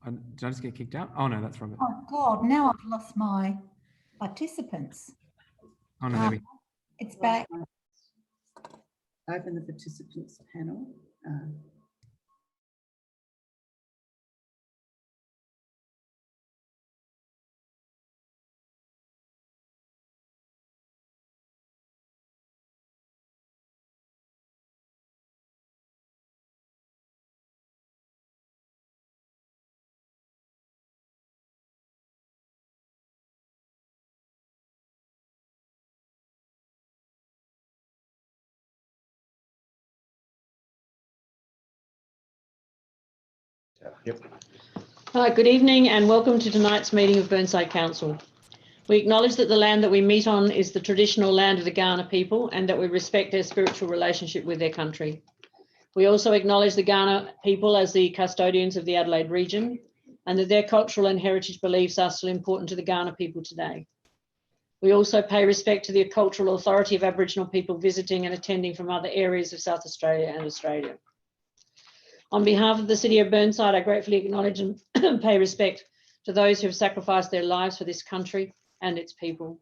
Did I just get kicked out? Oh no, that's Robert. Oh God, now I've lost my participants. Oh no, there we go. It's back. Open the participants panel. Yep. Hi, good evening and welcome to tonight's meeting of Burnside Council. We acknowledge that the land that we meet on is the traditional land of the Kaurna people and that we respect their spiritual relationship with their country. We also acknowledge the Kaurna people as the custodians of the Adelaide region and that their cultural and heritage beliefs are still important to the Kaurna people today. We also pay respect to the cultural authority of Aboriginal people visiting and attending from other areas of South Australia and Australia. On behalf of the City of Burnside, I gratefully acknowledge and pay respect to those who have sacrificed their lives for this country and its people.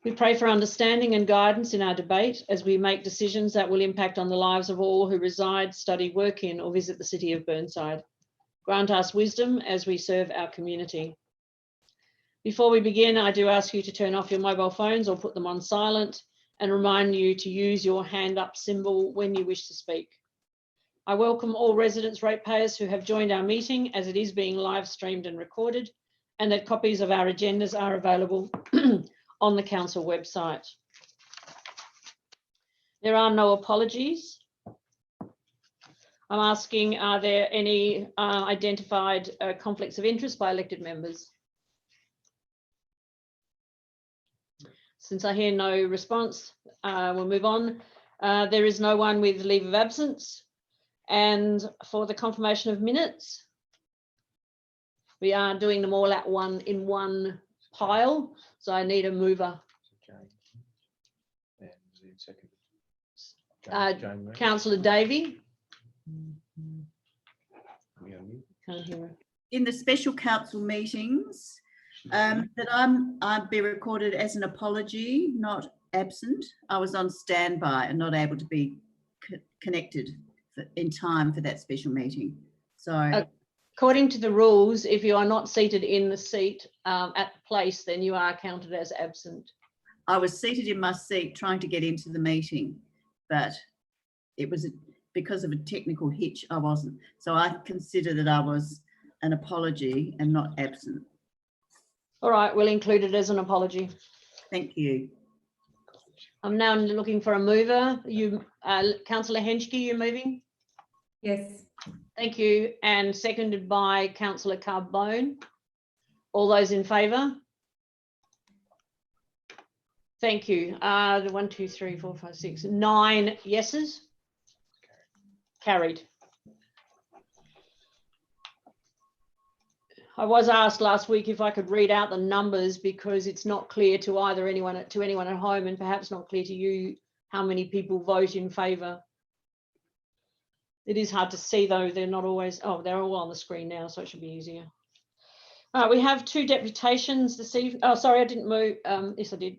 We pray for understanding and guidance in our debate as we make decisions that will impact on the lives of all who reside, study, work in or visit the City of Burnside. Grant us wisdom as we serve our community. Before we begin, I do ask you to turn off your mobile phones or put them on silent and remind you to use your hand up symbol when you wish to speak. I welcome all residents ratepayers who have joined our meeting as it is being live streamed and recorded, and that copies of our agendas are available on the council website. There are no apologies. I'm asking, are there any identified conflicts of interest by elected members? Since I hear no response, we'll move on. There is no one with leave of absence. And for the confirmation of minutes, we are doing them all in one pile. So I need a mover. Councillor Davey. Can't hear her. In the special council meetings, that I'd be recorded as an apology, not absent. I was on standby and not able to be connected in time for that special meeting. So according to the rules, if you are not seated in the seat at the place, then you are counted as absent. I was seated in my seat trying to get into the meeting, but it was because of a technical hitch, I wasn't. So I consider that I was an apology and not absent. All right, we'll include it as an apology. Thank you. I'm now looking for a mover. You, Councillor Henschke, you moving? Yes. Thank you. And seconded by Councillor Carbone. All those in favour? Thank you. 1, 2, 3, 4, 5, 6, 9 yeses. Carried. I was asked last week if I could read out the numbers because it's not clear to anyone at home and perhaps not clear to you how many people vote in favour. It is hard to see though, they're not always, oh, they're all on the screen now, so it should be easier. We have 2 deputations this evening. Oh, sorry, I didn't move. Yes, I did.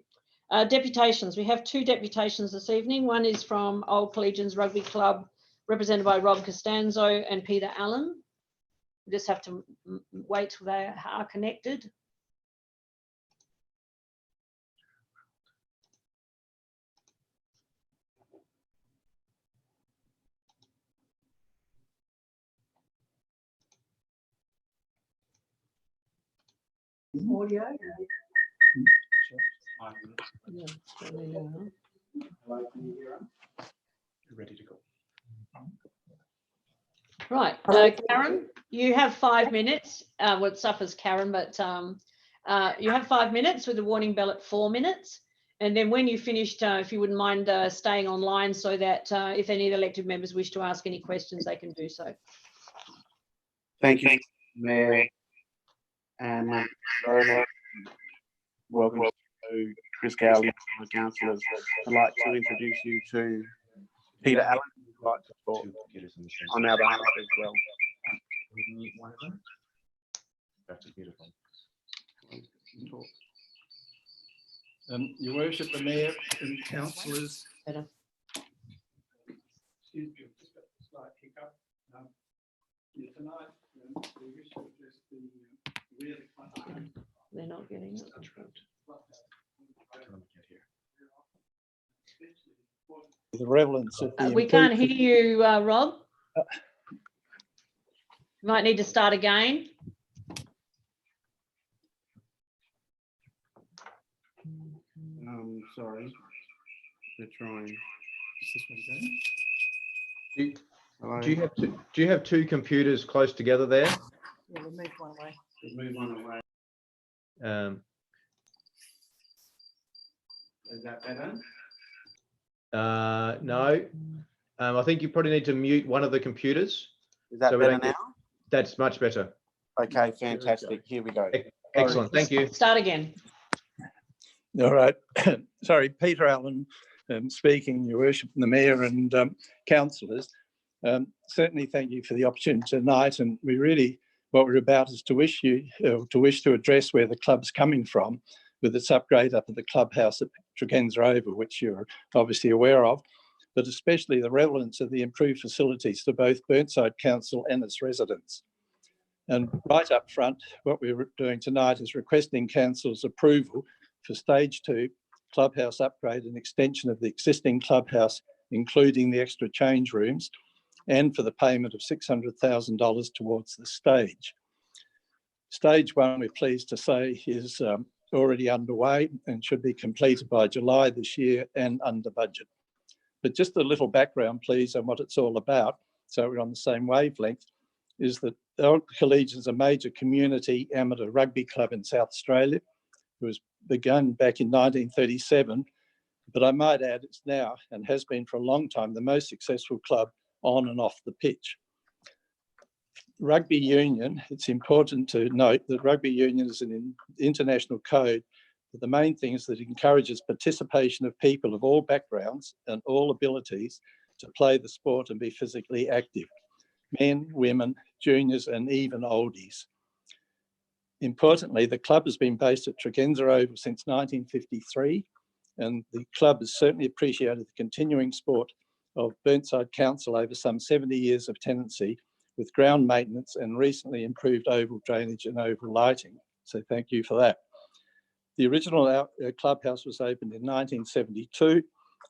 Deputations, we have 2 deputations this evening. One is from Old Collegians Rugby Club, represented by Rob Costanzo and Peter Allen. We just have to wait till they are connected. Audio. Yeah, certainly now. Ready to go. Right, Karen, you have 5 minutes. Well, it suffers Karen, but you have 5 minutes with a warning bell at 4 minutes. And then when you've finished, if you wouldn't mind staying online so that if any of the elected members wish to ask any questions, they can do so. Thank you, Mayor. And welcome to Chris Cowley, fellow councillors. I'd like to introduce you to Peter Allen, who'd like to talk. on our behalf as well. We mute one of them. That's beautiful. Your Worship, the Mayor and councillors. Better. Excuse me, I've just got a slight hiccup. Here tonight, we wish to address the where the club. They're not getting it. The relevance of the We can't hear you, Rob. You might need to start again. Sorry, we're trying. Is this one going? Hello? Do you have two computers close together there? Yeah, we'll move one away. Move one away. Is that better? No. I think you probably need to mute one of the computers. Is that So we better don't get- now? That's much better. Okay, fantastic. Here we go. Excellent. Thank you. Start again. All right. Sorry, Peter Allen speaking, Your Worship, and the Mayor and councillors. Certainly thank you for the opportunity tonight. And we really, what we're about is to wish to address where the club's coming from with its upgrade up at the clubhouse at Tregenza Oval, which you're obviously aware of, but especially the relevance of the improved facilities to both Burnside Council and its residents. And right up front, what we're doing tonight is requesting council's approval for stage 2 clubhouse upgrade and extension of the existing clubhouse, including the extra change rooms, and for the payment of $600,000 towards the stage. Stage 1, we're pleased to say, is already underway and should be completed by July this year and under budget. But just a little background, please, on what it's all about, so we're on the same wavelength, is that Old Collegians is a major community amateur rugby club in South Australia. It was begun back in 1937, but I might add it's now and has been for a long time the most successful club on and off the pitch. Rugby union, it's important to note that rugby union is an international code, but the main thing is that it encourages participation of people of all backgrounds and all abilities to play the sport and be physically active. Men, women, juniors, and even oldies. Importantly, the club has been based at Tregenza Oval since 1953, and the club has certainly appreciated the continuing support of Burnside Council over some 70 years of tenancy, with ground maintenance and recently improved oval drainage and oval lighting. So thank you for that. The original clubhouse was opened in 1972,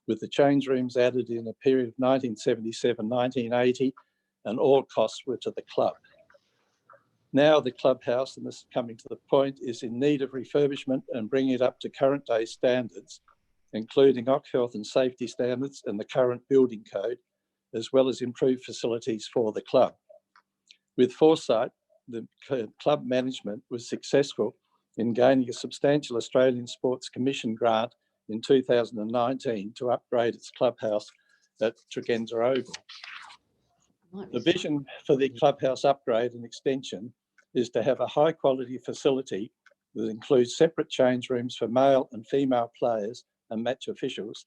with the change rooms added in a period of 1977-1980, and all costs were to the club. Now the clubhouse, and this is coming to the point, is in need of refurbishment and bringing it up to current day standards, including health and safety standards and the current building code, as well as improved facilities for the club. With foresight, the club management was successful in gaining a substantial Australian Sports Commission grant in 2019 to upgrade its clubhouse at Tregenza Oval. The vision for the clubhouse upgrade and extension is to have a high quality facility that includes separate change rooms for male and female players and match officials,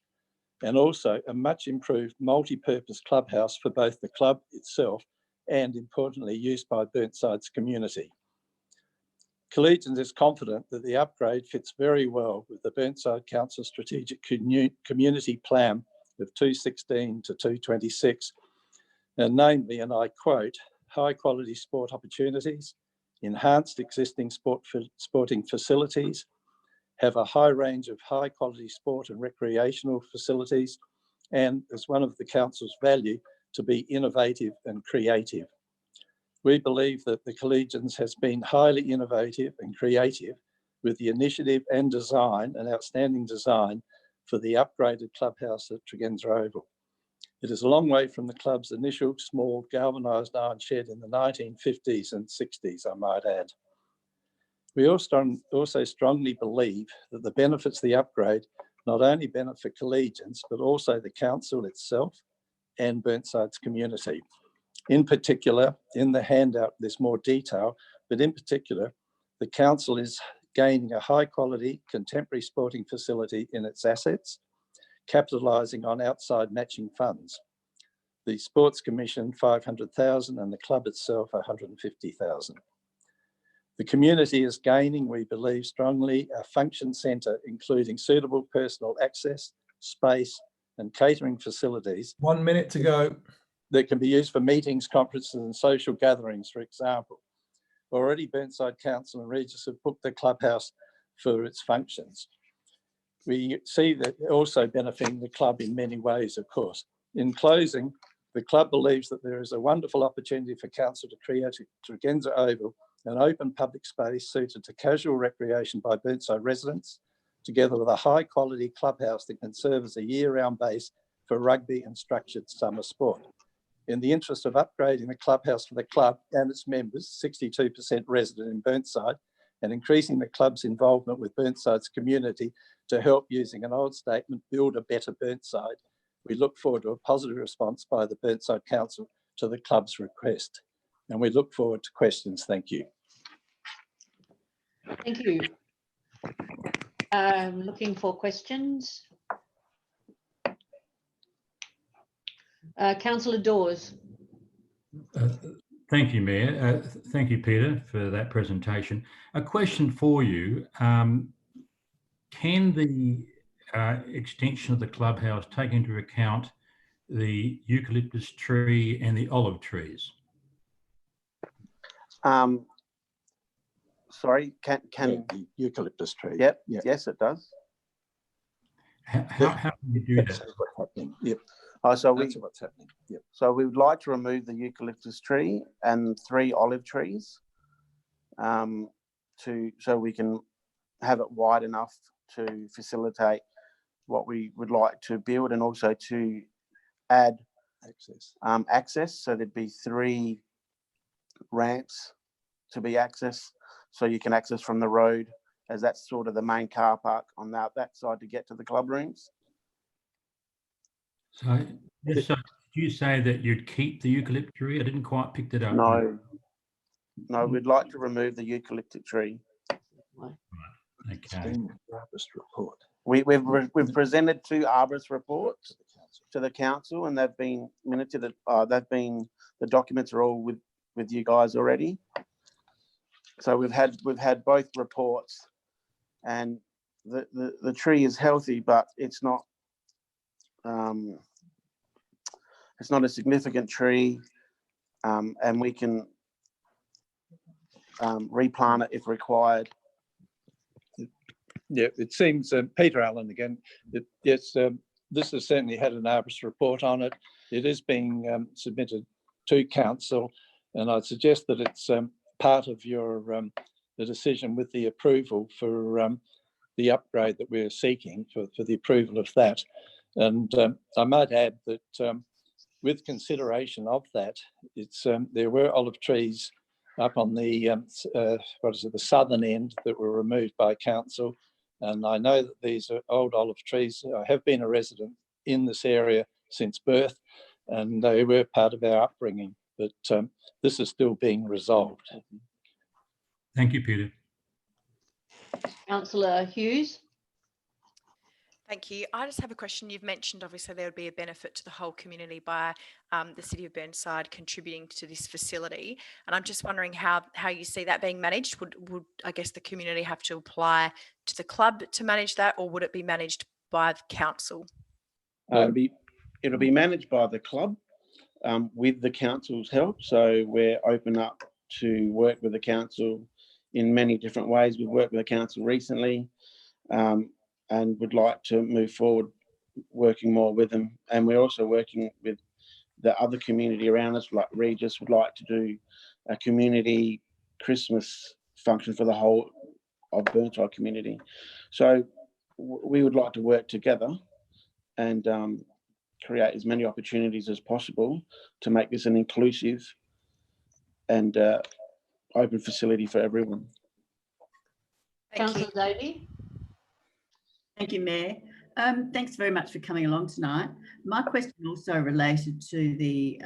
and also a much improved multi-purpose clubhouse for both the club itself and, importantly, used by Burnside's community. Collegians is confident that the upgrade fits very well with the Burnside Council Strategic Community Plan of 2016 to 2026, and namely, and I quote, high quality sport opportunities, enhanced existing sporting facilities, have a high range of high quality sport and recreational facilities, and as one of the council's value, to be innovative and creative. We believe that the Collegians has been highly innovative and creative with the initiative and design, an outstanding design for the upgraded clubhouse at Tregenza Oval. It is a long way from the club's initial small galvanised iron shed in the 1950s and 60s, I might add. We also strongly believe that the benefits of the upgrade not only benefit Collegians, but also the council itself and Burnside's community. In particular, in the handout, there's more detail, but in particular, the council is gaining a high quality contemporary sporting facility in its assets, capitalising on outside matching funds. the Sports Commission 500,000 and the club itself 150,000. The community is gaining, we believe strongly, a function centre including suitable personal access, space and catering facilities. 1 minute to go. That can be used for meetings, conferences and social gatherings, for example. Already Burnside Council and Regis have booked the clubhouse for its functions. We see that also benefiting the club in many ways, of course. In closing, the club believes that there is a wonderful opportunity for council to create a Tregenza Oval, an open public space suited to casual recreation by Burnside residents, together with a high quality clubhouse that can serve as a year-round base for rugby and structured summer sport. In the interest of upgrading the clubhouse for the club and its members, 62% resident in Burnside, and increasing the club's involvement with Burnside's community to help, using an old statement, build a better Burnside, we look forward to a positive response by the Burnside Council to the club's request. And we look forward to questions. Thank you. Thank you. Looking for questions. Councillor Dawes. Thank you, Mayor. Thank you, Peter, for that presentation. A question for you. Can the extension of the clubhouse take into account the eucalyptus tree and the olive trees? Sorry, can The eucalyptus tree. Yep, Yeah. yes, it does. How can you do That's that? what's happening. Yep. So That's what's happening. Yep. So we would like to remove the eucalyptus tree and 3 olive trees, so we can have it wide enough to facilitate what we would like to build, and also to add access. So there'd be 3 ramps to be accessed, so you can access from the road, as that's sort of the main car park on that side to get to the club rooms. So, did you say that you'd keep the eucalyptus tree? I didn't quite pick that up. No, we'd like to remove the eucalyptus tree. Okay. Report. We've presented 2 arborist reports to the council, and they've been minuted. The documents are all with you guys already. So we've had both reports, and the tree is healthy, but it's not a significant tree, and we can replant it if required. Yeah, it seems, Peter Allen again, yes, this has certainly had an arborist report on it. It is being submitted to council, and I'd suggest that it's part of your the decision with the approval for the upgrade that we're seeking for the approval of that. And I might add that with consideration of that, it's there were olive trees up on the the southern end that were removed by council, and I know that these are old olive trees. I have been a resident in this area since birth, and they were part of our upbringing, but this is still being resolved. Thank you, Peter. Councillor Hughes. Thank you. I just have a question. You've mentioned obviously there would be a benefit to the whole community by the City of Burnside contributing to this facility, and I'm just wondering how you see that being managed. Would I guess the community have to apply to the club to manage that, or would it be managed by the council? It'll be managed by the club with the council's help. So we're open up to work with the council in many different ways. We've worked with the council recently, and would like to move forward working more with them. And we're also working with the other community around us, like Regis would like to do a community Christmas function for the whole of Burnside community. So we would like to work together and create as many opportunities as possible to make this an inclusive and open facility for everyone. Councillor Davey. Thank you, Mayor. Thanks very much for coming along tonight. My question also related to the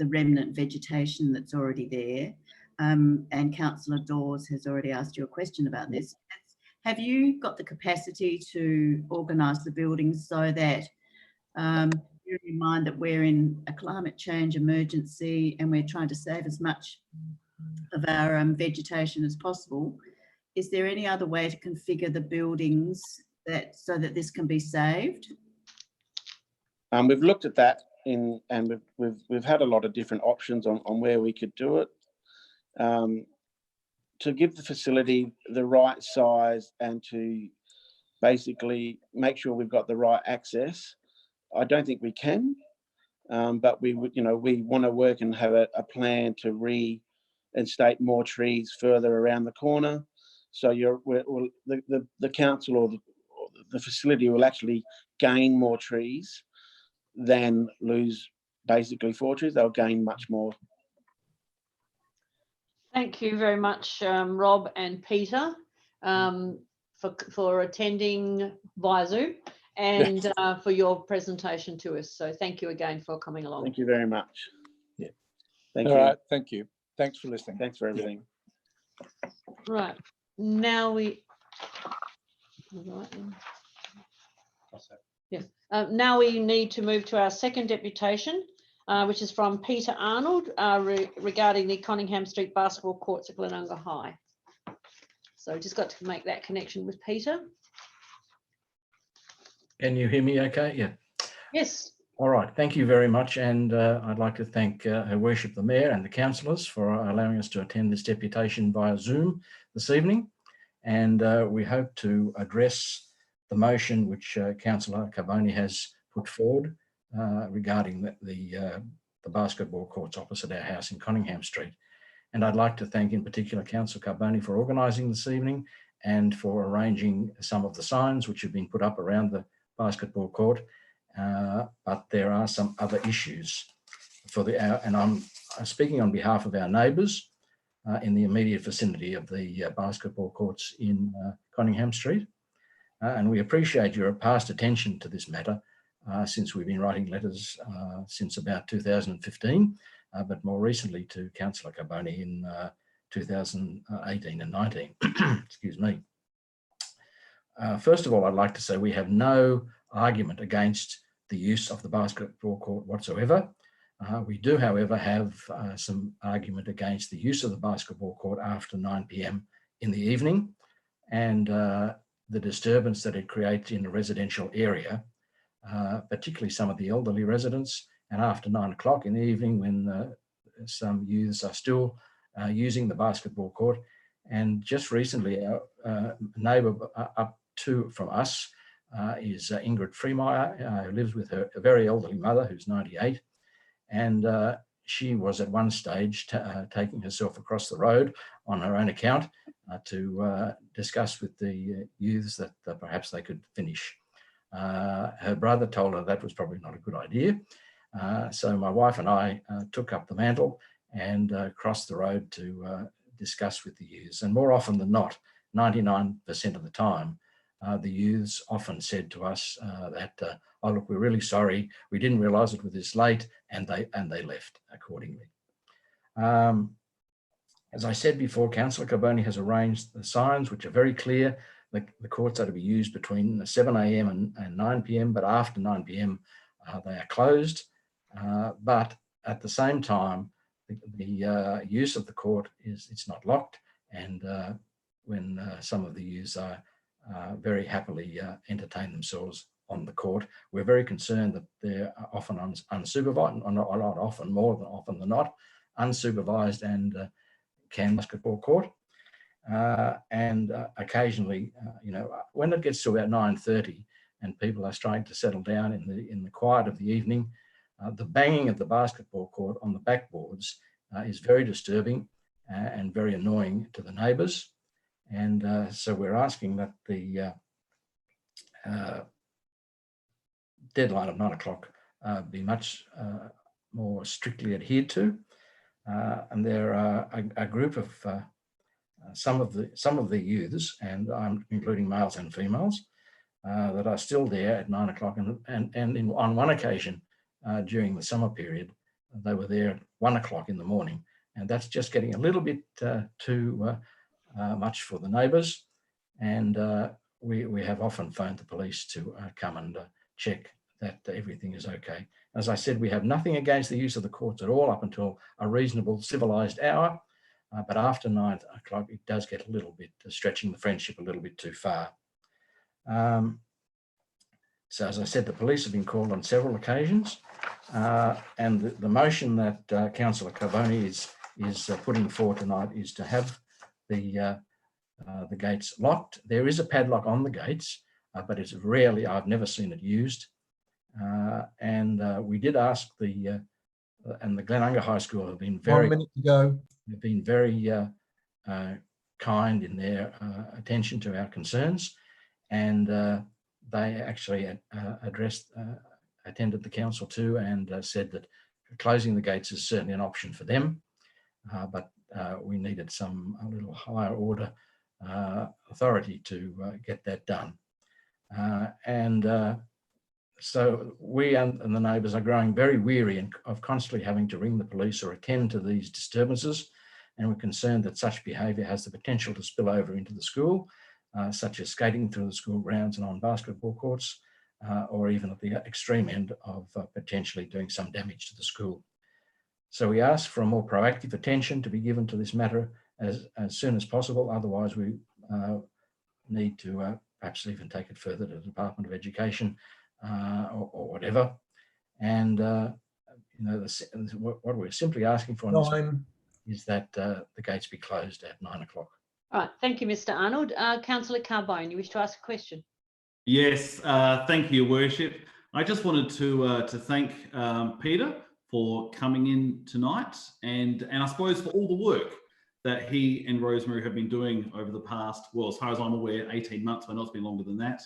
remnant vegetation that's already there, and Councillor Dawes has already asked you a question about this. Have you got the capacity to organise the buildings so that bearing in mind that we're in a climate change emergency and we're trying to save as much of our vegetation as possible, is there any other way to configure the buildings so that this can be saved? We've looked at that and we've had a lot of different options on where we could do it. To give the facility the right size and to basically make sure we've got the right access, I don't think we can. But we would, we want to work and have a plan to reinstate more trees further around the corner. So the council or the facility will actually gain more trees than lose basically 4 trees. They'll gain much more. Thank you very much, Rob and Peter, for attending via Zoom and for your presentation to us. So thank you again for coming along. Thank you very much. Yeah. Thank All you. right. Thank you. Thanks for listening. Thanks for everything. Right. Now we... now we need to move to our second deputation, which is from Peter Arnold regarding the Conyngham Street basketball courts at Glenunga High. So just got to make that connection with Peter. Can you hear me okay? Yeah. Yes. All right. Thank you very much. And I'd like to thank Her Worship the Mayor and the councillors for allowing us to attend this deputation via Zoom this evening. And we hope to address the motion which Councillor Carboni has put forward regarding the basketball courts opposite our house in Conyngham Street. And I'd like to thank in particular Councillor Carboni for organising this evening and for arranging some of the signs which have been put up around the basketball court. But there are some other issues and I'm speaking on behalf of our neighbours in the immediate vicinity of the basketball courts in Conyngham Street. And we appreciate your past attention to this matter since we've been writing letters since about 2015, but more recently to Councillor Carboni in 2018 and 19. Excuse me. First of all, I'd like to say we have no argument against the use of the basketball court whatsoever. We do, however, have some argument against the use of the basketball court after 9 p.m. in the evening and the disturbance that it creates in a residential area, particularly some of the elderly residents, and after 9 o'clock in the evening when some youths are still using the basketball court. And just recently, our neighbour up from us is Ingrid Freemeyer, who lives with her very elderly mother, who's 98. And she was at one stage taking herself across the road on her own account to discuss with the youths that perhaps they could finish. Her brother told her that was probably not a good idea. So my wife and I took up the mantle and crossed the road to discuss with the youths. And more often than not, 99% of the time, the youths often said to us that, oh, look, we're really sorry. We didn't realise it was this late, and they left accordingly. As I said before, Councillor Carboni has arranged the signs, which are very clear. The courts are to be used between 7 a.m. and 9 p.m, but after 9 p.m, they are closed. But at the same time, the use of the court it's not locked, and when some of the youths are very happily entertain themselves on the court, we're very concerned that they're often unsupervised, or not often, more than often than not, unsupervised and can basketball court. And occasionally, when it gets to about 9:30 and people are starting to settle down in the quiet of the evening, the banging of the basketball court on the backboards is very disturbing and very annoying to the neighbours. And so we're asking that the deadline of 9 o'clock be much more strictly adhered to. And there are a group of some of the youths, and I'm including males and females, that are still there at 9 o'clock. And on one occasion during the summer period, they were there at 1 o'clock in the morning. And that's just getting a little bit too much for the neighbours. And we have often phoned the police to come and check that everything is okay. As I said, we have nothing against the use of the courts at all up until a reasonable civilised hour, but after 9 o'clock, it does get a little bit, stretching the friendship a little bit too far. So as I said, the police have been called on several occasions, and the motion that Councillor Carboni is putting forward tonight is to have the gates locked. There is a padlock on the gates, but it's rarely, I've never seen it used. And we did ask and the Glenunga High School have been very, 1 minute to go. They've been very kind in their attention to our concerns, and they actually attended the council too, and said that closing the gates is certainly an option for them, but we needed a little higher order authority to get that done. So we and the neighbours are growing very weary of constantly having to ring the police or attend to these disturbances, and we're concerned that such behaviour has the potential to spill over into the school, such as skating through the school grounds and on basketball courts, or even at the extreme end of potentially doing some damage to the school. So we ask for a more proactive attention to be given to this matter as soon as possible. Otherwise, we need to perhaps even take it further to the Department of Education or whatever. And what we're simply asking for is that the gates be closed at 9 o'clock. All right, thank you, Mr. Arnold. Councillor Carbone, you wish to ask a question? Yes, thank you, Your Worship. I just wanted to thank Peter for coming in tonight, and I suppose for all the work that he and Rosemary have been doing over the past, well, as far as I'm aware, 18 months. I know it's been longer than that.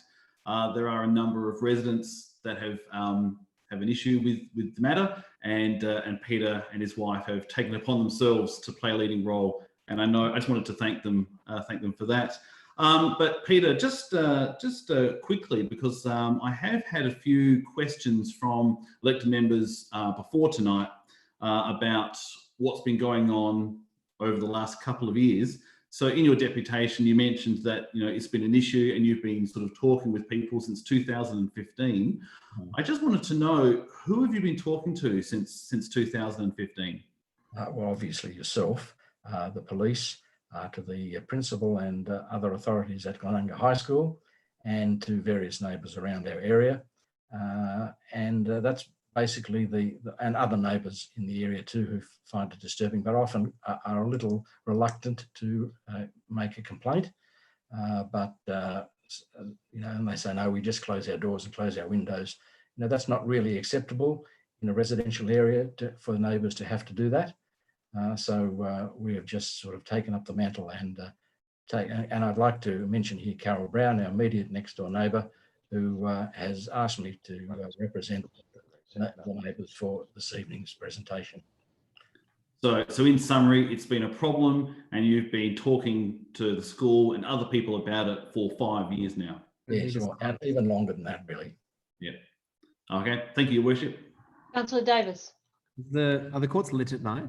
There are a number of residents that have an issue with the matter, and Peter and his wife have taken it upon themselves to play a leading role. And I just wanted to thank them for that. But Peter, just quickly, because I have had a few questions from elected members before tonight about what's been going on over the last couple of years. So in your deputation, you mentioned that it's been an issue and you've been sort of talking with people since 2015. I just wanted to know, who have you been talking to since 2015? Well, obviously yourself, the police, to the principal and other authorities at Glenunga High School, and to various neighbours around our area. And that's basically and other neighbours in the area too who find it disturbing, but often are a little reluctant to make a complaint. And they say, no, we just close our doors and close our windows. That's not really acceptable in a residential area for the neighbours to have to do that. So we have just sort of taken up the mantle and I'd like to mention here Carol Brown, our immediate next door neighbour, who has asked me to represent the neighbours for this evening's presentation. So in summary, it's been a problem and you've been talking to the school and other people about it for 5 years now. Yes, well, and even longer than that, really. Yeah. Okay, thank you, Your Worship. Councillor Davis. Are the courts lit at night?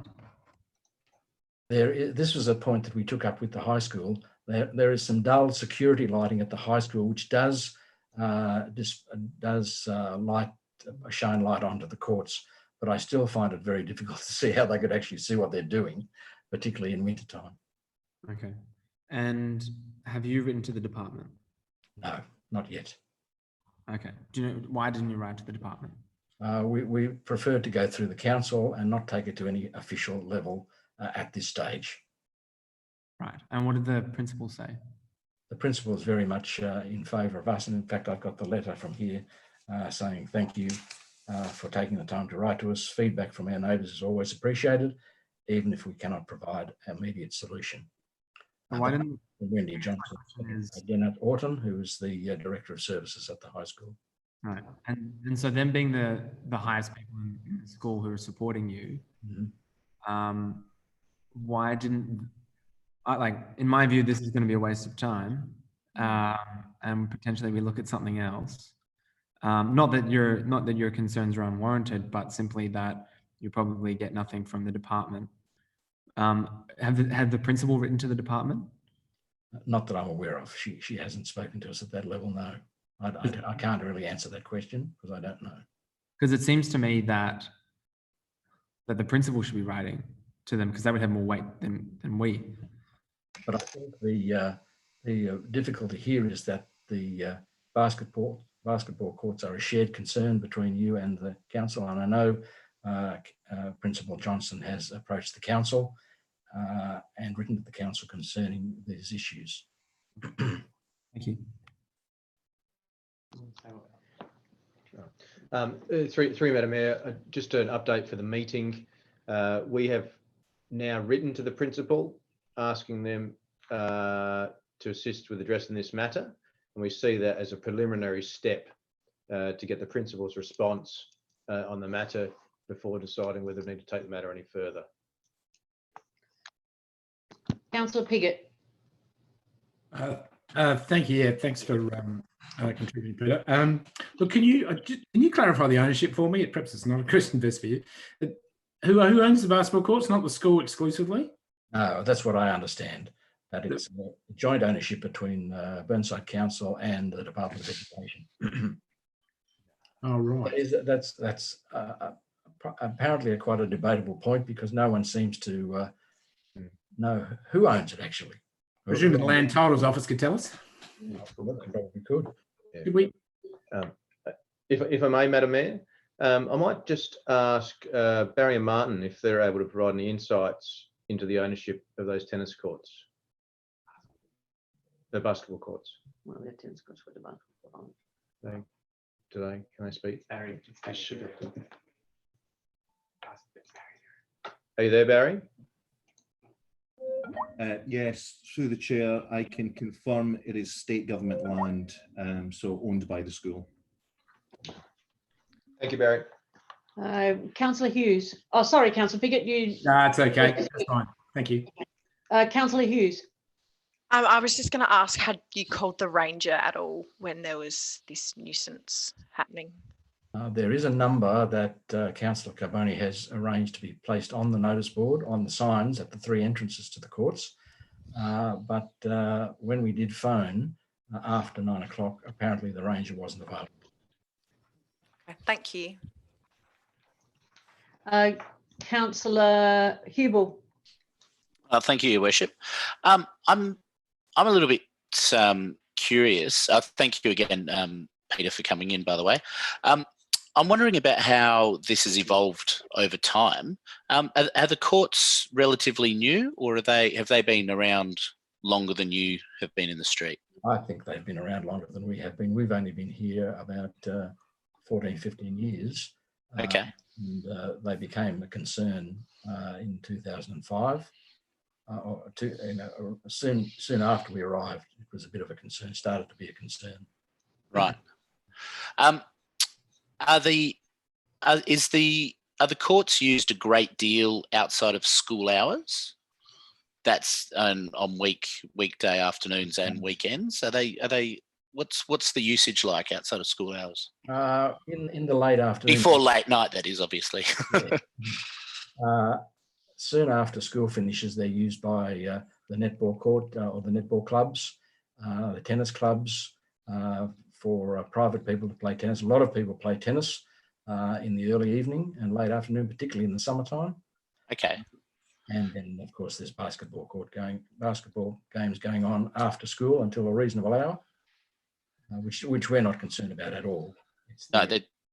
This was a point that we took up with the high school. There is some dull security lighting at the high school, which does shine light onto the courts, but I still find it very difficult to see how they could actually see what they're doing, particularly in wintertime. Okay. And have you written to the department? No, not yet. Okay. Do you know why didn't you write to the department? We preferred to go through the council and not take it to any official level at this stage. Right. And what did the principal say? The principal is very much in favour of us. And in fact, I've got the letter from here saying thank you for taking the time to write to us. Feedback from our neighbours is always appreciated, even if we cannot provide an immediate solution. Why didn't Wendy Johnson, Janet Orton, who is the Director of Services at the high school. Right. And so them being the highest people in the school who are supporting you, why didn't, in my view, this is going to be a waste of time, and potentially we look at something else. Not that your concerns are unwarranted, but simply that you probably get nothing from the department. Have the principal written to the department? Not that I'm aware of. She hasn't spoken to us at that level, no. I can't really answer that question because I don't know. Because it seems to me that the principal should be writing to them because they would have more weight than we. But I think the difficulty here is that the basketball courts are a shared concern between you and the council. And I know Principal Johnson has approached the council and written to the council concerning these issues. Thank you. Through Madam Mayor, just an update for the meeting. We have now written to the principal asking them to assist with addressing this matter. And we see that as a preliminary step to get the principal's response on the matter before deciding whether we need to take the matter any further. Councillor Piggott. Thank you. Yeah, thanks for contributing, Peter. Look, can you clarify the ownership for me? Perhaps it's not a question best for you. Who owns the basketball courts? Not the school exclusively? No, that's what I understand. That it's a joint ownership between Burnside Council and the Department of Education. Oh, right. That's apparently quite a debatable point because no one seems to know who owns it actually. Presumably the Land Titles Office could tell us. Probably could. Yeah. Could we? If I may, Madam Mayor, I might just ask Barry and Martin if they're able to provide any insights into the ownership of those tennis courts, the basketball courts. Well, they're tennis courts with the basketball. Can they speak? Barry, I should have. Are you there, Barry? Yes, through the chair, I can confirm it is state government land, so owned by the school. Thank you, Barry. Councillor Hughes. Oh, sorry, Councillor Piggott. That's okay. That's fine. Thank you. Councillor Hughes. I was just going to ask, had you called the ranger at all when there was this nuisance happening? There is a number that Councillor Carboni has arranged to be placed on the notice board, on the signs at the 3 entrances to the courts. But when we did phone after 9 o'clock, apparently the ranger wasn't available. Okay, thank you. Councillor Hubel. Thank you, Your Worship. I'm a little bit curious. Thank you again, Peter, for coming in, by the way. I'm wondering about how this has evolved over time. Are the courts relatively new, or have they been around longer than you have been in the street? I think they've been around longer than we have been. We've only been here about 14, 15 years. Okay. And they became a concern in 2005. Soon after we arrived, it was a bit of a concern, started to be a concern. Right. Are the courts used a great deal outside of school hours? That's on weekday afternoons and weekends. Are they? What's the usage like outside of school hours? In the late afternoon. Before late night, that is, obviously. Soon after school finishes, they're used by the netball court or the netball clubs, the tennis clubs, for private people to play tennis. A lot of people play tennis in the early evening and late afternoon, particularly in the summertime. Okay. And then, of course, there's basketball games going on after school until a reasonable hour, which we're not concerned about at all.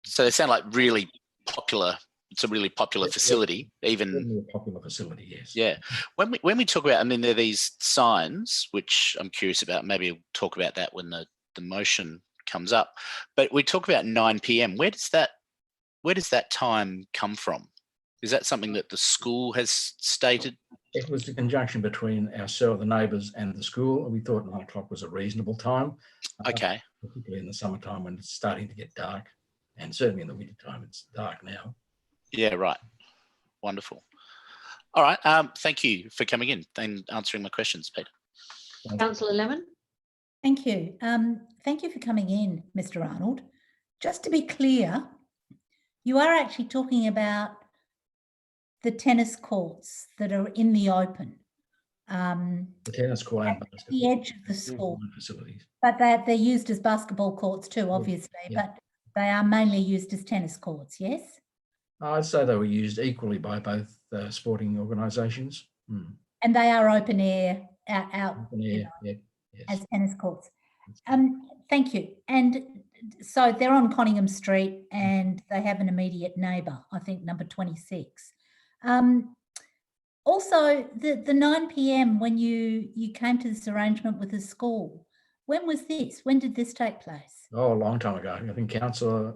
So they sound like really popular. It's a really popular facility, even a popular facility, yes. Yeah. When we talk about, I mean, there are these signs, which I'm curious about. Maybe we'll talk about that when the motion comes up. But we talk about 9 p.m. Where does that time come from? Is that something that the school has stated? It was the conjunction between ourselves, the neighbours, and the school. We thought 9 o'clock was a reasonable time. Okay. Particularly in the summertime when it's starting to get dark, and certainly in the winter time it's dark now. Yeah, right. Wonderful. All right. Thank you for coming in and answering my questions, Peter. Councillor Lemon. Thank you. Thank you for coming in, Mr. Arnold. Just to be clear, you are actually talking about the tennis courts that are in the open, The tennis court and at basketball the edge of the school, facilities. but they're used as basketball courts too, obviously, yeah. but they are mainly used as tennis courts, yes? I'd say they were used equally by both sporting organisations. And they are open air out Open air, yeah, yes. as tennis courts. Thank you. And so they're on Conningham Street and they have an immediate neighbour, I think number 26. Also, the 9 p.m. when you came to this arrangement with the school, when was this? When did this take place? Oh, a long time ago. I think Councillor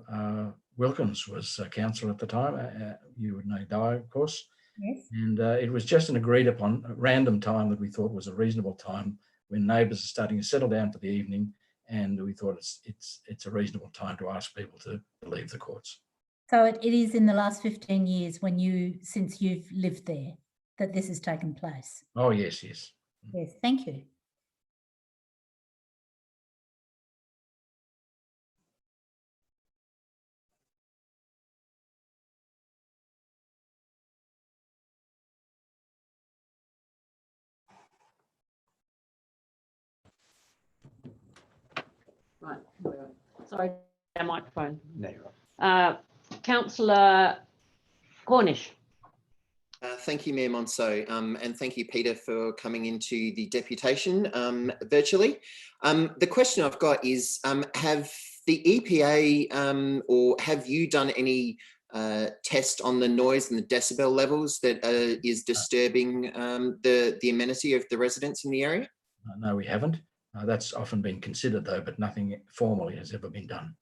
Wilkins was councillor at the time. You would know Di, of course. Yes. And it was just an agreed upon random time that we thought was a reasonable time when neighbours are starting to settle down for the evening, and we thought it's a reasonable time to ask people to leave the courts. So it is in the last 15 years since you've lived there that this has taken place? Oh, yes, yes. Yes, thank you. Right. Sorry, our microphone. No, you're right. Councillor Cornish. Thank you, Mayor Monceau, and thank you, Peter, for coming into the deputation virtually. The question I've got is, have the EPA or have you done any test on the noise and the decibel levels that is disturbing the amenity of the residents in the area? No, we haven't. That's often been considered though, but nothing formally has ever been done.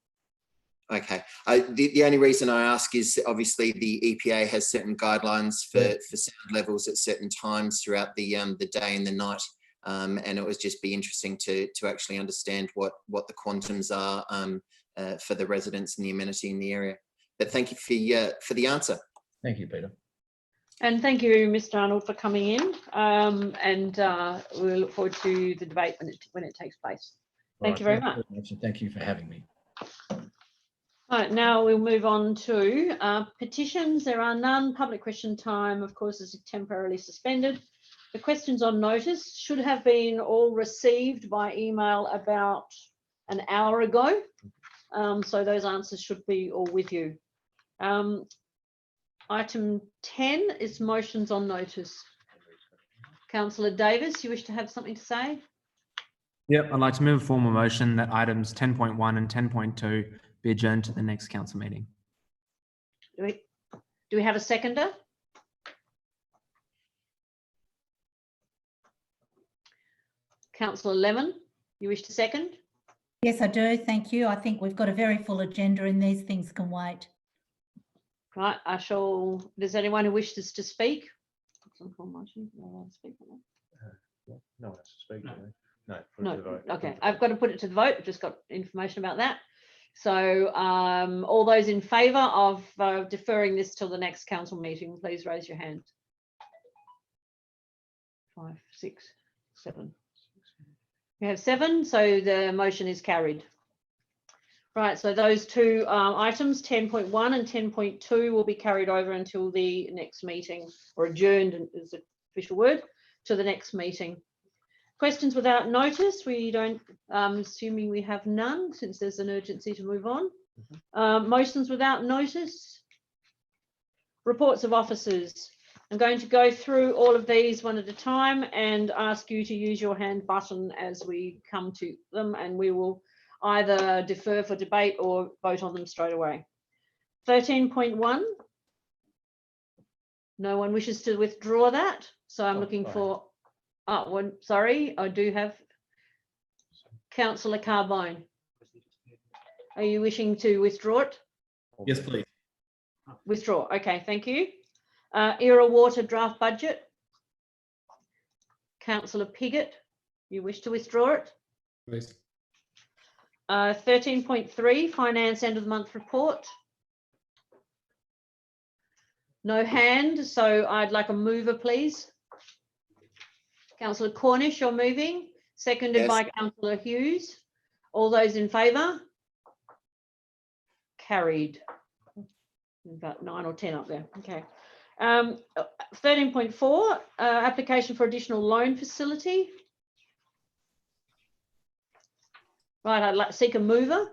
Okay. The only reason I ask is obviously the EPA has certain guidelines for sound levels at certain times throughout the day and the night, and it would just be interesting to actually understand what the quantums are for the residents and the amenity in the area. But thank you for the answer. Thank you, Peter. And thank you, Mr. Arnold, for coming in. And we'll look forward to the debate when it takes place. Thank you very much. And thank you for having me. All right, now we'll move on to petitions. There are none. Public question time, of course, is temporarily suspended. The questions on notice should have been all received by email about an hour ago. So those answers should be all with you. Item 10 is motions on notice. Councillor Davis, you wish to have something to say? Yep, I'd like to move a formal motion that items 10.1 and 10.2 be adjourned to the next council meeting. Do we have a seconder? Councillor Lemon, you wish to second? Yes, I do. Thank you. I think we've got a very full agenda and these things can wait. Right, does anyone who wishes to speak? No one has to speak. No, put it No, to the vote. okay, I've got to put it to the vote. I've just got information about that. So all those in favour of deferring this till the next council meeting, please raise your hand. 5, 6, 7. We have 7, so the motion is carried. Right, so those two items, 10.1 and 10.2, will be carried over until the next meeting, or adjourned is the official word, to the next meeting. Questions without notice, we don't, assuming we have none, since there's an urgency to move on. Motions without notice. Reports of officers. I'm going to go through all of these one at a time and ask you to use your hand button as we come to them, and we will either defer for debate or vote on them straight away. 13.1. No one wishes to withdraw that, so I'm looking for. Sorry, I do have Councillor Carbone. Are you wishing to withdraw it? Yes, please. Withdraw. Okay, thank you. Era Water draft budget. Councillor Piggott, you wish to withdraw it? Please. 13.3, finance end of the month report. No hand, so I'd like a mover, please. Councillor Cornish, you're moving. Seconded Yes. by Councillor Hughes. All those in favour? Carried. About 9 or 10 up there. Okay. 13.4, application for additional loan facility. Right, I'd like to seek a mover.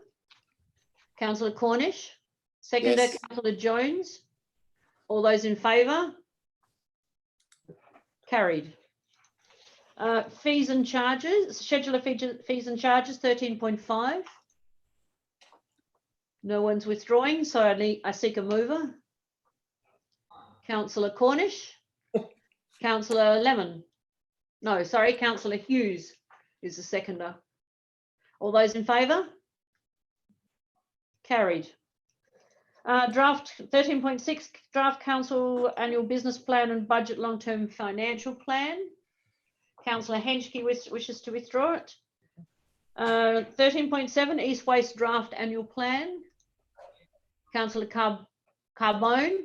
Councillor Cornish. Seconder, Yes. Councillor Jones. All those in favour? Carried. Fees and charges, schedule of fees and charges, 13.5. No one's withdrawing, so I seek a mover. Councillor Cornish. Councillor Lemon. No, sorry, Councillor Hughes is the seconder. All those in favour? Carried. Draft 13.6, draft council annual business plan and budget long-term financial plan. Councillor Henschke wishes to withdraw it. 13.7, East West draft annual plan. Councillor Carbone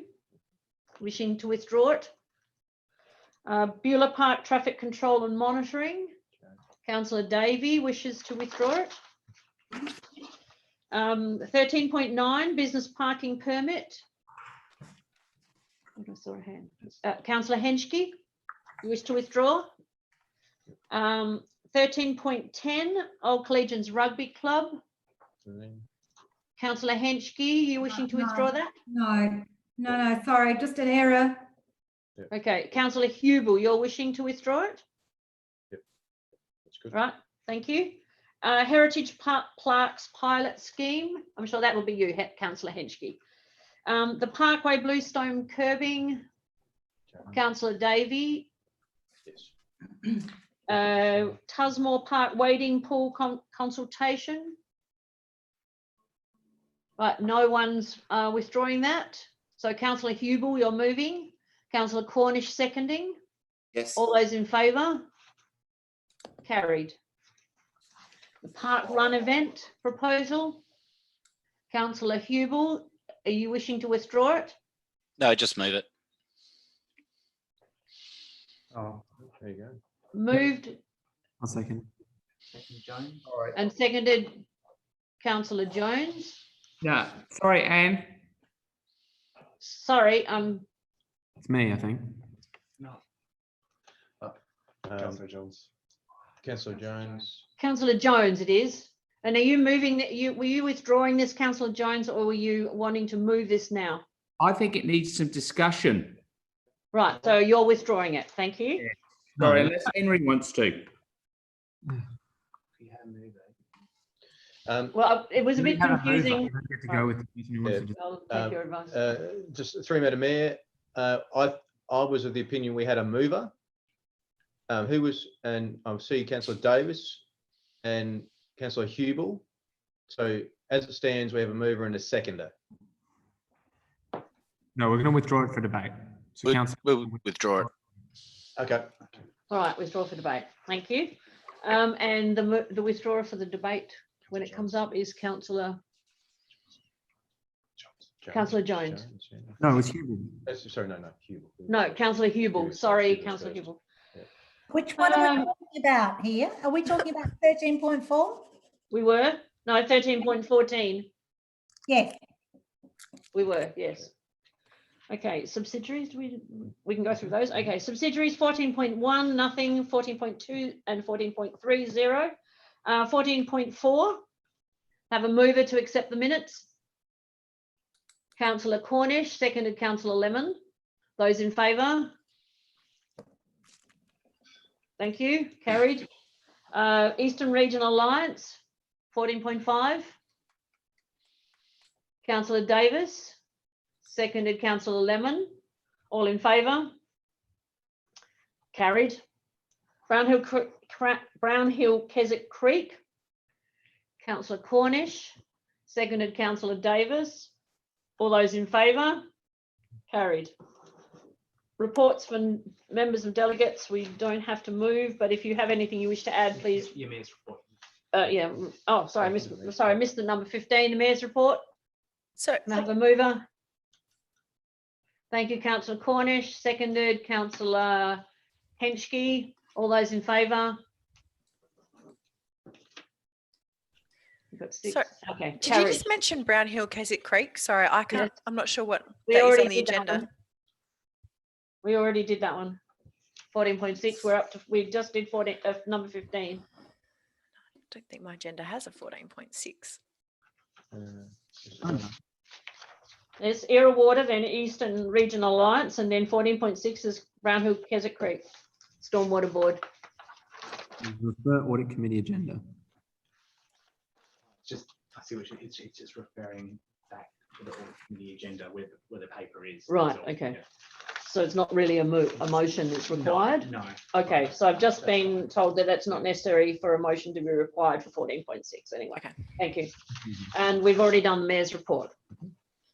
wishing to withdraw it. Beulah Park traffic control and monitoring. Councillor Davey wishes to withdraw it. 13.9, business parking permit. I saw a hand. Councillor Henschke, you wish to withdraw. 13.10, Old Collegians Rugby Club. Councillor Henschke, you wishing to withdraw that? No, sorry, just an error. Okay, Councillor Hubel, you're wishing to withdraw it? Yep, that's good. Right, thank you. Heritage Plaques Pilot Scheme. I'm sure that will be you, Councillor Henschke. The Parkway Bluestone Curbing, Councillor Davey. Yes. Tusmore Park Wading Pool consultation. Right, no one's withdrawing that. So Councillor Hubel, you're moving. Councillor Cornish seconding. Yes. All those in favour? Carried. The Park Run event proposal. Councillor Hubel, are you wishing to withdraw it? No, just move it. Oh, there you go. Moved I'll second. and seconded Councillor Jones. No, sorry, Anne. Sorry, It's me, I think. Councillor Jones. Councillor Jones. Councillor Jones it is. And are you moving that were you withdrawing this, Councillor Jones, or were you wanting to move this now? I think it needs some discussion. Right, so you're withdrawing it. Thank you. Yeah. Sorry, unless Henry wants to. Well, it was a bit confusing. You don't get to go with the person who wants to just- I'll take your advice. Just through Madam Mayor, I was of the opinion we had a mover. Who was, and I see Councillor Davis and Councillor Hubel. So as it stands, we have a mover and a seconder. No, we're going to withdraw it for debate. So We'll withdraw it. Okay. All right, withdraw for debate. Thank you. And the withdrawer for the debate when it comes up is Councillor Jones. Yeah. No, it's Hubel. Sorry, no, Hubel. No, Councillor Hubel. Yes, Sorry, Hubel's Councillor first. Hubel. Which one are we talking about here? Are we talking about 13.4? We were? No, 13.14. Yes. We were, yes. Okay, subsidiaries, we can go through those. Okay, subsidiaries 14.1, nothing, 14.2 and 14.30. 14.4, have a mover to accept the minutes. Councillor Cornish, seconded Councillor Lemon. Those in favour? Thank you, carried. Eastern Regional Alliance, 14.5. Councillor Davis, seconded Councillor Lemon. All in favour? Carried. Brownhill Keswick Creek, Councillor Cornish, seconded Councillor Davis. All those in favour? Carried. Reports from members of delegates, we don't have to move, but if you have anything you wish to add, please. Your mayor's report. Yeah. Oh, sorry, I missed the number 15, the mayor's report. So Can I have a mover? Thank you, Councillor Cornish, seconded Councillor Henschke. All those in favour? We've got 6. So, okay. did you just mention Brown Hill Keswick Creek? Sorry, I can't. Yes. I'm not sure what We that is already on the did that agenda. one. We already did that one. 14.6, we're up to, we just did number 15. I don't think my agenda has a 14.6. There's Era Water, then Eastern Regional Alliance, and then 14.6 is Brown Hill Keswick Creek Stormwater Board. Refer audit committee agenda. Just, I see what it's just referring back to the audit committee agenda where the paper is. Right, That's all. okay. Yeah. So it's not really a motion that's required? No. Okay, so I've just been told that that's not necessary for a motion to be required for 14.6 anyway. Okay. Thank you. And we've already done the mayor's report.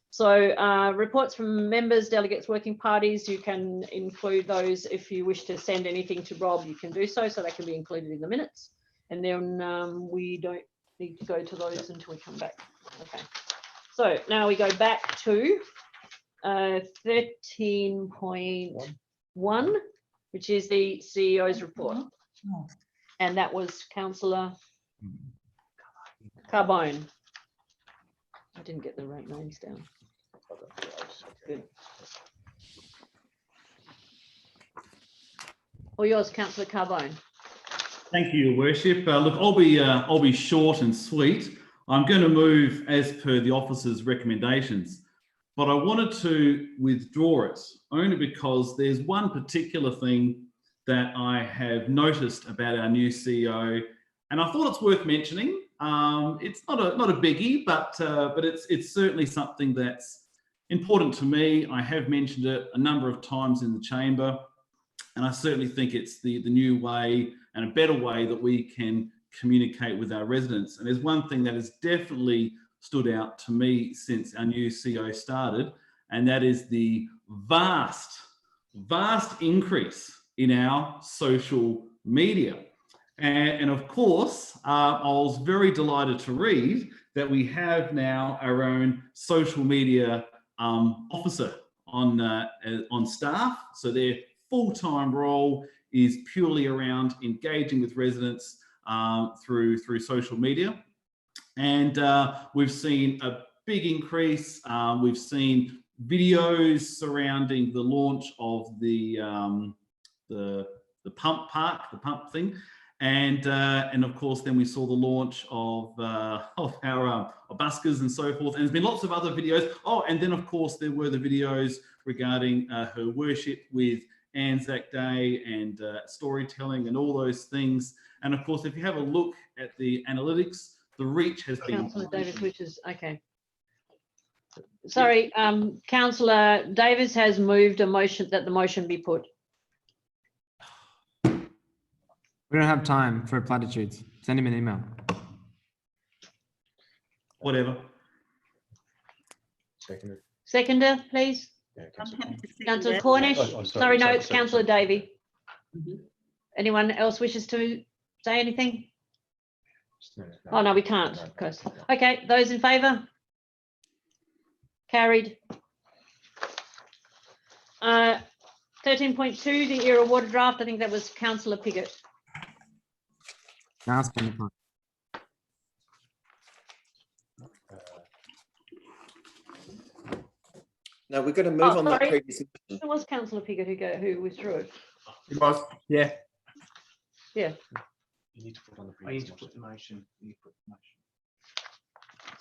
So reports from members, delegates, working parties, you can include those. If you wish to send anything to Rob, you can do so they can be included in the minutes. And then we don't need to go to those until we come back. Okay. So now we go back to 13.1, which is the CEO's report. And that was Councillor Carbone. I didn't get the right names down. Good. All yours, Councillor Carbone. Thank you, Your Worship. Look, I'll be short and sweet. I'm going to move as per the officer's recommendations, but I wanted to withdraw it only because there's one particular thing that I have noticed about our new CEO, and I thought it's worth mentioning. It's not a biggie, but it's certainly something that's important to me. I have mentioned it a number of times in the chamber, and I certainly think it's the new way and a better way that we can communicate with our residents. And there's one thing that has definitely stood out to me since our new CEO started, and that is the vast increase in our social media. And of course, I was very delighted to read that we have now our own social media officer on staff. So their full-time role is purely around engaging with residents through social media. And we've seen a big increase. We've seen videos surrounding the launch of the pump park, the pump thing. And of course, then we saw the launch of our buskers and so forth. And there's been lots of other videos. Oh, and then of course, there were the videos regarding her worship with Anzac Day and storytelling and all those things. And of course, if you have a look at the analytics, the reach has been. Councillor Davis, which is okay. Sorry, Councillor Davis has moved a motion that the motion be put. We don't have time for platitudes. Send him an email. Whatever. Seconder, please. I'm happy to second Councillor that. Cornish. sorry, Sorry, no, sorry, it's sorry, Councillor Davey. Mhm. Anyone else wishes to say anything? Oh, no, we can't, of course. Okay, those in favour? Carried. 13.2, the Era Water Draft. I think that was Councillor Piggott. Now spend the time. No, we've got to move on that sorry. previous. It was Councillor Piggott who withdrew it. It was, yeah. Yeah, You need to put on the previous. You need to put the motion. You need to put the motion.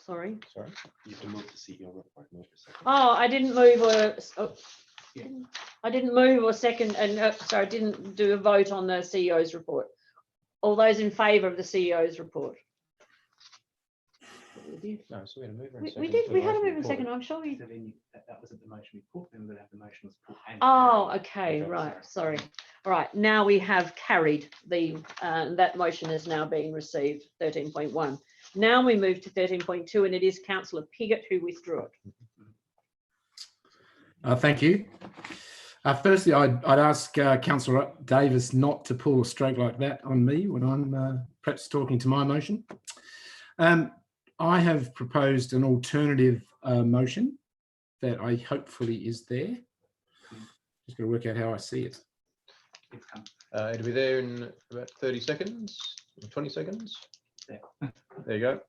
sorry. Sorry. You have to move the CEO report. Move the second. Oh, I didn't move or Yeah. I didn't move or second, and sorry, I didn't do a vote on the CEO's report. All those in favour of the CEO's report? No, so we had a mover and We second did. for We the had a motion move a report. second. I'm sure we. So then that wasn't the motion we put. Then we're going to have the motion was put. And Oh, carried. okay, Okay, right. Sorry. All right. Now we have carried the that motion is now being received. 13.1. Now we move to 13.2, and it is Councillor Piggott who withdrew it. Thank you. Firstly, I'd ask Councillor Davis not to pull a stroke like that on me when I'm perhaps talking to my motion. I have proposed an alternative motion that I hopefully is there. Just got to work out how I see it. It'll be there in about 30 seconds, 20 seconds. Yeah. There you go.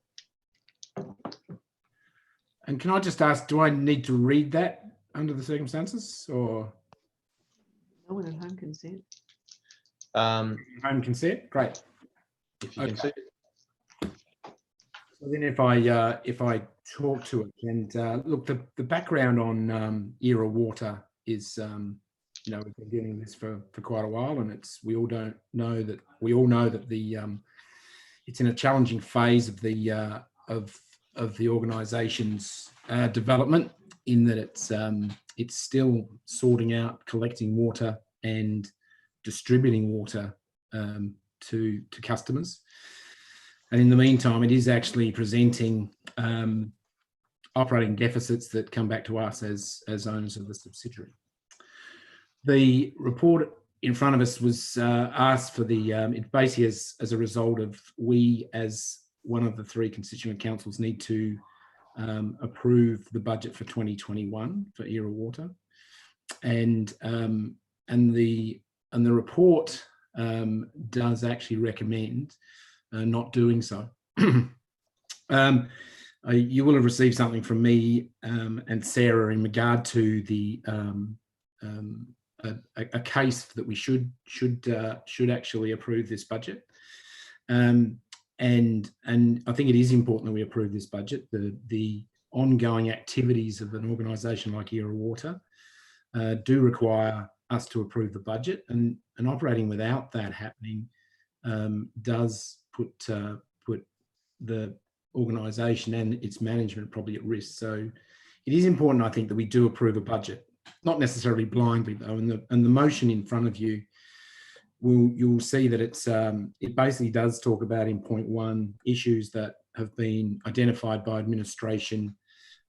And can I just ask, do I need to read that under the circumstances or? I wanted home consent. Home consent, great. If you can see it. So then if I talk to it, and look, the background on Era Water is, you know, we've been dealing with this for quite a while, and we all know that the it's in a challenging phase of the organisation's development, in that it's still sorting out collecting water and distributing water to customers. And in the meantime, it is actually presenting operating deficits that come back to us as owners of the subsidiary. The report in front of us was asked for it basically as a result of, we as one of the 3 constituent councils need to approve the budget for 2021 for Era Water, and the report does actually recommend not doing so. You will have received something from me and Sarah in regard to the a case that we should actually approve this budget, and I think it is important that we approve this budget. The ongoing activities of an organisation like Era Water do require us to approve the budget, and operating without that happening does put the organisation and its management probably at risk. So it is important, I think, that we do approve a budget, not necessarily blindly though. And the motion in front of you, you'll see that it basically does talk about, in point 1, issues that have been identified by administration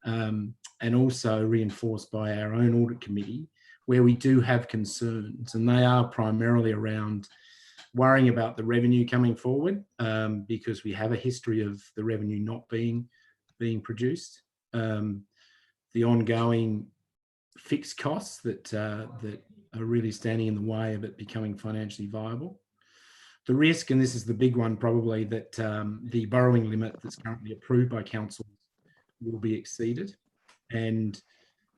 and also reinforced by our own audit committee, where we do have concerns, and they are primarily around worrying about the revenue coming forward, because we have a history of the revenue not being produced, the ongoing fixed costs that are really standing in the way of it becoming financially viable. The risk, and this is the big one probably, that the borrowing limit that's currently approved by council will be exceeded, and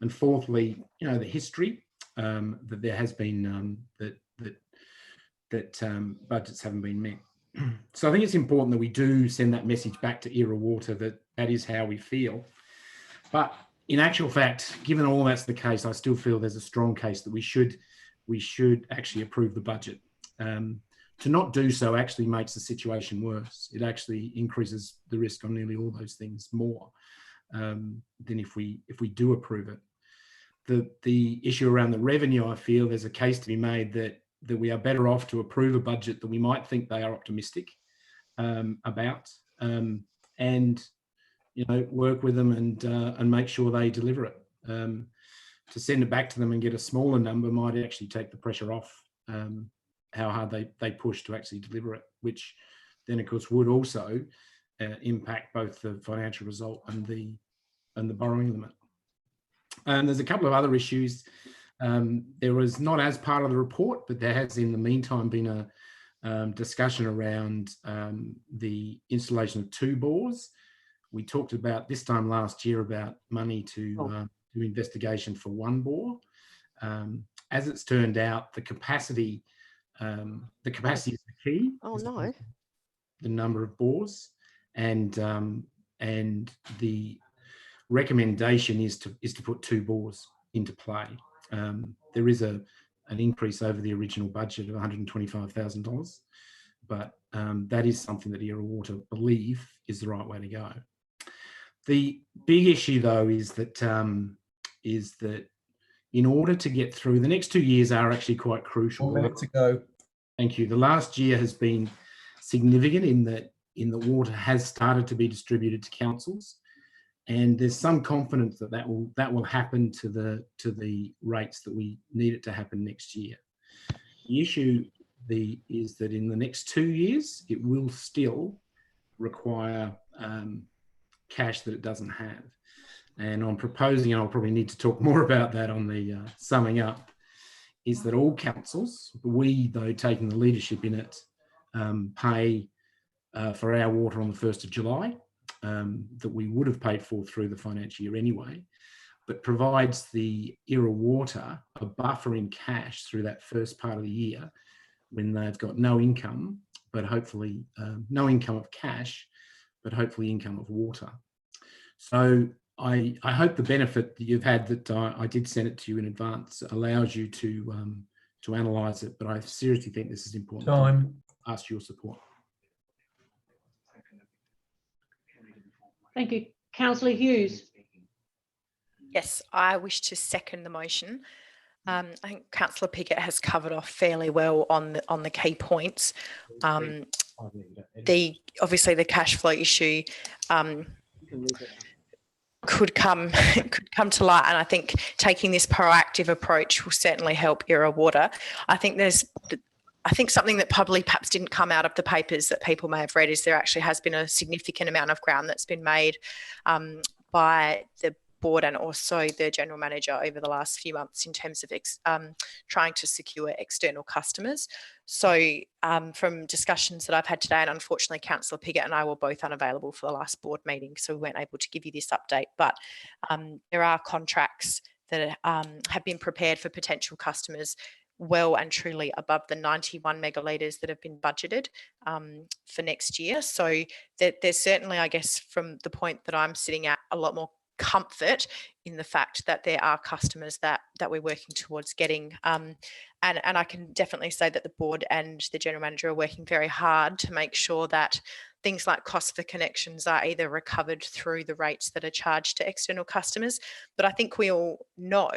fourthly, you know, the history that there has been that budgets haven't been met. So I think it's important that we do send that message back to Era Water that is how we feel. But in actual fact, given all that's the case, I still feel there's a strong case that we should actually approve the budget. To not do so actually makes the situation worse. It actually increases the risk on nearly all those things more than if we do approve it. The issue around the revenue, I feel there's a case to be made that we are better off to approve a budget that we might think they are optimistic about, and you know, work with them and make sure they deliver it. To send it back to them and get a smaller number might actually take the pressure off how hard they push to actually deliver it, which then of course would also impact both the financial result and the borrowing limit. There's a couple of other issues. There was not as part of the report, but there has in the meantime been a discussion around the installation of 2 bores. We talked about this time last year about money to do investigation for 1 bore. As it's turned out, the capacity is the key. Oh no! The number of bores, and the recommendation is to put 2 bores into play. There is an increase over the original budget of $125,000, but that is something that Era Water believe is the right way to go. The big issue, though, is that in order to get through, the next 2 years are actually quite crucial. 1 minute to go. Thank you. The last year has been significant in that water has started to be distributed to councils, and there's some confidence that will happen to the rates that we need it to happen next year. The issue is that in the next 2 years, it will still require cash that it doesn't have. And I'm proposing, and I'll probably need to talk more about that on the summing up, is that all councils, we though taking the leadership in it, pay for our water on the 1st of July, that we would have paid for through the financial year anyway. but provides the Era Water a buffer in cash through that first part of the year when they've got no income, but hopefully no income of cash, but hopefully income of water. So I hope the benefit that you've had, that I did send it to you in advance, allows you to analyse it. But I seriously think this is important. Time. To ask your support. Thank you. Councillor Hughes. Yes, I wish to second the motion. I think Councillor Piggott has covered off fairly well on the key points. Obviously the cash flow issue could come to light, and I think taking this proactive approach will certainly help Era Water. I think something that probably perhaps didn't come out of the papers that people may have read is there actually has been a significant amount of ground that's been made by the board and also the general manager over the last few months in terms of trying to secure external customers. So from discussions that I've had today, and unfortunately Councillor Piggott and I were both unavailable for the last board meeting, so we weren't able to give you this update, but there are contracts that have been prepared for potential customers well and truly above the 91 megalitres that have been budgeted for next year. So there's certainly, I guess, from the point that I'm sitting at, a lot more comfort in the fact that there are customers that we're working towards getting. And I can definitely say that the board and the general manager are working very hard to make sure that things like cost for connections are either recovered through the rates that are charged to external customers. But I think we all know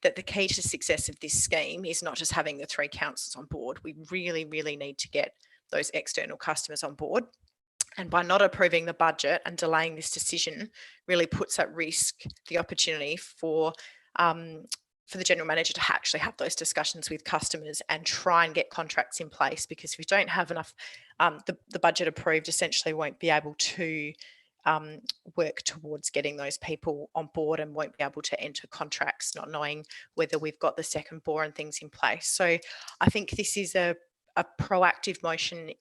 that the key to success of this scheme is not just having the 3 councils on board. We really, really need to get those external customers on board. And by not approving the budget and delaying this decision really puts at risk the opportunity for the general manager to actually have those discussions with customers and try and get contracts in place, because if we don't have enough, the budget approved essentially won't be able to work towards getting those people on board and won't be able to enter contracts not knowing whether we've got the second bore and things in place. So I think this is a proactive motion.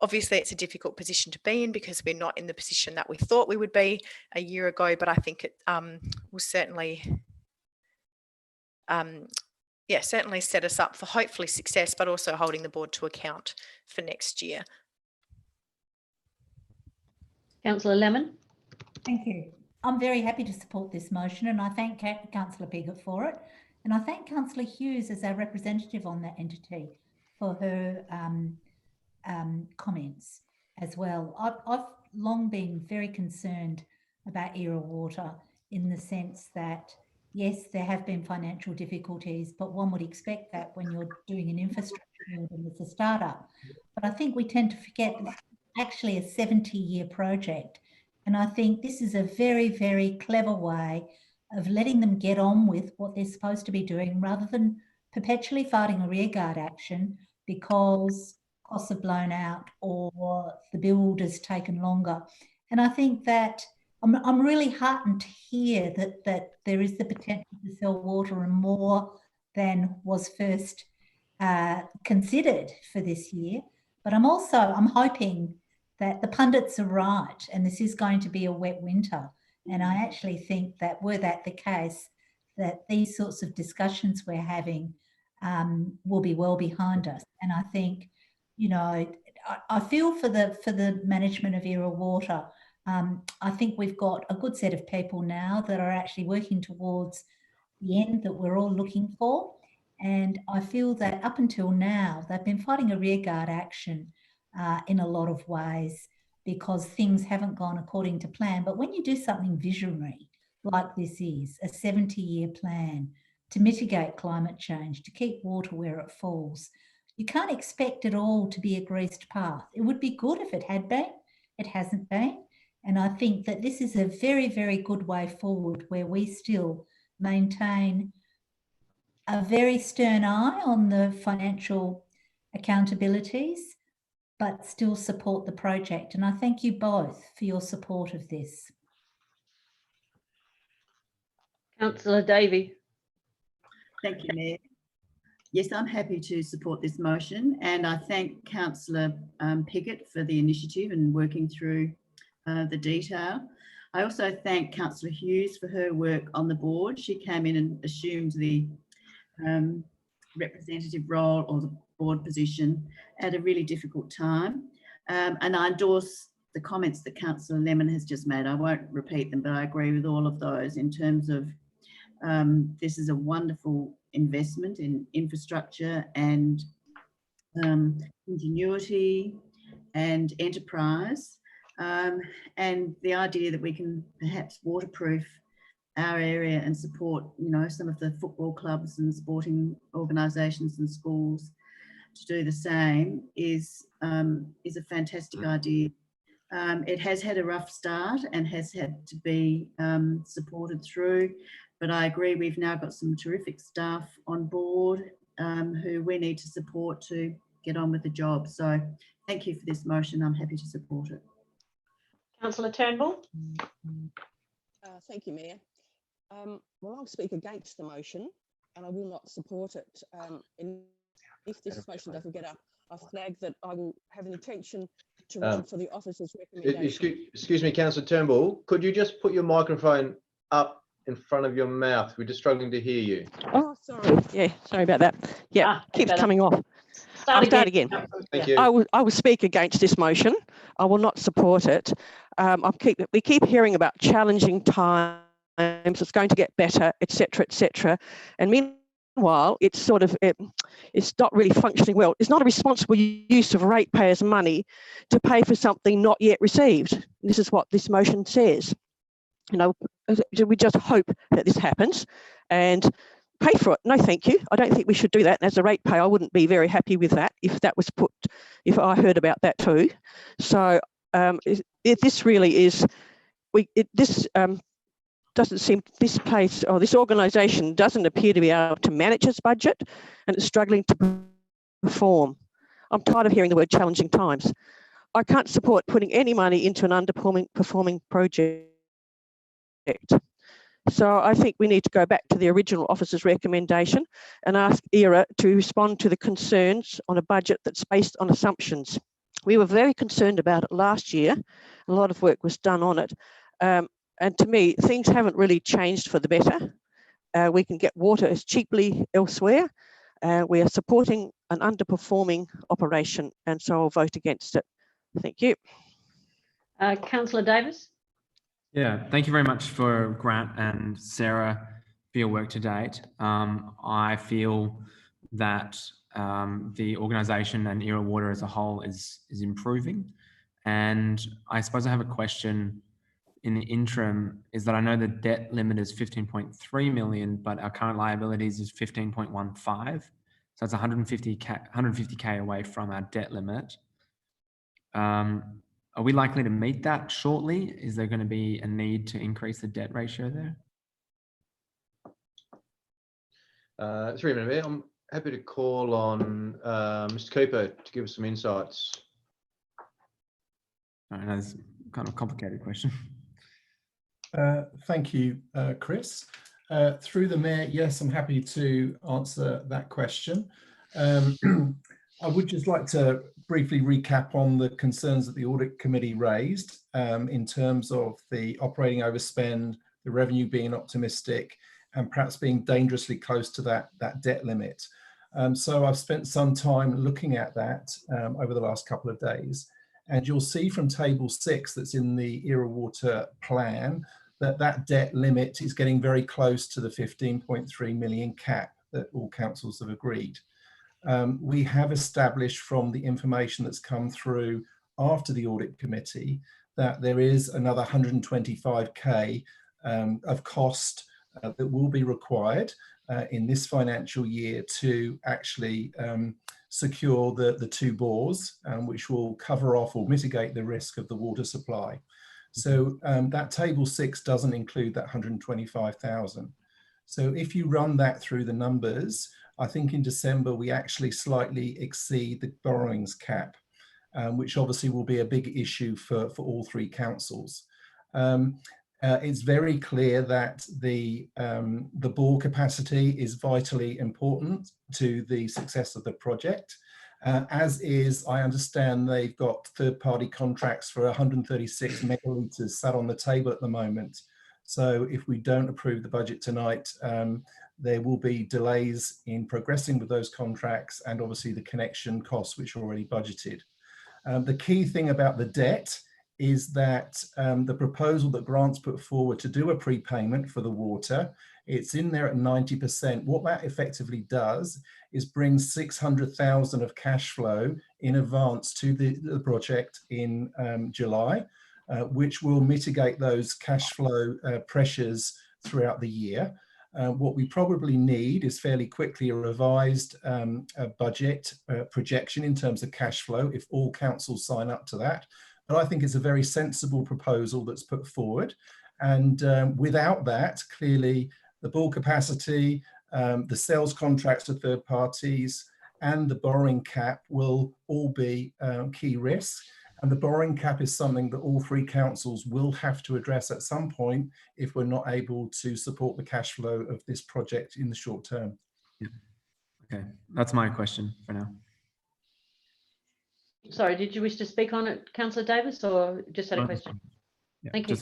Obviously, it's a difficult position to be in because we're not in the position that we thought we would be a year ago, but I think it will certainly, certainly set us up for hopefully success, but also holding the board to account for next year. Councillor Lemon. Thank you. I'm very happy to support this motion, and I thank Councillor Piggott for it. And I thank Councillor Hughes as our representative on that entity for her comments as well. I've long been very concerned about Era Water in the sense that, yes, there have been financial difficulties, but one would expect that when you're doing an infrastructure build and it's a startup. But I think we tend to forget that it's actually a 70-year project. And I think this is a very, very clever way of letting them get on with what they're supposed to be doing rather than perpetually fighting a rearguard action because costs have blown out or the build has taken longer. And I think that I'm really heartened to hear that there is the potential to sell water and more than was first considered for this year. But I'm hoping that the pundits are right and this is going to be a wet winter. And I actually think that were that the case, that these sorts of discussions we're having will be well behind us. And I think, you know, I feel for the management of Era Water. I think we've got a good set of people now that are actually working towards the end that we're all looking for. And I feel that up until now, they've been fighting a rearguard action in a lot of ways because things haven't gone according to plan. But when you do something visionary like this is, a 70-year plan to mitigate climate change, to keep water where it falls, you can't expect it all to be a greased path. It would be good if it had been. It hasn't been. And I think that this is a very, very good way forward where we still maintain a very stern eye on the financial accountabilities, but still support the project. And I thank you both for your support of this. Councillor Davey. Thank you, Mayor. Yes, I'm happy to support this motion, and I thank Councillor Piggott for the initiative and working through the detail. I also thank Councillor Hughes for her work on the board. She came in and assumed the representative role or the board position at a really difficult time. And I endorse the comments that Councillor Lemon has just made. I won't repeat them, but I agree with all of those in terms of this is a wonderful investment in infrastructure and ingenuity and enterprise. And the idea that we can perhaps waterproof our area and support, you know, some of the football clubs and sporting organisations and schools to do the same is a fantastic idea. It has had a rough start and has had to be supported through, but I agree we've now got some terrific staff on board who we need to support to get on with the job. So thank you for this motion. I'm happy to support it. Councillor Turnbull. Thank you, Mayor. Well, I'll speak against the motion and I will not support it. And if this motion doesn't get up, I flag that I will have an intention to run for the officer's recommendation. Excuse me, Councillor Turnbull, could you just put your microphone up in front of your mouth? We're just struggling to hear you. Oh, sorry. Yeah, sorry about that. Yeah, keeps coming off. I'll start again. Thank you. I will speak against this motion. I will not support it. We keep hearing about challenging times. It's going to get better, etc., and meanwhile, it's sort of it's not really functioning well. It's not a responsible use of ratepayers' money to pay for something not yet received. This is what this motion says. You know, we just hope that this happens and pay for it. No, thank you. I don't think we should do that. And as a ratepayer, I wouldn't be very happy with that if that was put. If I heard about that too. So this really is. Doesn't seem, this place or this organisation doesn't appear to be able to manage its budget and it's struggling to perform. I'm tired of hearing the word challenging times. I can't support putting any money into an underperforming project. So I think we need to go back to the original officer's recommendation and ask ERA to respond to the concerns on a budget that's based on assumptions. We were very concerned about it last year. A lot of work was done on it. And to me, things haven't really changed for the better. We can get water as cheaply elsewhere. We are supporting an underperforming operation, and so I'll vote against it. Thank you. Councillor Davis. Yeah, thank you very much for Grant and Sarah for your work to date. I feel that the organisation and ERA Water as a whole is improving. And I suppose I have a question in the interim, is that I know the debt limit is 15.3 million, but our current liabilities is 15.15. So it's 150K away from our debt limit. Are we likely to meet that shortly? Is there going to be a need to increase the debt ratio there? 3 minutes, Mayor. I'm happy to call on Mr. Cooper to give us some insights. I know it's kind of a complicated question. Thank you, Chris. Through the Mayor, yes, I'm happy to answer that question. I would just like to briefly recap on the concerns that the Audit Committee raised in terms of the operating overspend, the revenue being optimistic, and perhaps being dangerously close to that debt limit. So I've spent some time looking at that over the last couple of days. And you'll see from table 6 that's in the ERA Water plan that debt limit is getting very close to the 15.3 million cap that all councils have agreed. We have established from the information that's come through after the Audit Committee that there is another 125K of cost that will be required in this financial year to actually secure the 2 bores, which will cover off or mitigate the risk of the water supply. So that table 6 doesn't include that 125,000. So if you run that through the numbers, I think in December we actually slightly exceed the borrowings cap, which obviously will be a big issue for all 3 councils. It's very clear that the bore capacity is vitally important to the success of the project. As is, I understand they've got third-party contracts for 136 megalitres sat on the table at the moment. So if we don't approve the budget tonight, there will be delays in progressing with those contracts and obviously the connection costs, which are already budgeted. The key thing about the debt is that the proposal that Grant's put forward to do a prepayment for the water, it's in there at 90%. What that effectively does is bring 600,000 of cash flow in advance to the project in July, which will mitigate those cash flow pressures throughout the year. What we probably need is fairly quickly a revised budget projection in terms of cash flow if all councils sign up to that. But I think it's a very sensible proposal that's put forward. And without that, clearly the bull capacity, the sales contracts to third parties and the borrowing cap will all be key risks. And the borrowing cap is something that all three councils will have to address at some point if we're not able to support the cash flow of this project in the short term. Yeah. Okay, that's my question for now. Sorry, did you wish to speak on it, Councillor Davis, or just had a question? Yeah, thank you.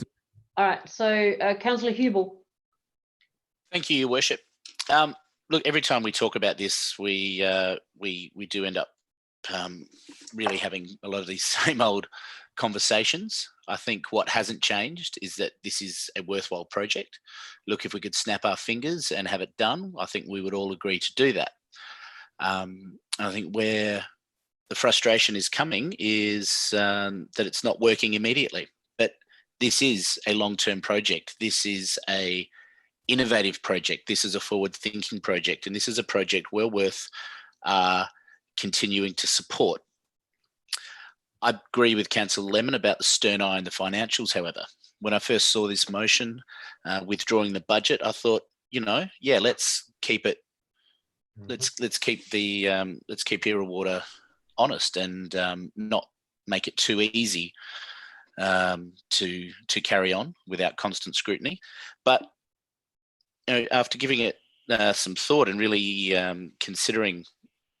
All right, so Councillor Hubel. Thank you, Your Worship. Look, every time we talk about this, we do end up really having a lot of these same old conversations. I think what hasn't changed is that this is a worthwhile project. Look, if we could snap our fingers and have it done, I think we would all agree to do that. I think where the frustration is coming is that it's not working immediately. But this is a long-term project. This is a innovative project. This is a forward-thinking project, and this is a project well worth continuing to support. I agree with Councillor Lemon about the stern eye and the financials. However, when I first saw this motion withdrawing the budget, I thought, you know, yeah, let's keep it. Let's keep the let's keep Era Water honest and not make it too easy to carry on without constant scrutiny. But you know, after giving it some thought and really considering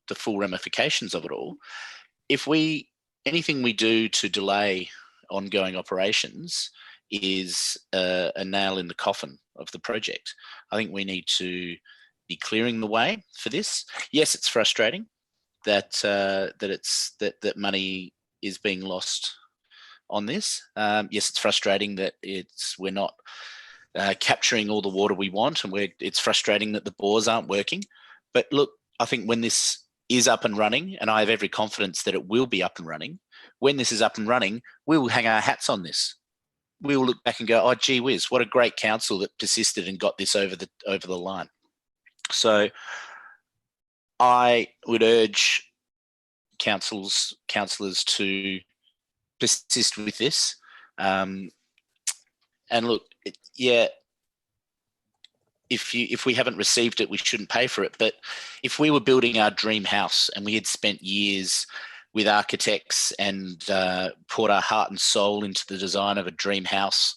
the full ramifications of it all, if anything we do to delay ongoing operations is a nail in the coffin of the project. I think we need to be clearing the way for this. Yes, it's frustrating that that money is being lost on this. Yes, it's frustrating that we're not capturing all the water we want, and it's frustrating that the bores aren't working. But look, I think when this is up and running, and I have every confidence that it will be up and running, when this is up and running, we will hang our hats on this. We will look back and go, oh, gee whiz, what a great council that persisted and got this over the line. So I would urge councillors to persist with this. And look, yeah, if we haven't received it, we shouldn't pay for it. But if we were building our dream house and we had spent years with architects and poured our heart and soul into the design of a dream house,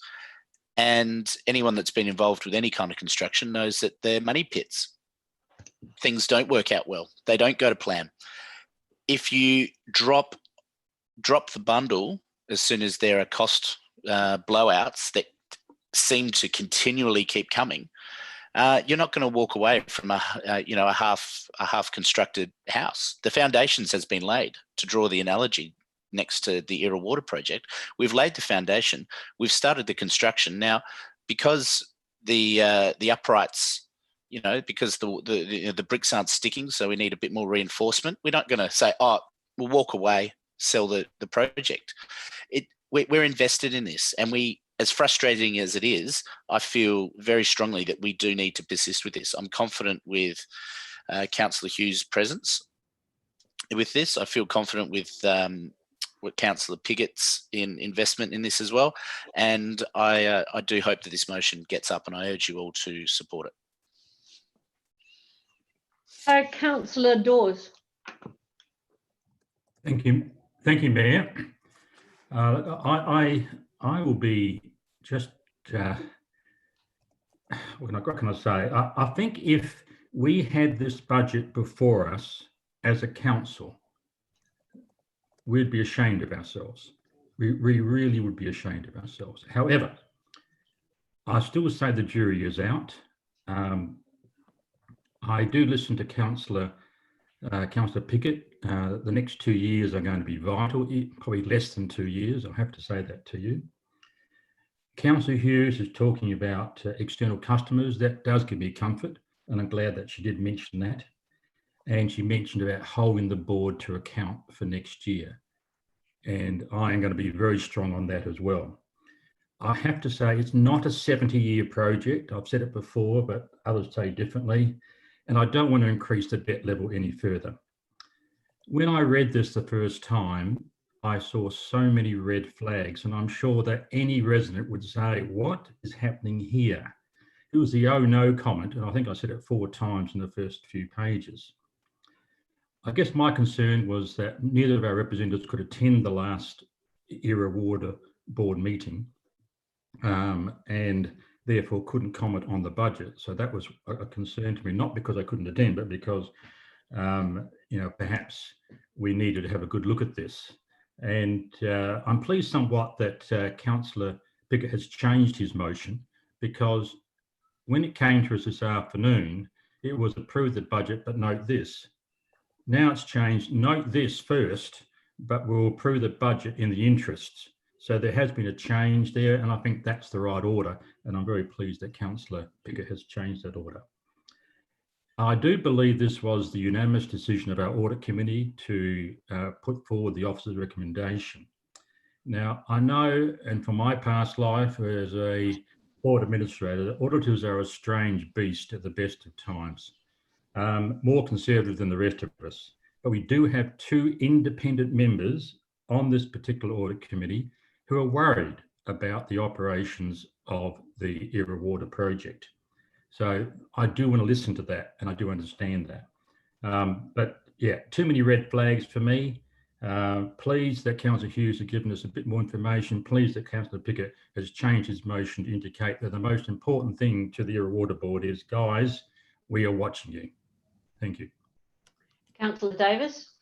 and anyone that's been involved with any kind of construction knows that they're money pits. Things don't work out well. They don't go to plan. If you drop the bundle as soon as there are cost blowouts that seem to continually keep coming, you're not going to walk away from a half constructed house. The foundations has been laid. To draw the analogy next to the Era Water project, we've laid the foundation. We've started the construction now, because the uprights, because the bricks aren't sticking, so we need a bit more reinforcement. We're not going to say, oh, we'll walk away, sell the project. We're invested in this, and as frustrating as it is, I feel very strongly that we do need to persist with this. I'm confident with Councillor Hughes' presence with this. I feel confident with Councillor Piggott's investment in this as well. And I do hope that this motion gets up, and I urge you all to support it. Councillor Dawes. Thank you, Mayor. I will be just, what can I say? I think if we had this budget before us as a council, we'd be ashamed of ourselves. We really would be ashamed of ourselves. However, I still say the jury is out. I do listen to Councillor Pickett. The next 2 years are going to be vital, probably less than 2 years. I have to say that to you. Councillor Hughes is talking about external customers. That does give me comfort, and I'm glad that she did mention that. And she mentioned about holding the board to account for next year. And I am going to be very strong on that as well. I have to say it's not a 70-year project. I've said it before, but others say differently. And I don't want to increase the debt level any further. When I read this the first time, I saw so many red flags, and I'm sure that any resident would say, what is happening here? It was the oh no comment, and I think I said it 4 times in the first few pages. I guess my concern was that neither of our representatives could attend the last Era Water Board meeting, and therefore couldn't comment on the budget. So that was a concern to me, not because I couldn't attend, but because perhaps we needed to have a good look at this. And I'm pleased somewhat that Councillor Pickett has changed his motion, because when it came to us this afternoon, it was approve the budget, but note this. Now it's changed, note this first, but we'll approve the budget in the interests. So there has been a change there, and I think that's the right order. And I'm very pleased that Councillor Pickett has changed that order. I do believe this was the unanimous decision of our audit committee to put forward the officer's recommendation. Now, I know, and from my past life as a board administrator, auditors are a strange beast at the best of times. More conservative than the rest of us. But we do have 2 independent members on this particular audit committee who are worried about the operations of the Era Water project. So I do want to listen to that, and I do understand that. But yeah, too many red flags for me. Pleased that Councillor Hughes has given us a bit more information. Pleased that Councillor Pickett has changed his motion to indicate that the most important thing to the Era Water Board is, guys, we are watching you. Thank you. Councillor Davis.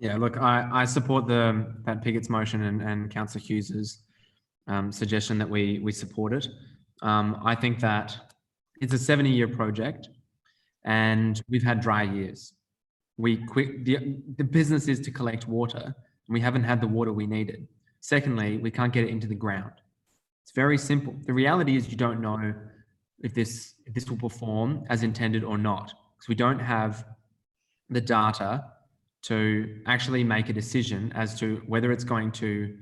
Yeah, look, I support that Pickett's motion and Councillor Hughes's suggestion that we support it. I think that it's a 70-year project, and we've had dry years. The business is to collect water, and we haven't had the water we needed. Secondly, we can't get it into the ground. It's very simple. The reality is you don't know if this will perform as intended or not, because we don't have the data to actually make a decision as to whether it's going to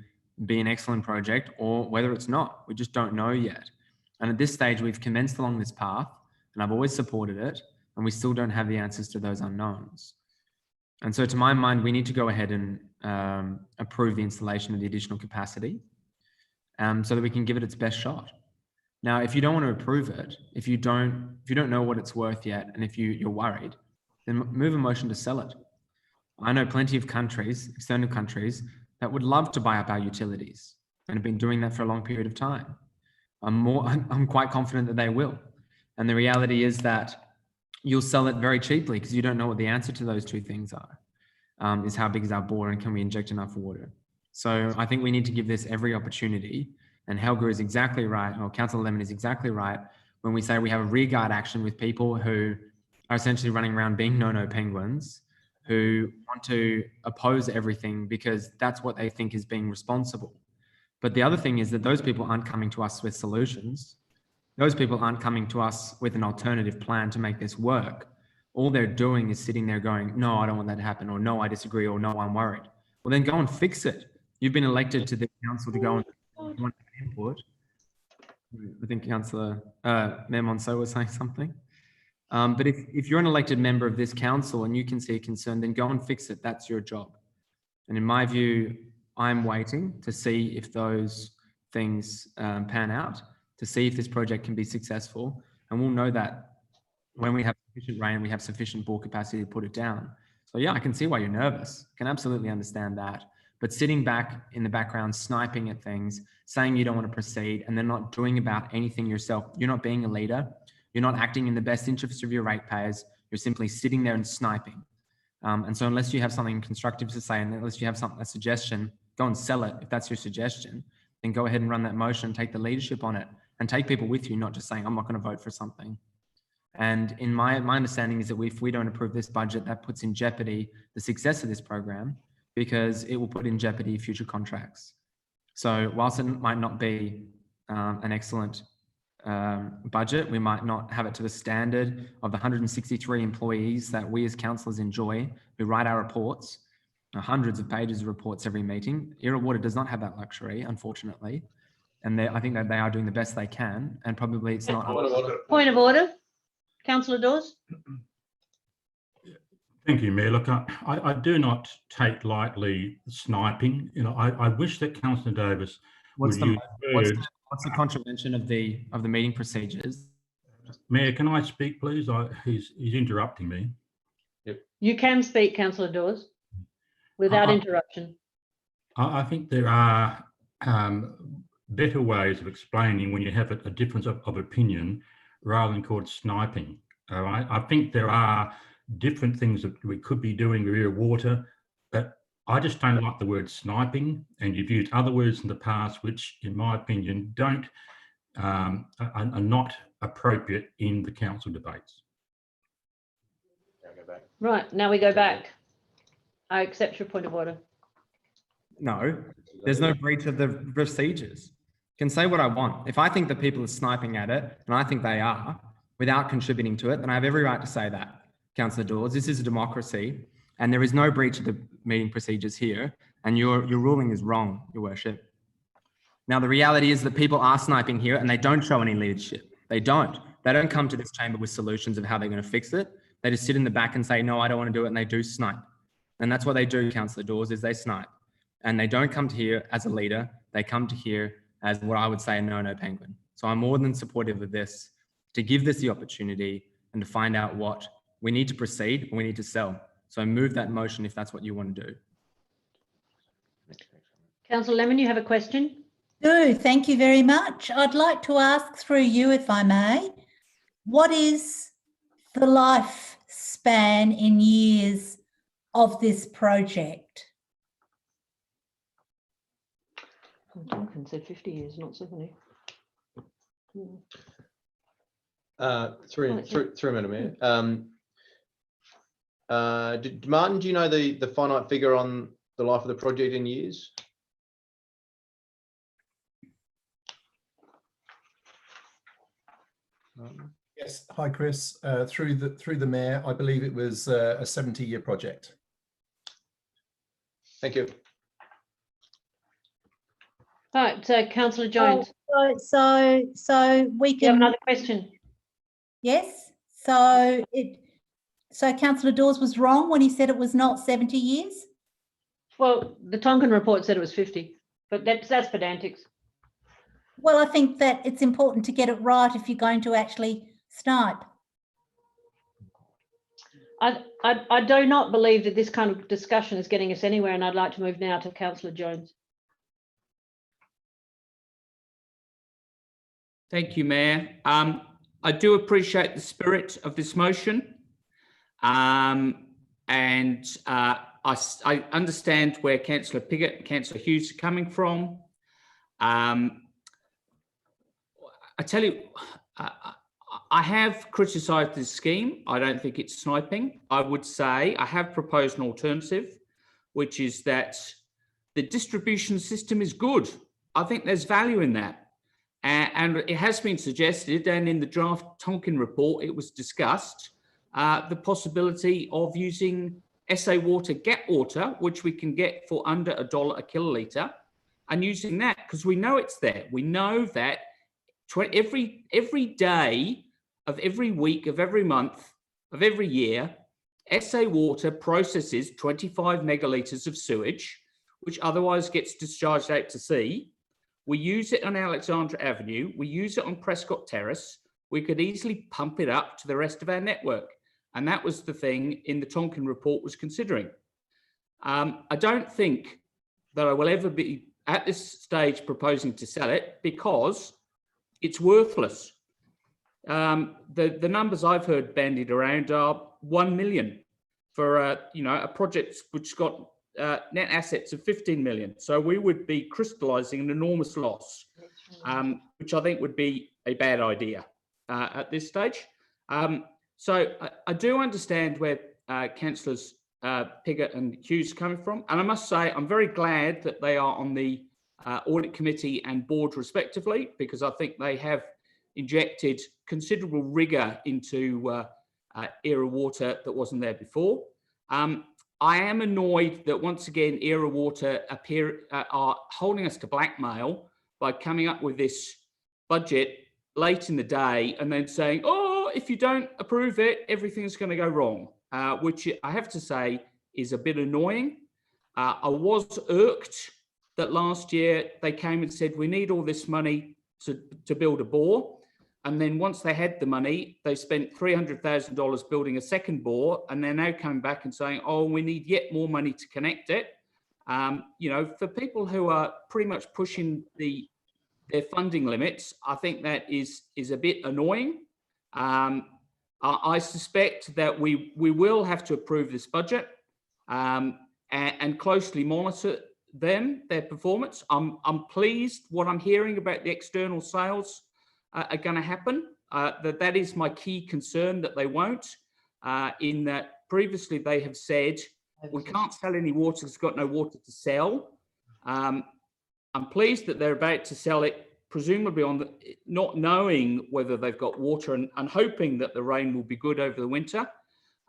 be an excellent project or whether it's not. We just don't know yet. And at this stage, we've commenced along this path, and I've always supported it, and we still don't have the answers to those unknowns. And so to my mind, we need to go ahead and approve the installation of the additional capacity so that we can give it its best shot. Now, if you don't want to approve it, if you don't know what it's worth yet, and if you're worried, then move a motion to sell it. I know plenty of countries, external countries, that would love to buy up our utilities and have been doing that for a long period of time. I'm quite confident that they will. And the reality is that you'll sell it very cheaply because you don't know what the answer to those 2 things are, is how big is our bore and can we inject enough water? So I think we need to give this every opportunity. And Helga is exactly right, or Councillor Lemon is exactly right, when we say we have a rearguard action with people who are essentially running around being no-no penguins, who want to oppose everything because that's what they think is being responsible. But the other thing is that those people aren't coming to us with solutions. Those people aren't coming to us with an alternative plan to make this work. All they're doing is sitting there going, no, I don't want that to happen, or no, I disagree, or no, I'm worried. Well, then go and fix it. You've been elected to the council to go and want input. I think Councillor Mayor Monceau was saying something. But if you're an elected member of this council and you can see a concern, then go and fix it. That's your job. And in my view, I'm waiting to see if those things pan out, to see if this project can be successful. And we'll know that when we have sufficient rain, we have sufficient bore capacity to put it down. So yeah, I can see why you're nervous. I can absolutely understand that. But sitting back in the background, sniping at things, saying you don't want to proceed, and then not doing about anything yourself, you're not being a leader. You're not acting in the best interest of your ratepayers. You're simply sitting there and sniping. And so unless you have something constructive to say, and unless you have a suggestion, go and sell it. If that's your suggestion, then go ahead and run that motion, take the leadership on it, and take people with you, not just saying, I'm not going to vote for something. And in my understanding is that if we don't approve this budget, that puts in jeopardy the success of this program, because it will put in jeopardy future contracts. So whilst it might not be an excellent budget, we might not have it to the standard of the 163 employees that we as councillors enjoy, who write our reports, hundreds of pages of reports every meeting. Era Water does not have that luxury, unfortunately. And I think that they are doing the best they can, and probably it's not. Point of order. Councillor Dawes. Thank you, Mayor. Look, I do not take lightly sniping. You know, I wish that Councillor Davis What's the contravention of the meeting procedures? Mayor, can I speak, please? He's interrupting me. Yep. You can speak, Councillor Dawes, without interruption. I think there are better ways of explaining when you have a difference of opinion rather than called sniping. All right. I think there are different things that we could be doing with Era Water, but I just don't like the word sniping, and you've used other words in the past which, in my opinion, are not appropriate in the council debates. Right, now we go back. I accept your point of order. No, there's no breach of the procedures. I can say what I want. If I think that people are sniping at it, and I think they are, without contributing to it, then I have every right to say that. Councillor Dawes, this is a democracy, and there is no breach of the meeting procedures here, and your ruling is wrong, Your Worship. Now, the reality is that people are sniping here, and they don't show any leadership. They don't. They don't come to this chamber with solutions of how they're going to fix it. They just sit in the back and say, no, I don't want to do it, and they do snipe. And that's what they do, Councillor Dawes, is they snipe. And they don't come to here as a leader. They come to here as what I would say a no-no penguin. So I'm more than supportive of this, to give this the opportunity and to find out what we need to proceed and we need to sell. So move that motion if that's what you want to do. Councillor Lemon, you have a question? Thank you very much. I'd like to ask through you, if I may, what is the lifespan in years of this project? Duncan said 50 years, not 70. Through Madam Mayor. Martin, do you know the finite figure on the life of the project in years? Yes. Hi, Chris. Through the mayor, I believe it was a 70-year project. Thank you. Right, Councillor Jones. So we can. You have another question? Yes. So Councillor Dawes was wrong when he said it was not 70 years? Well, the Tonkin report said it was 50, but that's pedantics. Well, I think that it's important to get it right if you're going to actually snipe. I do not believe that this kind of discussion is getting us anywhere, and I'd like to move now to Councillor Jones. Thank you, Mayor. I do appreciate the spirit of this motion. I understand where Councillor Piggott and Councillor Hughes are coming from. I tell you, I have criticised this scheme. I don't think it's sniping. I would say I have proposed an alternative, which is that the distribution system is good. I think there's value in that. And it has been suggested, and in the draft Tonkin report, it was discussed, the possibility of using SA Water Get Water, which we can get for under $1 a kilolitre, and using that because we know it's there. We know that every day of every week of every month of every year, SA Water processes 25 megalitres of sewage, which otherwise gets discharged out to sea. We use it on Alexandra Avenue. We use it on Prescott Terrace. We could easily pump it up to the rest of our network. And that was the thing in the Tonkin report was considering. I don't think that I will ever be at this stage proposing to sell it because it's worthless. The numbers I've heard bandied around are 1 million for you know, a project which got net assets of 15 million. So we would be crystallising an enormous loss, which I think would be a bad idea at this stage. So I do understand where Councillors Piggott and Hughes are coming from, and I must say I'm very glad that they are on the Audit Committee and Board respectively, because I think they have injected considerable rigour into Era Water that wasn't there before. I am annoyed that once again Era Water are holding us to blackmail by coming up with this budget late in the day and then saying, oh, if you don't approve it, everything's going to go wrong, which I have to say is a bit annoying. I was irked that last year they came and said, we need all this money to build a bore. And then once they had the money, they spent $300,000 building a second bore, and they're now coming back and saying, oh, we need yet more money to connect it. You know, for people who are pretty much pushing their funding limits, I think that is a bit annoying. I suspect that we will have to approve this budget and closely monitor their performance. I'm pleased what I'm hearing about the external sales are going to happen. That is my key concern, that they won't, in that previously they have said we can't sell any water because we've got no water to sell. I'm pleased that they're about to sell it, presumably on not knowing whether they've got water and hoping that the rain will be good over the winter.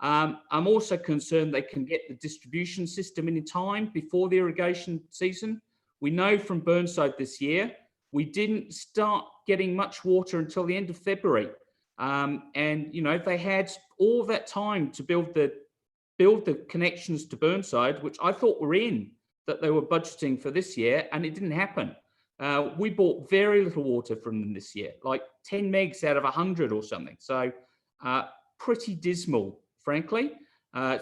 I'm also concerned they can get the distribution system in time before the irrigation season. We know from Burnside this year, we didn't start getting much water until the end of February. And, you know, they had all that time to build the connections to Burnside, which I thought were in, that they were budgeting for this year, and it didn't happen. We bought very little water from them this year, like 10 megs out of 100 or something. So pretty dismal, frankly.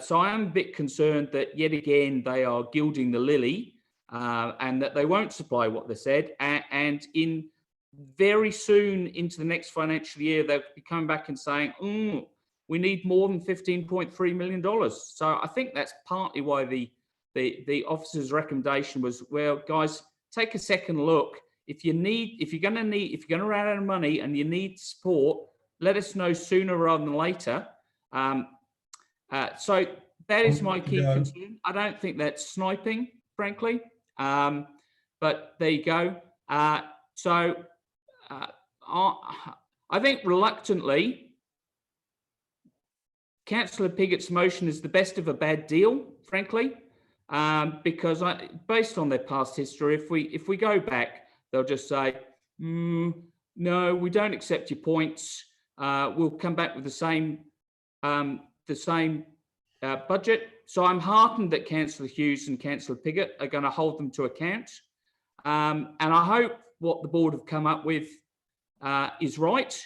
So I am a bit concerned that yet again, they are gilding the lily and that they won't supply what they said. And in very soon into the next financial year, they'll be coming back and saying, we need more than $15.3 million. So I think that's partly why the officer's recommendation was, well, guys, take a second look. If you're going to run out of money and you need support, let us know sooner rather than later. So that is my key concern. I don't think that's sniping, frankly, but there you go. So I think reluctantly, Councillor Piggott's motion is the best of a bad deal, frankly, because based on their past history, if we go back, they'll just say, no, we don't accept your points. We'll come back with the same budget. So I'm heartened that Councillor Hughes and Councillor Piggott are going to hold them to account. And I hope what the board have come up with is right.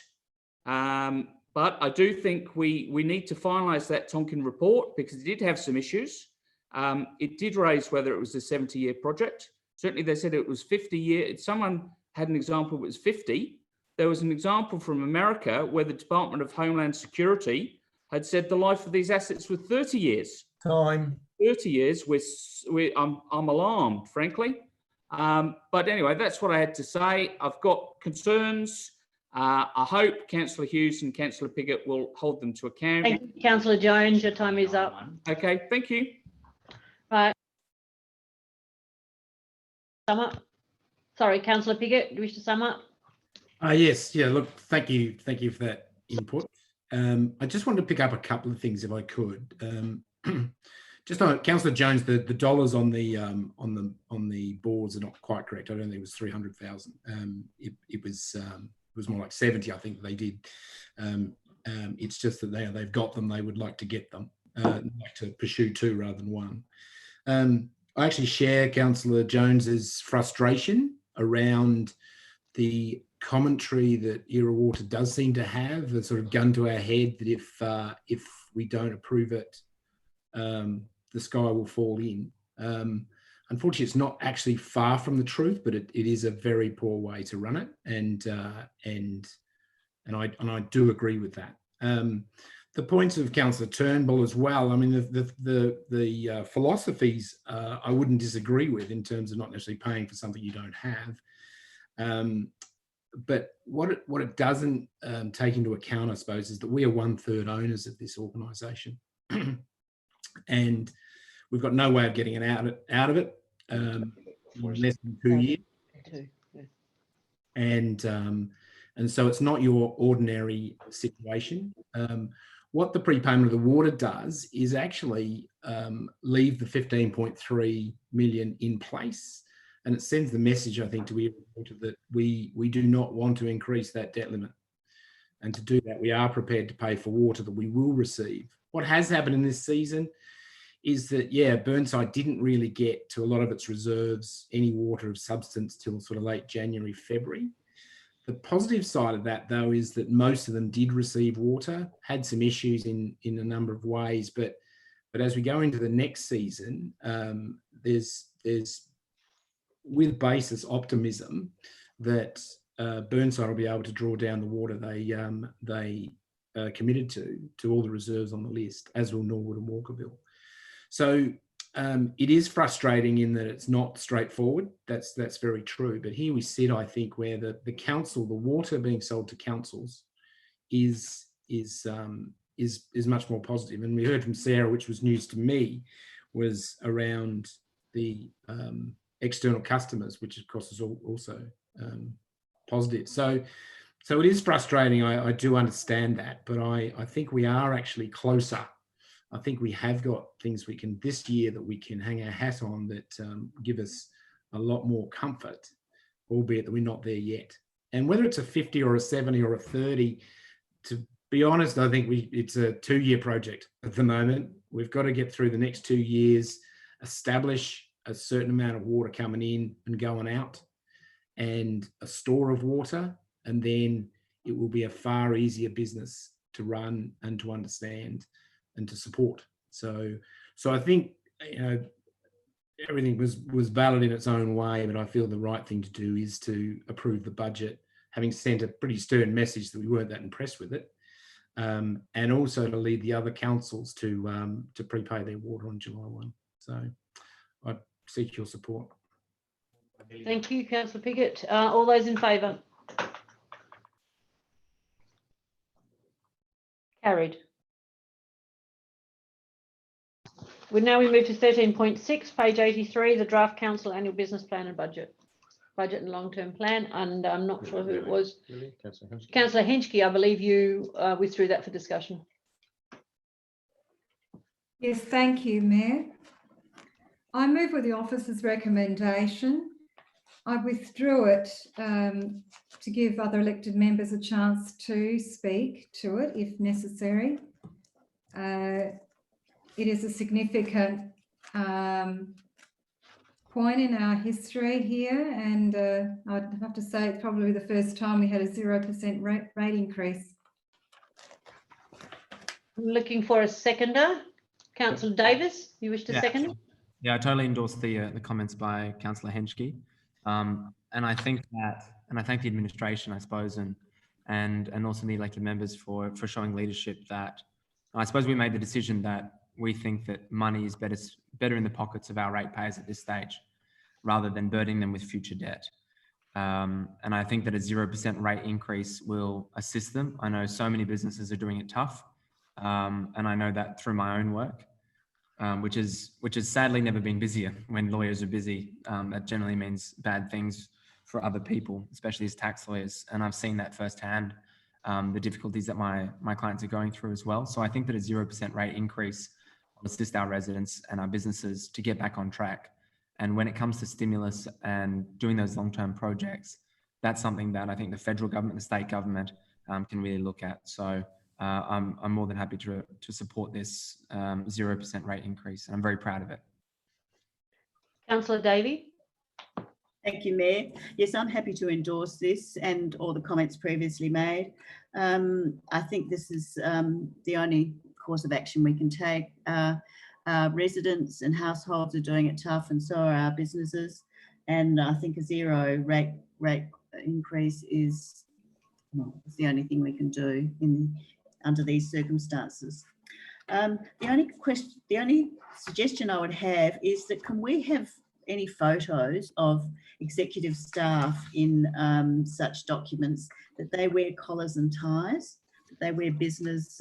But I do think we need to finalise that Tonkin report, because it did have some issues. It did raise whether it was a 70-year project. Certainly they said it was 50 years. Someone had an example it was 50. There was an example from America where the Department of Homeland Security had said the life of these assets was 30 years. 30 years, I'm alarmed, frankly. But anyway, that's what I had to say. I've got concerns. I hope Councillor Hughes and Councillor Piggott will hold them to account. Thank you, Councillor Jones. Your time is up. Okay, thank you. Right. Sum up. Sorry, Councillor Piggott, do you wish to sum up? Yes, yeah, look, thank you for that input. I just wanted to pick up a couple of things if I could. Just on Councillor Jones, the dollars on the boards are not quite correct. I don't think it was 300,000. It was more like 70, I think they did. It's just that they've got them. They would like to get them, like to pursue two rather than one. I actually share Councillor Jones's frustration around the commentary that Era Water does seem to have, a sort of gun to our head that if we don't approve it, the sky will fall in. Unfortunately, it's not actually far from the truth, but it is a very poor way to run it, and I do agree with that. the points of Councillor Turnbull as well. I mean, the philosophies I wouldn't disagree with in terms of not necessarily paying for something you don't have. But what it doesn't take into account, I suppose, is that we are 1/3 owners of this organisation, and we've got no way of getting it out of it in less than 2 years. And so it's not your ordinary situation. What the prepayment of the water does is actually leave the 15.3 million in place, and it sends the message, I think, to every water that we do not want to increase that debt limit. And to do that, we are prepared to pay for water that we will receive. What has happened in this season is that, yeah, Burnside didn't really get to a lot of its reserves, any water of substance, till sort of late January, February. The positive side of that, though, is that most of them did receive water, had some issues in a number of ways, but as we go into the next season, there's with basis optimism that Burnside will be able to draw down the water they committed to all the reserves on the list, as will Norwood and Walkerville. So it is frustrating in that it's not straightforward. That's very true. But here we sit, I think, where the council, the water being sold to councils, is much more positive. And we heard from Sarah, which was news to me, was around the external customers, which of course is also positive. So it is frustrating. I do understand that, but I think we are actually closer. I think we have got things we can this year that we can hang our hat on that give us a lot more comfort, albeit that we're not there yet. And whether it's a 50 or a 70 or a 30, to be honest, I think it's a 2-year project at the moment. We've got to get through the next 2 years, establish a certain amount of water coming in and going out, and a store of water, and then it will be a far easier business to run and to understand and to support. So I think, you know, everything was valid in its own way, but I feel the right thing to do is to approve the budget, having sent a pretty stern message that we weren't that impressed with it, and also to lead the other councils to prepay their water on July 1. So I seek your support. Thank you, Councillor Piggott. All those in favour? Carried. We move to 13.6, page 83, the draft council annual business plan and budget and long-term plan. And I'm not sure who it was. Councillor Henschke, I believe you withdrew that for discussion. Yes, thank you, Mayor. I move with the officer's recommendation. I withdrew it to give other elected members a chance to speak to it if necessary. It is a significant point in our history here, and I'd have to say it's probably the first time we had a 0% rate increase. I'm looking for a seconder. Councillor Davis, you wish to second? Yeah, I totally endorse the comments by Councillor Henschke, and I think that, and I thank the administration, I suppose, and also the elected members for showing leadership. That I suppose we made the decision that we think that money is better in the pockets of our ratepayers at this stage, rather than burdening them with future debt. And I think that a 0% rate increase will assist them. I know so many businesses are doing it tough, and I know that through my own work. Which has sadly never been busier. When lawyers are busy, that generally means bad things for other people, especially as tax lawyers. And I've seen that firsthand, the difficulties that my clients are going through as well. So I think that a 0% rate increase will assist our residents and our businesses to get back on track. And when it comes to stimulus and doing those long-term projects, that's something that I think the federal government, the state government can really look at. So I'm more than happy to support this 0% rate increase, and I'm very proud of it. Councillor Davey. Thank you, Mayor. Yes, I'm happy to endorse this and all the comments previously made. I think this is the only course of action we can take. Residents and households are doing it tough, and so are our businesses. And I think a 0 rate increase is the only thing we can do under these circumstances. The only suggestion I would have is that can we have any photos of executive staff in such documents, that they wear collars and ties, that they wear business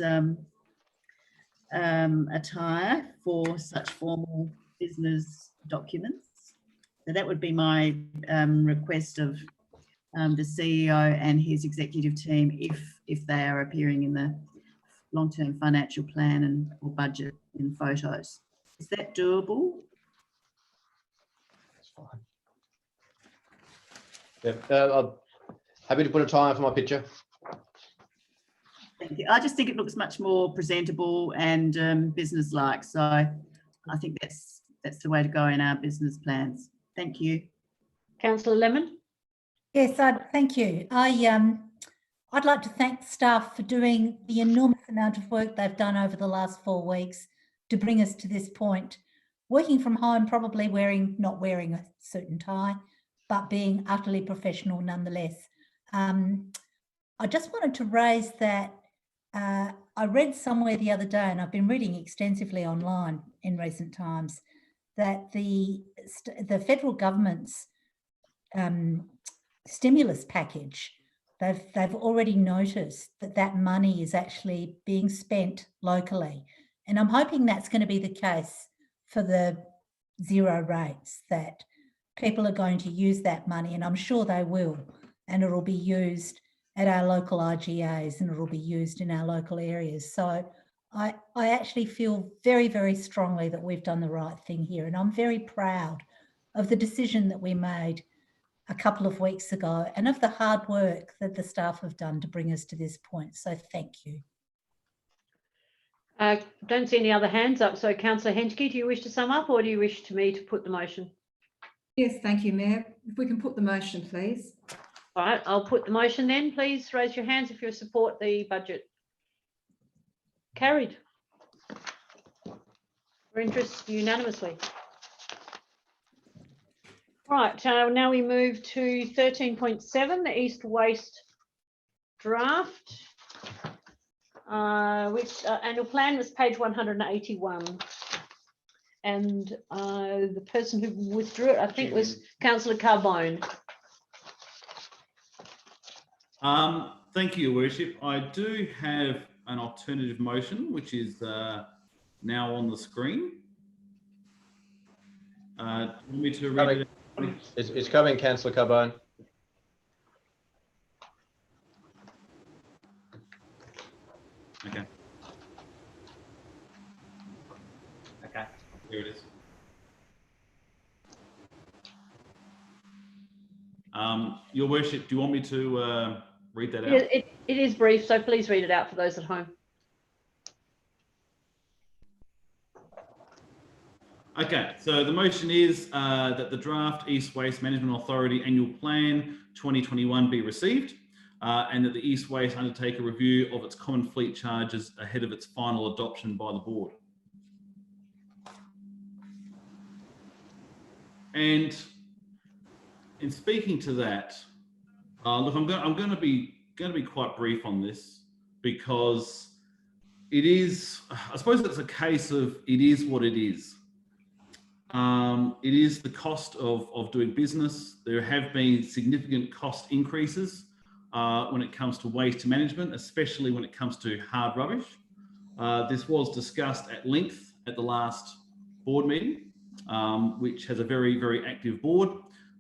attire for such formal business documents. So that would be my request of the CEO and his executive team if they are appearing in the long-term financial plan or budget in photos. Is that doable? That's fine. Yeah, I'm happy to put a tie on for my picture. Thank you. I just think it looks much more presentable and business-like. So I think that's the way to go in our business plans. Thank you. Councillor Lemon. Yes, thank you. I'd like to thank staff for doing the enormous amount of work they've done over the last 4 weeks to bring us to this point. Working from home, probably not wearing a suit and tie, but being utterly professional nonetheless. I just wanted to raise that I read somewhere the other day, and I've been reading extensively online in recent times, that the federal government's stimulus package, they've already noticed that money is actually being spent locally. And I'm hoping that's going to be the case for the zero rates, that people are going to use that money, and I'm sure they will, and it'll be used at our local IGAs and it'll be used in our local areas. So I actually feel very, very strongly that we've done the right thing here, and I'm very proud of the decision that we made a couple of weeks ago and of the hard work that the staff have done to bring us to this point. So thank you. Don't see any other hands up. So Councillor Henschke, do you wish to sum up, or do you wish me to put the motion? Yes, thank you, Mayor. If we can put the motion, please. All right, I'll put the motion then. Please raise your hands if you support the budget. Carried. For interest unanimously. Right, now we move to 13.7, the East Waste draft, which annual plan was page 181. And the person who withdrew it, I think, was Councillor Carbone. Thank you, Your Worship. I do have an alternative motion, which is now on the screen. Do you want me to read it? It's coming, Councillor Carbone. Okay. Okay, here it is. Your Worship, do you want me to read that out? It is brief, so please read it out for those at home. Okay, so the motion is that the draft East Waste Management Authority Annual Plan 2021 be received, and that the East Waste undertake a review of its common fleet charges ahead of its final adoption by the board. And in speaking to that, look, I'm going to be quite brief on this, because it is, I suppose it's a case of it is what it is. It is the cost of doing business. There have been significant cost increases when it comes to waste management, especially when it comes to hard rubbish. This was discussed at length at the last board meeting, which has a very, very active board,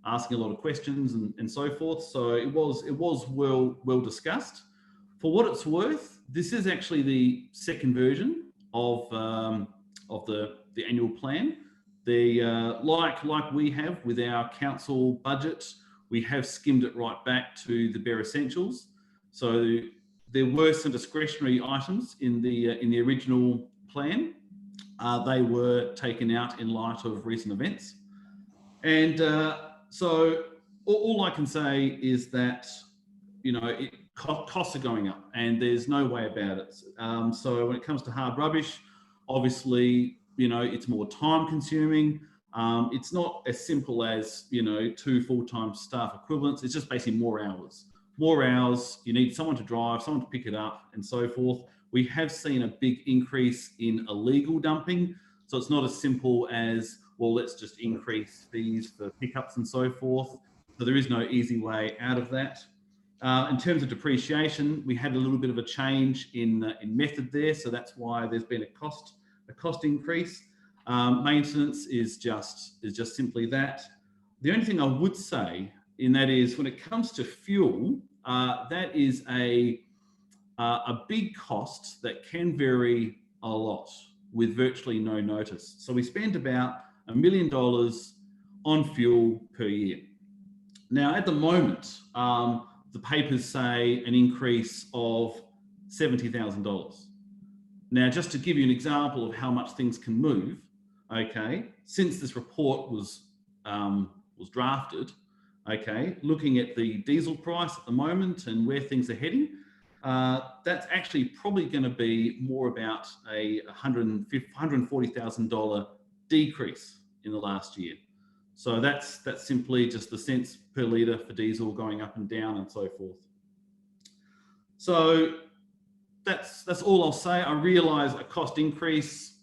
asking a lot of questions and so forth. So it was well discussed. For what it's worth, this is actually the second version of the annual plan. Like we have with our council budget, we have skimmed it right back to the bare essentials. So there were some discretionary items in the original plan. They were taken out in light of recent events. And so all I can say is that, you know, costs are going up, and there's no way about it. So when it comes to hard rubbish, obviously, you know, it's more time consuming. It's not as simple as, you know, 2 full-time staff equivalents. It's just basically more hours. More hours, you need someone to drive, someone to pick it up and so forth. we have seen a big increase in illegal dumping. So it's not as simple as, well, let's just increase fees for pickups and so forth. So there is no easy way out of that. In terms of depreciation, we had a little bit of a change in method there. So that's why there's been a cost increase. Maintenance is just simply that. The only thing I would say in that is when it comes to fuel, that is a big cost that can vary a lot with virtually no notice. So we spend about $1 million on fuel per year. Now, at the moment, the papers say an increase of $70,000. Now, just to give you an example of how much things can move, okay, since this report was drafted, okay, looking at the diesel price at the moment and where things are heading, that's actually probably going to be more about a $140,000 decrease in the last year. So that's simply just the cents per litre for diesel going up and down and so forth. So that's all I'll say. I realise a cost increase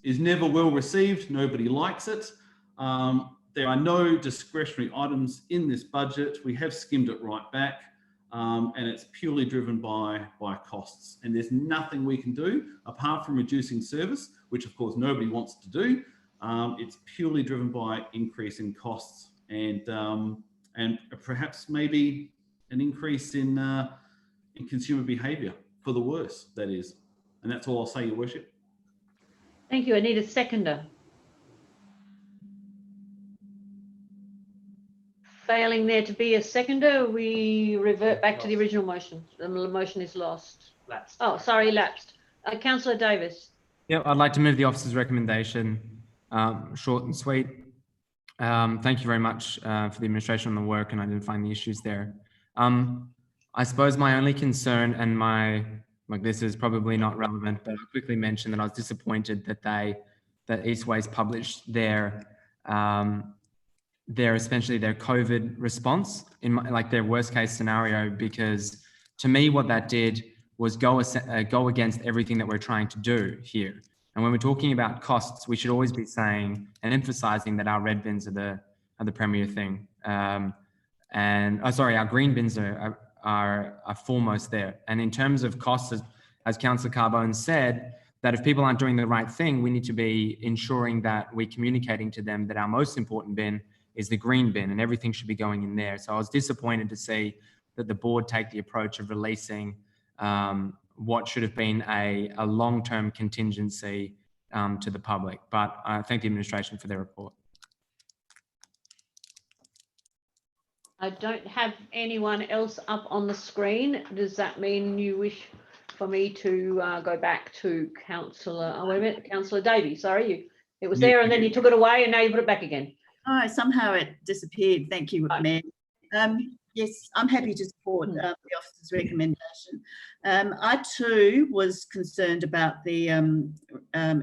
is never well received. Nobody likes it. There are no discretionary items in this budget. We have skimmed it right back, and it's purely driven by costs. And there's nothing we can do apart from reducing service, which of course nobody wants to do. It's purely driven by increase in costs and perhaps maybe an increase in consumer behaviour for the worse, that is. And that's all I'll say, Your Worship. Thank you. I need a seconder. Failing there to be a seconder, we revert back to the original motion. The motion is lost. Lapsed. Oh, sorry, lapsed. Councillor Davis. Yeah, I'd like to move the officer's recommendation, short and sweet. Thank you very much for the administration on the work and identifying the issues there. I suppose my only concern and this is probably not relevant, but I'll quickly mention that I was disappointed that East West published their essentially their COVID response in their worst case scenario, because to me what that did was go against everything that we're trying to do here. And when we're talking about costs, we should always be saying and emphasizing that our red bins are the premier thing. Our green bins are foremost there. And in terms of costs, as Councillor Carbone said, that if people aren't doing the right thing, we need to be ensuring that we're communicating to them that our most important bin is the green bin and everything should be going in there. So I was disappointed to see that the board take the approach of releasing what should have been a long-term contingency to the public. But I thank the administration for their report. I don't have anyone else up on the screen. Does that mean you wish for me to go back to Councillor Davies? Sorry, it was there and then you took it away and now you put it back again. Oh, somehow it disappeared. Thank you, Mayor. Yes, I'm happy to support the officer's recommendation. I too was concerned about the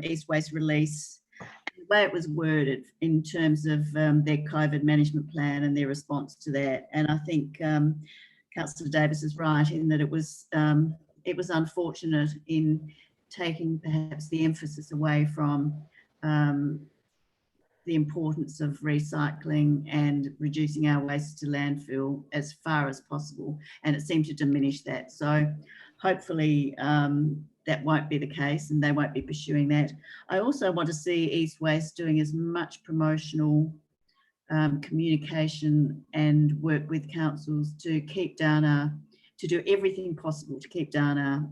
East West release, the way it was worded in terms of their COVID management plan and their response to that. And I think Councillor Davis is right in that it was unfortunate in taking perhaps the emphasis away from the importance of recycling and reducing our waste to landfill as far as possible, and it seemed to diminish that. So hopefully that won't be the case and they won't be pursuing that. I also want to see East West doing as much promotional communication and work with councils to keep down to do everything possible to keep down our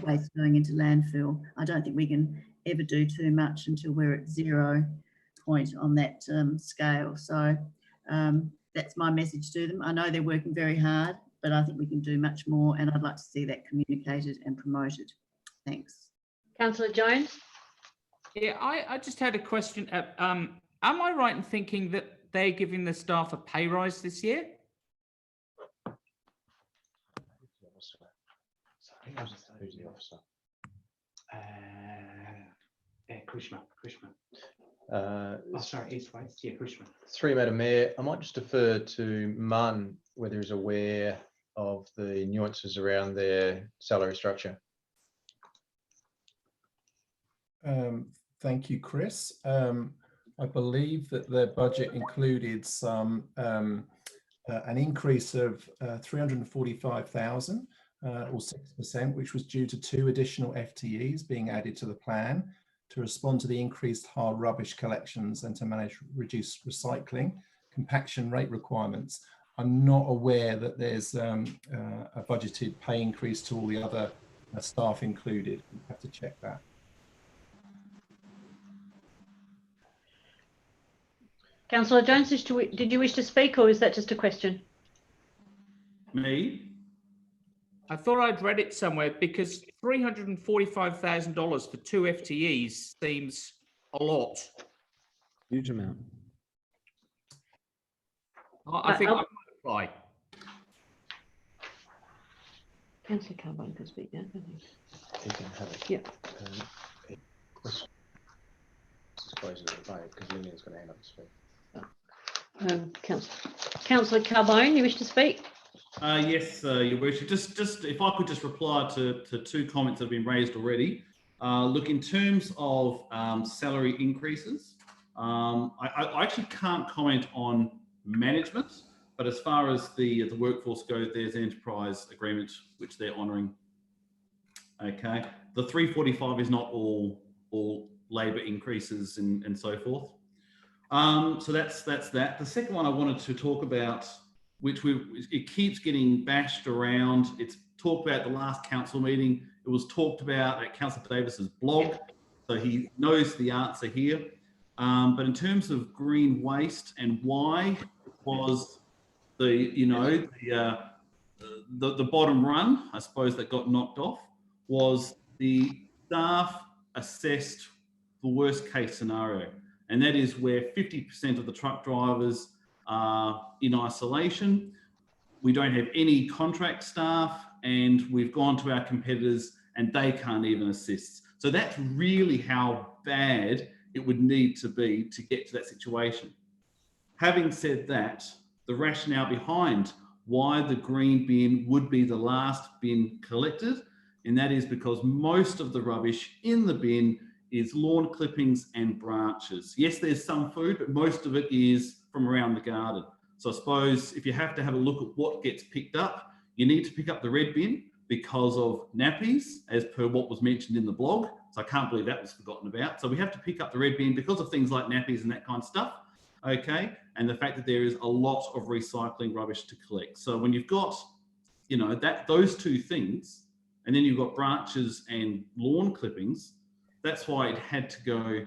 waste going into landfill. I don't think we can ever do too much until we're at 0 point on that scale. So that's my message to them. I know they're working very hard, but I think we can do much more, and I'd like to see that communicated and promoted. Thanks. Councillor Jones? Yeah, I just had a question. Am I right in thinking that they're giving the staff a pay rise this year? Who's the officer? Krishma. Sorry, East West. Yeah, Krishma. Through Madam Mayor, I might just defer to Martin whether he's aware of the nuances around their salary structure. Thank you, Chris. I believe that their budget included some an increase of 345,000 or 6%, which was due to 2 additional FTEs being added to the plan to respond to the increased hard rubbish collections and to manage reduced recycling compaction rate requirements. I'm not aware that there's a budgeted pay increase to all the other staff included. We have to check that. Councillor Jones, did you wish to speak, or is that just a question? Me? I thought I'd read it somewhere, because $345,000 for 2 FTEs seems a lot. Huge amount. I think I might apply. Councillor Carbone can speak now, can't he? He can have it. Yeah. Closing the debate because Lillian's going to end up speaking. Councillor Carbone, you wish to speak? Yes, Your Worship. Just if I could just reply to 2 comments that have been raised already. Look, in terms of salary increases, I actually can't comment on management, but as far as the workforce goes, there's an enterprise agreement which they're honouring. Okay, the 345 is not all labour increases and so forth. So that's that. The second one I wanted to talk about, which it keeps getting bashed around. It's talked about at the last council meeting. It was talked about at Councillor Davis's blog, so he knows the answer here. But in terms of green waste and why it was the bottom run, I suppose, that got knocked off, was the staff assessed the worst case scenario. And that is where 50% of the truck drivers are in isolation. We don't have any contract staff, and we've gone to our competitors and they can't even assist. So that's really how bad it would need to be to get to that situation. Having said that, the rationale behind why the green bin would be the last bin collected, and that is because most of the rubbish in the bin is lawn clippings and branches. Yes, there's some food, but most of it is from around the garden. So I suppose if you have to have a look at what gets picked up, you need to pick up the red bin because of nappies, as per what was mentioned in the blog. So I can't believe that was forgotten about. So we have to pick up the red bin because of things like nappies and that kind of stuff, okay? And the fact that there is a lot of recycling rubbish to collect. So when you've got, those 2 things, and then you've got branches and lawn clippings, that's why it had to go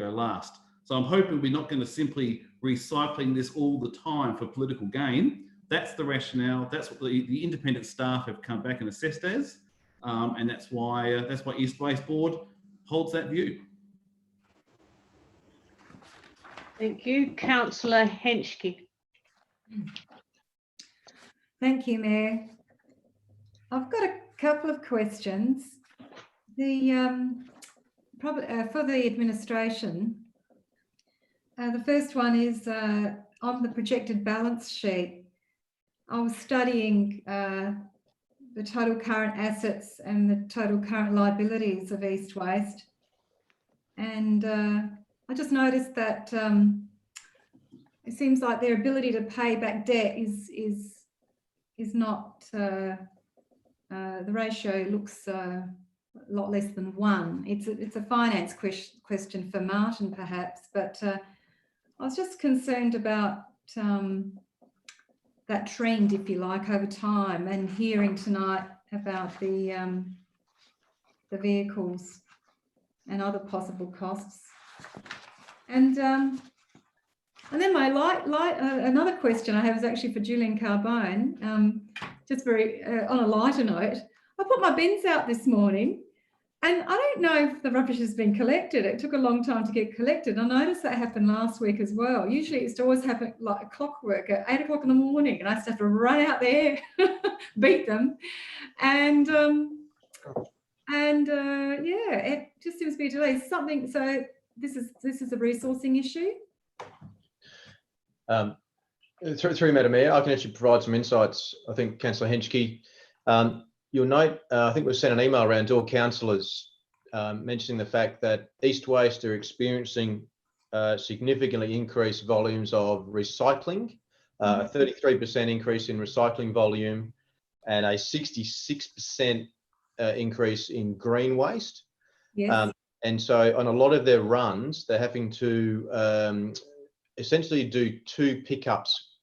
last. So I'm hoping we're not going to simply recycling this all the time for political gain. That's the rationale. That's what the independent staff have come back and assessed as, and that's why East Waste Board holds that view. Thank you, Councillor Henschke. Thank you, Mayor. I've got a couple of questions. For the administration, the first one is on the projected balance sheet. I was studying the total current assets and the total current liabilities of East Waste, and I just noticed that it seems like their ability to pay back debt is not the ratio looks a lot less than 1. It's a finance question for Martin perhaps, but I was just concerned about that trend, if you like, over time, and hearing tonight about the vehicles and other possible costs. And then my another question I have is actually for Julian Carbone, just very on a lighter note. I put my bins out this morning, and I don't know if the rubbish has been collected. It took a long time to get collected. I noticed that happened last week as well. Usually it's always happened like a clockwork at 8 o'clock in the morning, and I just have to run out there, beat them. And yeah, it just seems to be a delay. Something, so this is a resourcing issue? Through Madam Mayor, I can actually provide some insights. I think Councillor Henschke, you'll note, I think we've sent an email around to all councillors mentioning the fact that East Waste are experiencing significantly increased volumes of recycling, a 33% increase in recycling volume, and a 66% increase in green waste. Yes. And so on a lot of their runs, they're having to essentially do two pickups,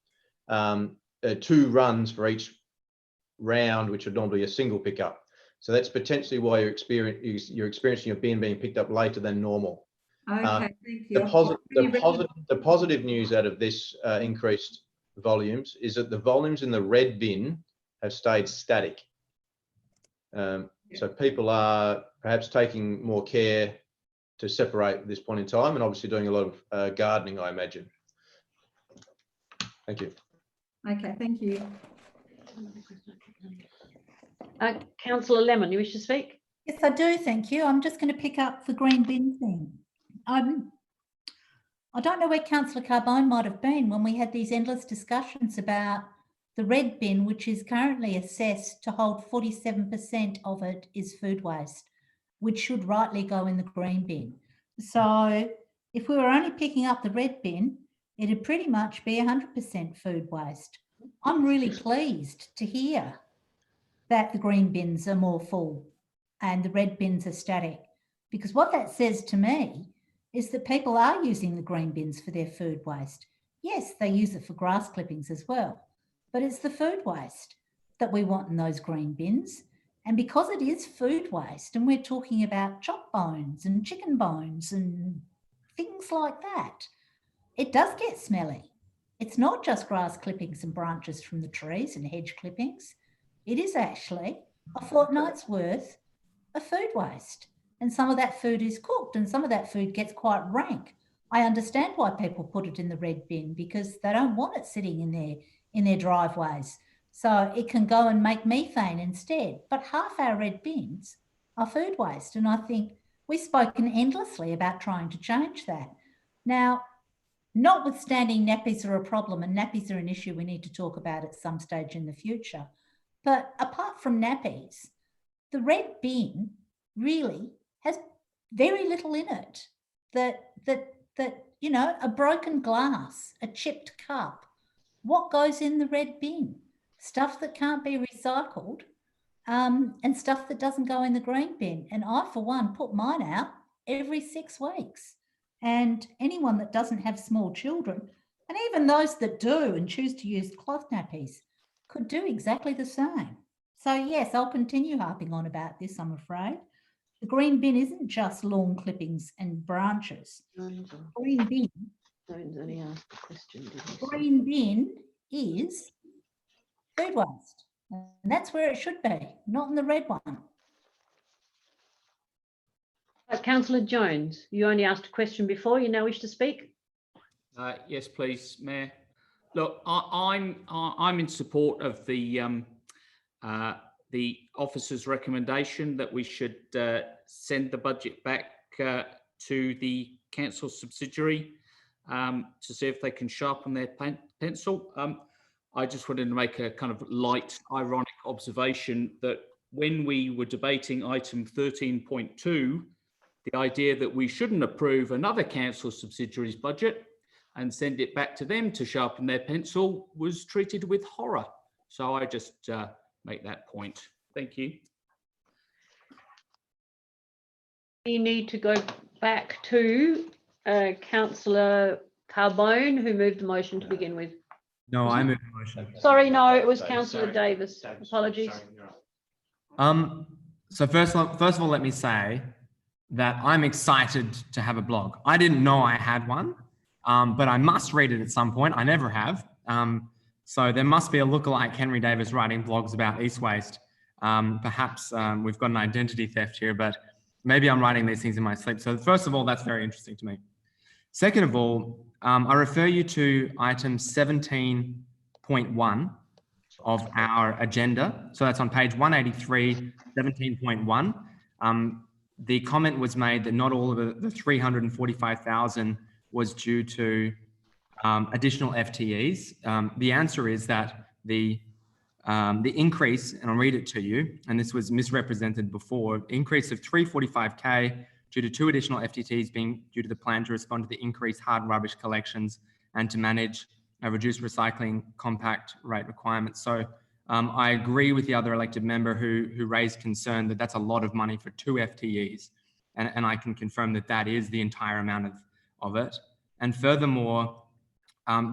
2 runs for each round, which would normally be a single pickup. So that's potentially why you're experiencing your bin being picked up later than normal. Okay, thank you. The positive news out of this increased volumes is that the volumes in the red bin have stayed static. So people are perhaps taking more care to separate at this point in time, and obviously doing a lot of gardening, I imagine. Thank you. Okay, thank you. Councillor Lemon, you wish to speak? Yes, I do, thank you. I'm just going to pick up the green bin thing. I don't know where Councillor Carbone might have been when we had these endless discussions about the red bin, which is currently assessed to hold 47% of it is food waste, which should rightly go in the green bin. So if we were only picking up the red bin, it'd pretty much be 100% food waste. I'm really pleased to hear that the green bins are more full and the red bins are static, because what that says to me is that people are using the green bins for their food waste. Yes, they use it for grass clippings as well, but it's the food waste that we want in those green bins. And because it is food waste, and we're talking about chop bones and chicken bones and things like that, it does get smelly. It's not just grass clippings and branches from the trees and hedge clippings. It is actually a fortnight's worth of food waste. And some of that food is cooked and some of that food gets quite rank. I understand why people put it in the red bin, because they don't want it sitting in their driveways. So it can go and make methane instead. But half our red bins are food waste. And I think we've spoken endlessly about trying to change that. Now, notwithstanding nappies are a problem, and nappies are an issue we need to talk about at some stage in the future. But apart from nappies, the red bin really has very little in it that you know, a broken glass, a chipped cup. What goes in the red bin? Stuff that can't be recycled, and stuff that doesn't go in the green bin. And I, for one, put mine out every 6 weeks. And anyone that doesn't have small children, and even those that do and choose to use cloth nappies, could do exactly the same. So yes, I'll continue harping on about this, I'm afraid. The green bin isn't just lawn clippings and branches. Green bin is food waste. And that's where it should be, not in the red one. Councillor Jones, you only asked a question before. You now wish to speak? Yes, please, Mayor. Look, I'm in support of the officer's recommendation that we should send the budget back to the council subsidiary to see if they can sharpen their pencil. I just wanted to make a kind of light, ironic observation that when we were debating item 13.2, the idea that we shouldn't approve another council subsidiary's budget and send it back to them to sharpen their pencil was treated with horror. So I just make that point. Thank you. We need to go back to Councillor Carbone, who moved the motion to begin with. No, I moved the motion. Sorry, no, it was Councillor Davis. Apologies. So first of all, let me say that I'm excited to have a blog. I didn't know I had one, but I must read it at some point. I never have. So there must be a lookalike Henry Davis writing blogs about East Waste. Perhaps we've got an identity theft here, but maybe I'm writing these things in my sleep. So first of all, that's very interesting to me. Second of all, I refer you to item 17.1 of our agenda. So that's on page 183, 17.1. The comment was made that not all of the 345,000 was due to additional FTEs. The answer is that the the increase, and I'll read it to you, and this was misrepresented before, increase of 345K due to 2 additional FTTs being due to the plan to respond to the increased hard rubbish collections and to manage a reduced recycling compact rate requirements. So I agree with the other elected member who raised concern that that's a lot of money for 2 FTEs. And I can confirm that that is the entire amount of it. And furthermore,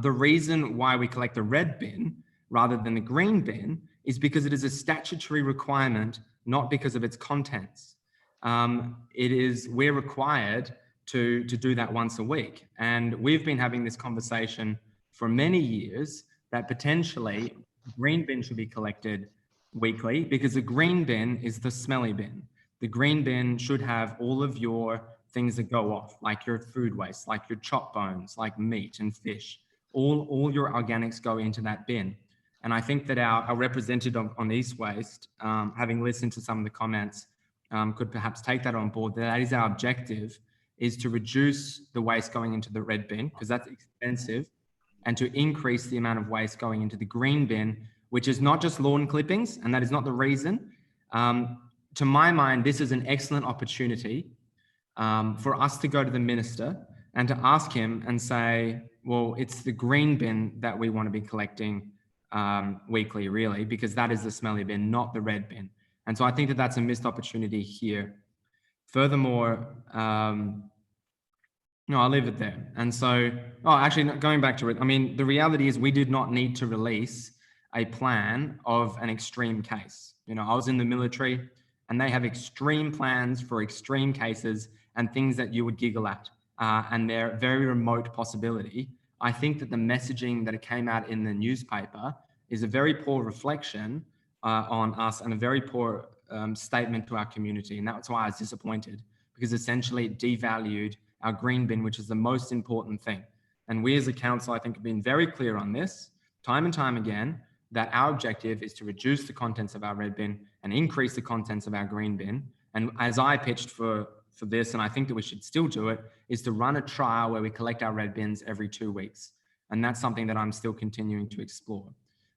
the reason why we collect the red bin rather than the green bin is because it is a statutory requirement, not because of its contents. We're required to do that once a week. And we've been having this conversation for many years that potentially green bin should be collected weekly because the green bin is the smelly bin. The green bin should have all of your things that go off, like your food waste, like your chopped bones, like meat and fish. All your organics go into that bin. And I think that our representative on East Waste, having listened to some of the comments, could perhaps take that on board. That is our objective, is to reduce the waste going into the red bin, because that's expensive, and to increase the amount of waste going into the green bin, which is not just lawn clippings, and that is not the reason. To my mind, this is an excellent opportunity for us to go to the minister and to ask him and say, well, it's the green bin that we want to be collecting weekly, really, because that is the smelly bin, not the red bin. And so I think that that's a missed opportunity here. Furthermore, no, I'll leave it there. And so, actually, going back to it, I mean, the reality is we did not need to release a plan of an extreme case. You know, I was in the military and they have extreme plans for extreme cases and things that you would giggle at. And they're a very remote possibility. I think that the messaging that came out in the newspaper is a very poor reflection on us and a very poor statement to our community. And that's why I was disappointed, because essentially it devalued our green bin, which is the most important thing. And we as a council, I think, have been very clear on this time and time again, that our objective is to reduce the contents of our red bin and increase the contents of our green bin. And as I pitched for this, and I think that we should still do it, is to run a trial where we collect our red bins every 2 weeks. And that's something that I'm still continuing to explore.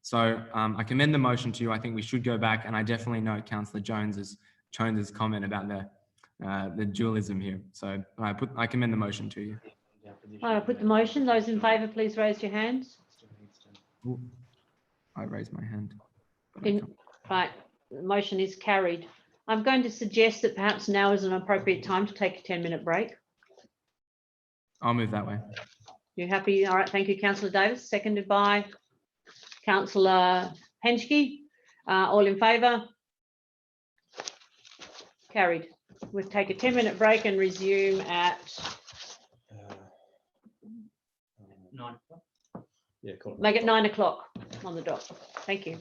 So I commend the motion to you. I think we should go back, and I definitely note Councillor Jones's comment about the dualism here. So I commend the motion to you. I put the motion. Those in favour, please raise your hands. Ooh, I raised my hand. Right, the motion is carried. I'm going to suggest that perhaps now is an appropriate time to take a 10-minute break. I'll move that way. You happy? All right, thank you, Councillor Davis. Seconded by Councillor Henschke. All in favour? Carried. We'll take a 10-minute break and resume at 9 o'clock. Yeah, cool. Make it 9 o'clock on the dot. Thank you.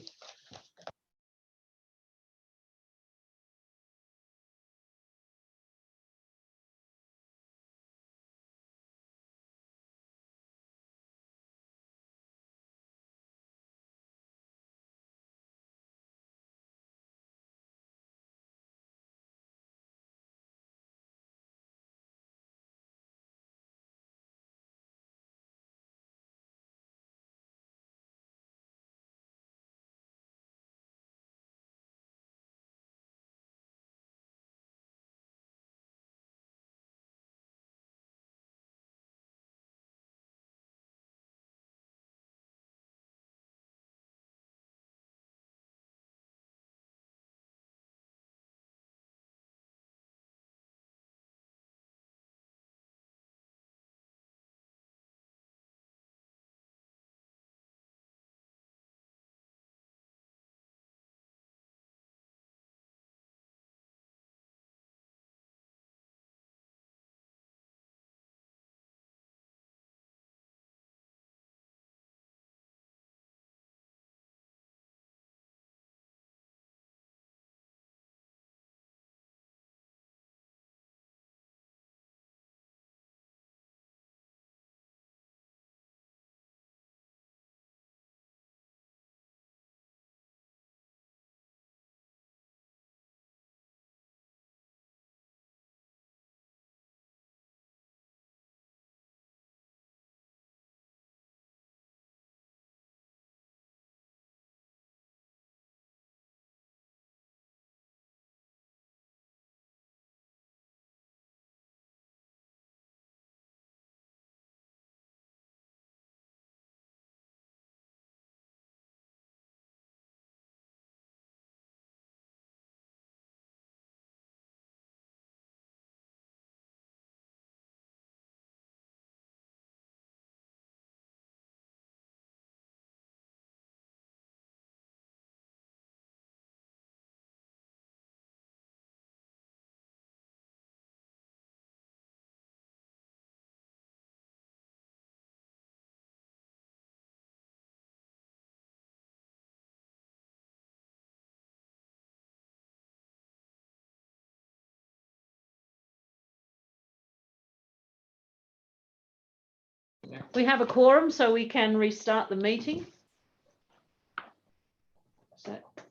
We have a quorum, so we can restart the meeting.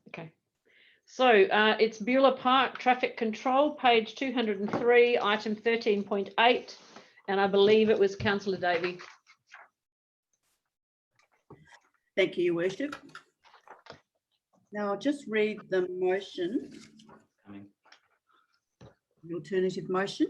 Okay. So it's Beulah Park Traffic Control, page 203, item 13.8, and I believe it was Councillor Davey. Thank you, Your Worship. Now I'll just read the motion, the alternative motion.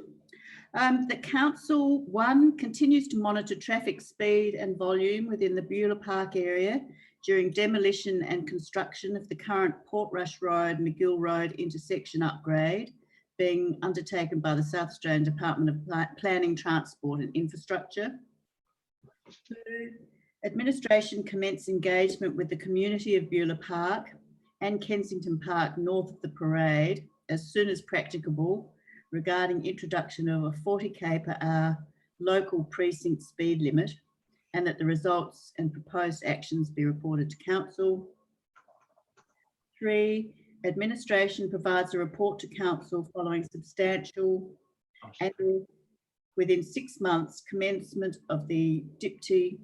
The council, 1, continues to monitor traffic speed and volume within the Beulah Park area during demolition and construction of the current Portrush Road, McGill Road intersection upgrade being undertaken by the South Australian Department of Planning, Transport and Infrastructure. 2, administration commence engagement with the community of Beulah Park and Kensington Park north of the parade as soon as practicable regarding introduction of a 40 km/h local precinct speed limit, and that the results and proposed actions be reported to council. 3, administration provides a report to council following substantial and within 6 months commencement of the DPTI,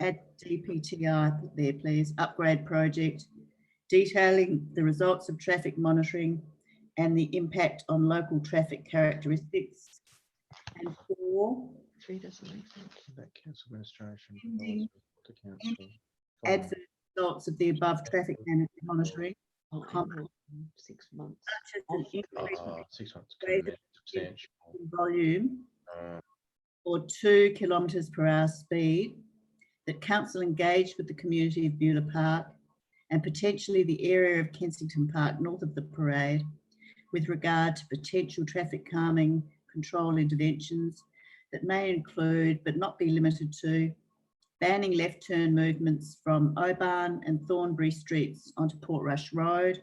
add DPTI there please, upgrade project, detailing the results of traffic monitoring and the impact on local traffic characteristics. And 4, 3 doesn't make sense. That council administration Pending to council. adverse results of the above traffic monitoring, 6 months. such as an increase 6 months. in Substantial. volume or 2 km/h speed, that council engaged with the community of Beulah Park and potentially the area of Kensington Park north of the parade with regard to potential traffic calming control interventions that may include but not be limited to banning left turn movements from Oban and Thornbury streets onto Portrush Road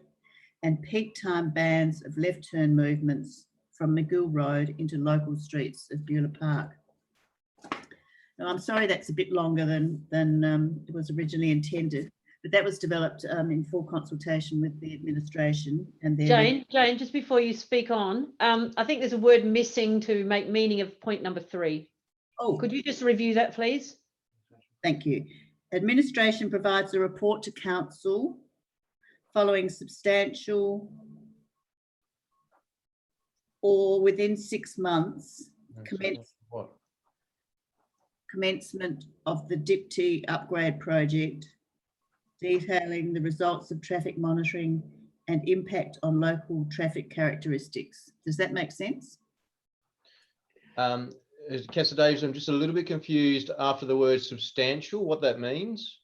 and peak time bans of left turn movements from McGill Road into local streets of Beulah Park. Now, I'm sorry that's a bit longer than it was originally intended, but that was developed in full consultation with the administration. And Jane, just before you speak on, I think there's a word missing to make meaning of point number 3. Oh, could you just review that, please? Thank you. Administration provides a report to council following substantial or within 6 months commencement of the DPTI upgrade project, detailing the results of traffic monitoring and impact on local traffic characteristics. Does that make sense? Councillor Davies, I'm just a little bit confused after the word substantial, what that means.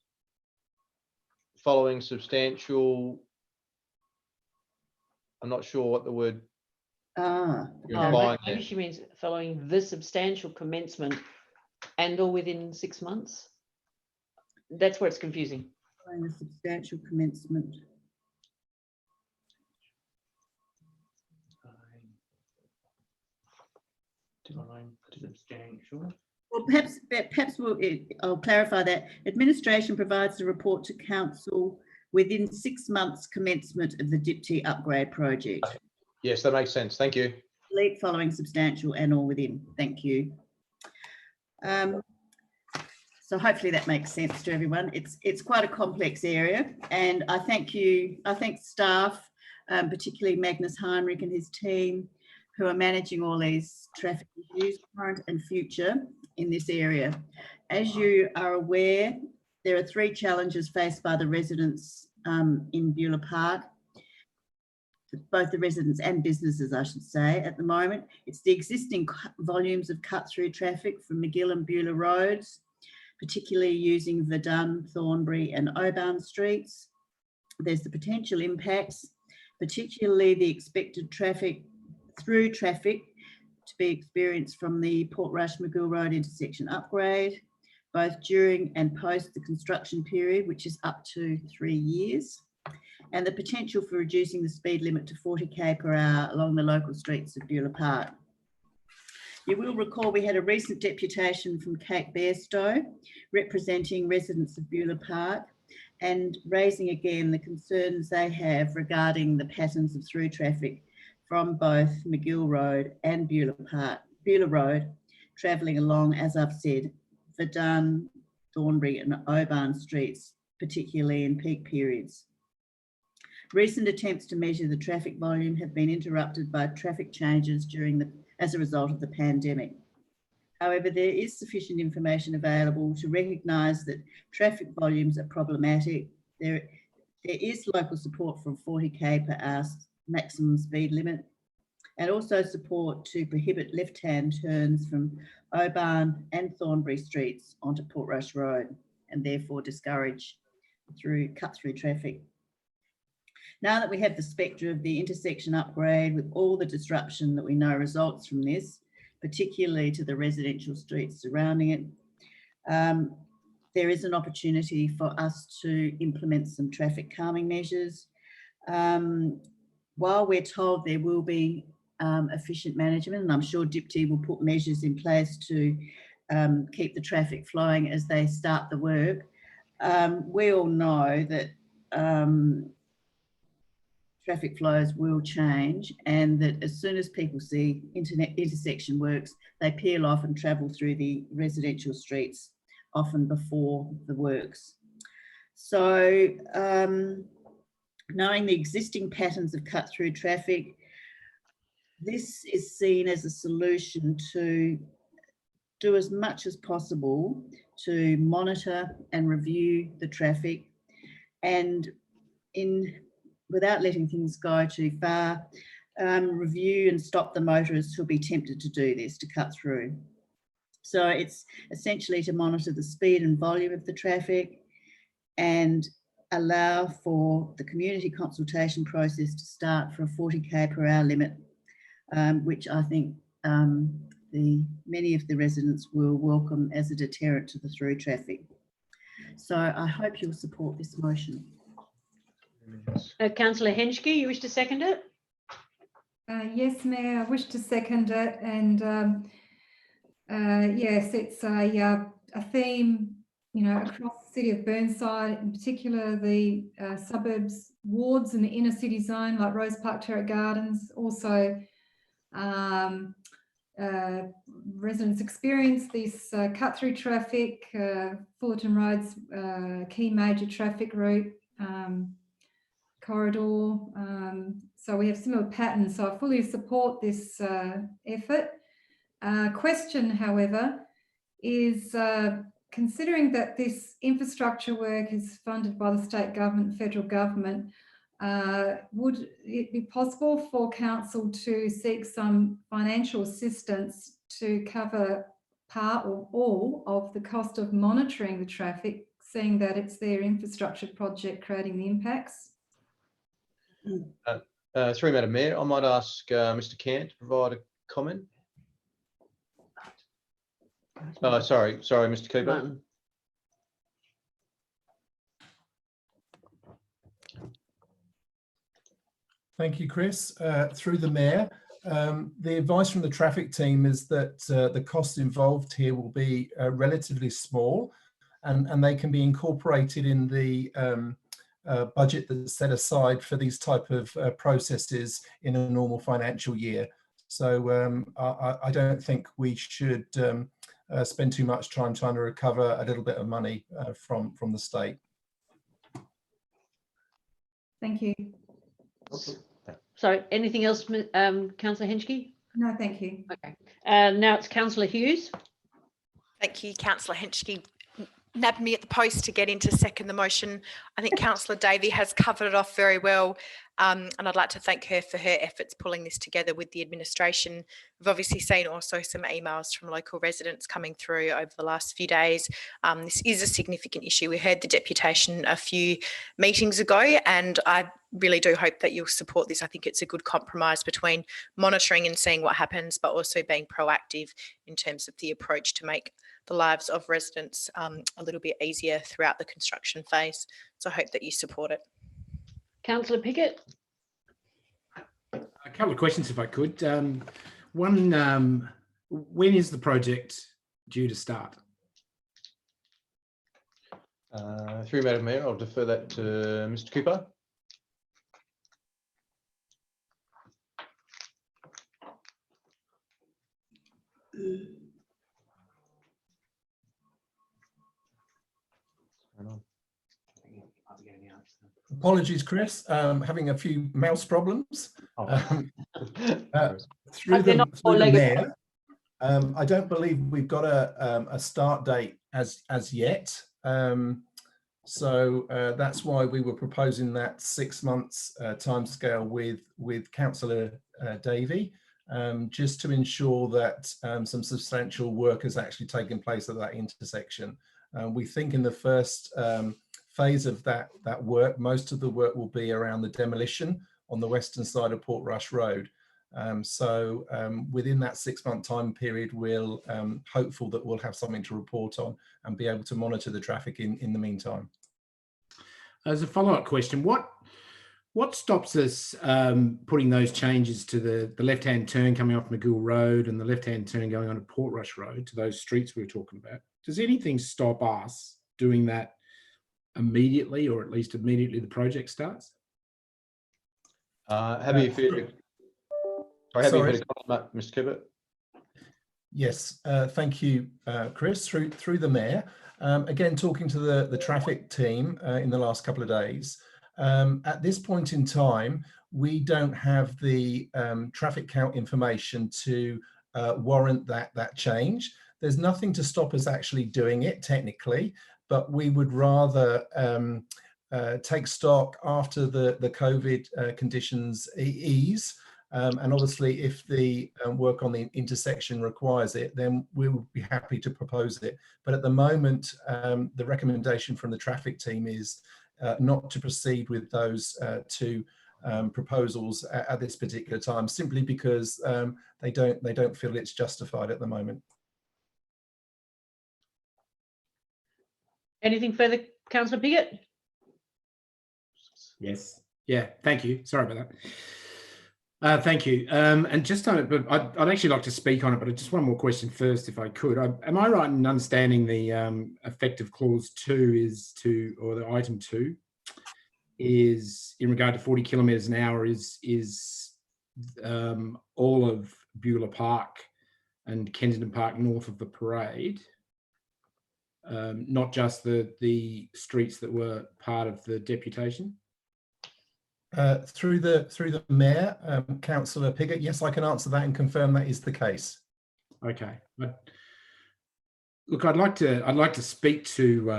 Following substantial, I'm not sure what the word you're implying Maybe there. she means following the substantial commencement and or within 6 months. That's where it's confusing. Following the substantial commencement. Substantial. Well, perhaps I'll clarify that. Administration provides a report to council within 6 months commencement of the DPTI upgrade project. Yes, that makes sense. Thank you. Delete following substantial and or within. Thank you. So hopefully that makes sense to everyone. It's quite a complex area, and I thank staff, particularly Magnus Heinrich and his team, who are managing all these traffic issues, current and future, in this area. As you are aware, there are 3 challenges faced by the residents in Beulah Park, both the residents and businesses, I should say, at the moment. It's the existing volumes of cut-through traffic from McGill and Beulah roads, particularly using Verdun, Thornbury and Oban streets. There's the potential impacts, particularly the expected through traffic to be experienced from the Portrush McGill Road intersection upgrade, both during and post the construction period, which is up to 3 years, and the potential for reducing the speed limit to 40 km/h along the local streets of Beulah Park. You will recall we had a recent deputation from Kate Bairstow representing residents of Beulah Park and raising again the concerns they have regarding the patterns of through traffic from both McGill Road and Beulah Road, travelling along, as I've said, for Dunn, Thornbury and Oban streets, particularly in peak periods. Recent attempts to measure the traffic volume have been interrupted by traffic changes as a result of the pandemic. However, there is sufficient information available to recognise that traffic volumes are problematic. There is local support for 40 km/h maximum speed limit, and also support to prohibit left-hand turns from Oban and Thornbury streets onto Portrush Road, and therefore discourage cut-through traffic. Now that we have the spectre of the intersection upgrade with all the disruption that we know results from this, particularly to the residential streets surrounding it, there is an opportunity for us to implement some traffic calming measures. While we're told there will be efficient management, and I'm sure DIPTI will put measures in place to keep the traffic flowing as they start the work, we all know that traffic flows will change, and that as soon as people see intersection works, they peel off and travel through the residential streets, often before the works. So knowing the existing patterns of cut-through traffic, this is seen as a solution to do as much as possible to monitor and review the traffic, and without letting things go too far, review and stop the motorists who'll be tempted to do this, to cut through. So it's essentially to monitor the speed and volume of the traffic and allow for the community consultation process to start for a 40 km/h limit, which I think many of the residents will welcome as a deterrent to the through traffic. So I hope you'll support this motion. Councillor Henschke, you wish to second it? Yes, Mayor, I wish to second it. And yes, it's a theme, you know, across the city of Burnside, in particular the suburbs, wards in the inner city zone like Rose Park Terrace Gardens. Also, residents experience this cut-through traffic. Fullerton Road's key major traffic route. Corridor, so we have similar patterns, so I fully support this effort. Question, however, is considering that this infrastructure work is funded by the state government and federal government, would it be possible for council to seek some financial assistance to cover part or all of the cost of monitoring the traffic, seeing that it's their infrastructure project creating the impacts? Through Madam Mayor, I might ask Mr. Cant to provide a comment. Oh, sorry, Mr. Cooper. Thank you, Chris. Through the Mayor, the advice from the traffic team is that the costs involved here will be relatively small, and they can be incorporated in the budget that's set aside for these type of processes in a normal financial year. So I don't think we should spend too much time trying to recover a little bit of money from the state. Thank you. Sorry, anything else, Councillor Henschke? No, thank you. Okay. Now it's Councillor Hughes. Thank you, Councillor Henschke. Nabbed me at the post to get in to second the motion. I think Councillor Davey has covered it off very well, and I'd like to thank her for her efforts pulling this together with the administration. We've obviously seen also some emails from local residents coming through over the last few days. This is a significant issue. We heard the deputation a few meetings ago, and I really do hope that you'll support this. I think it's a good compromise between monitoring and seeing what happens, but also being proactive in terms of the approach to make the lives of residents a little bit easier throughout the construction phase. So I hope that you support it. Councillor Pickett. A couple of questions, if I could. One, when is the project due to start? Through Madam Mayor, I'll defer that to Mr. Cooper. Apologies, Chris. Having a few mouse problems. Through They're the, not through the four-legged. mayor, I don't believe we've got a start date as yet. So that's why we were proposing that 6 months timescale with Councillor Davey, just to ensure that some substantial work has actually taken place at that intersection. We think in the first phase of that work, most of the work will be around the demolition on the western side of Portrush Road. So within that 6 month time period, we'll hopeful that we'll have something to report on and be able to monitor the traffic in the meantime. As a follow-up question, what stops us putting those changes to the left-hand turn coming off McGill Road and the left-hand turn going on to Portrush Road, to those streets we were talking about? Does anything stop us doing that immediately, or at least immediately the project starts? Have you heard a comment, Mr. Kibbett? Yes, thank you, Chris. Through the mayor, again talking to the traffic team in the last couple of days. At this point in time, we don't have the traffic count information to warrant that change. There's nothing to stop us actually doing it technically, but we would rather take stock after the COVID conditions ease. And obviously, if the work on the intersection requires it, then we will be happy to propose it. But at the moment, the recommendation from the traffic team is not to proceed with those two proposals at this particular time, simply because they don't feel it's justified at the moment. Anything further, Councillor Piggott? Yes. Yeah. Thank you. Sorry about that. Thank you. And just on it, but I'd actually like to speak on it, but I just one more question first, if I could. Am I right in understanding the effective clause 2 is to, or the item 2 is in regard to 40 kilometres an hour is all of Beulah Park and Kensington Park north of the parade, not just the streets that were part of the deputation? Through the mayor, Councillor Piggott, yes, I can answer that and confirm that is the case. Okay. Look, I'd like to speak to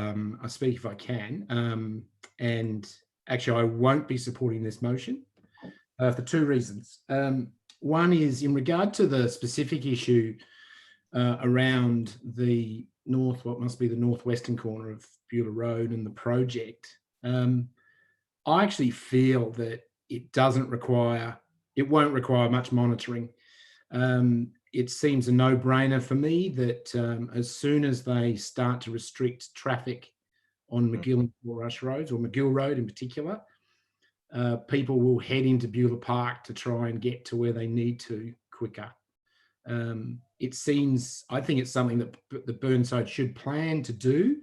I speak if I can, and actually I won't be supporting this motion for two reasons. One is in regard to the specific issue around the what must be the northwestern corner of Beulah Road and the project. I actually feel that it won't require much monitoring. It seems a no-brainer for me that as soon as they start to restrict traffic on McGill and Portrush roads, or McGill Road in particular, people will head into Beulah Park to try and get to where they need to quicker. It seems, I think it's something that the Burnside should plan to do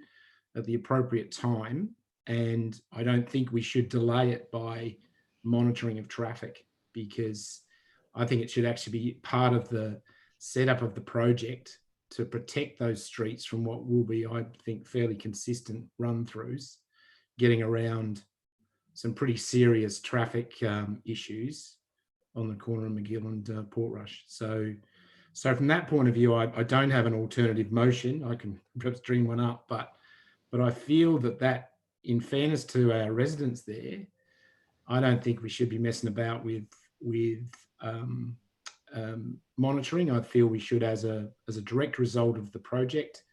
at the appropriate time. And I don't think we should delay it by monitoring of traffic, because I think it should actually be part of the setup of the project to protect those streets from what will be, I think, fairly consistent run-throughs, getting around some pretty serious traffic issues on the corner of McGill and Portrush. So from that point of view, I don't have an alternative motion. I can perhaps dream one up, but I feel that in fairness to our residents there, I don't think we should be messing about with monitoring. I feel we should, as a direct result of the project,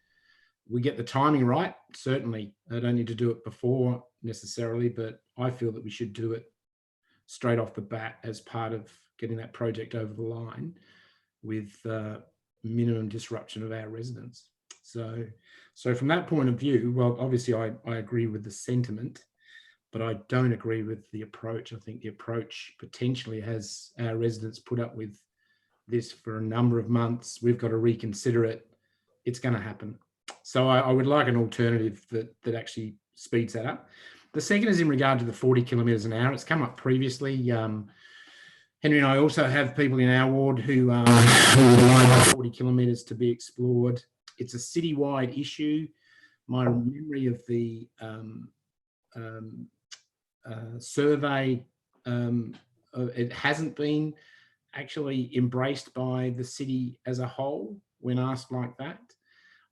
we get the timing right. Certainly, I don't need to do it before necessarily, but I feel that we should do it straight off the bat as part of getting that project over the line with minimum disruption of our residents. So from that point of view, well, obviously I agree with the sentiment, but I don't agree with the approach. I think the approach potentially has our residents put up with this for a number of months. We've got to reconsider it. It's going to happen. So I would like an alternative that actually speeds that up. The second is in regard to the 40 kilometres an hour. It's come up previously. Henry and I also have people in our ward who would like 40 kilometres to be explored. It's a citywide issue. my memory of the survey, it hasn't been actually embraced by the city as a whole when asked like that.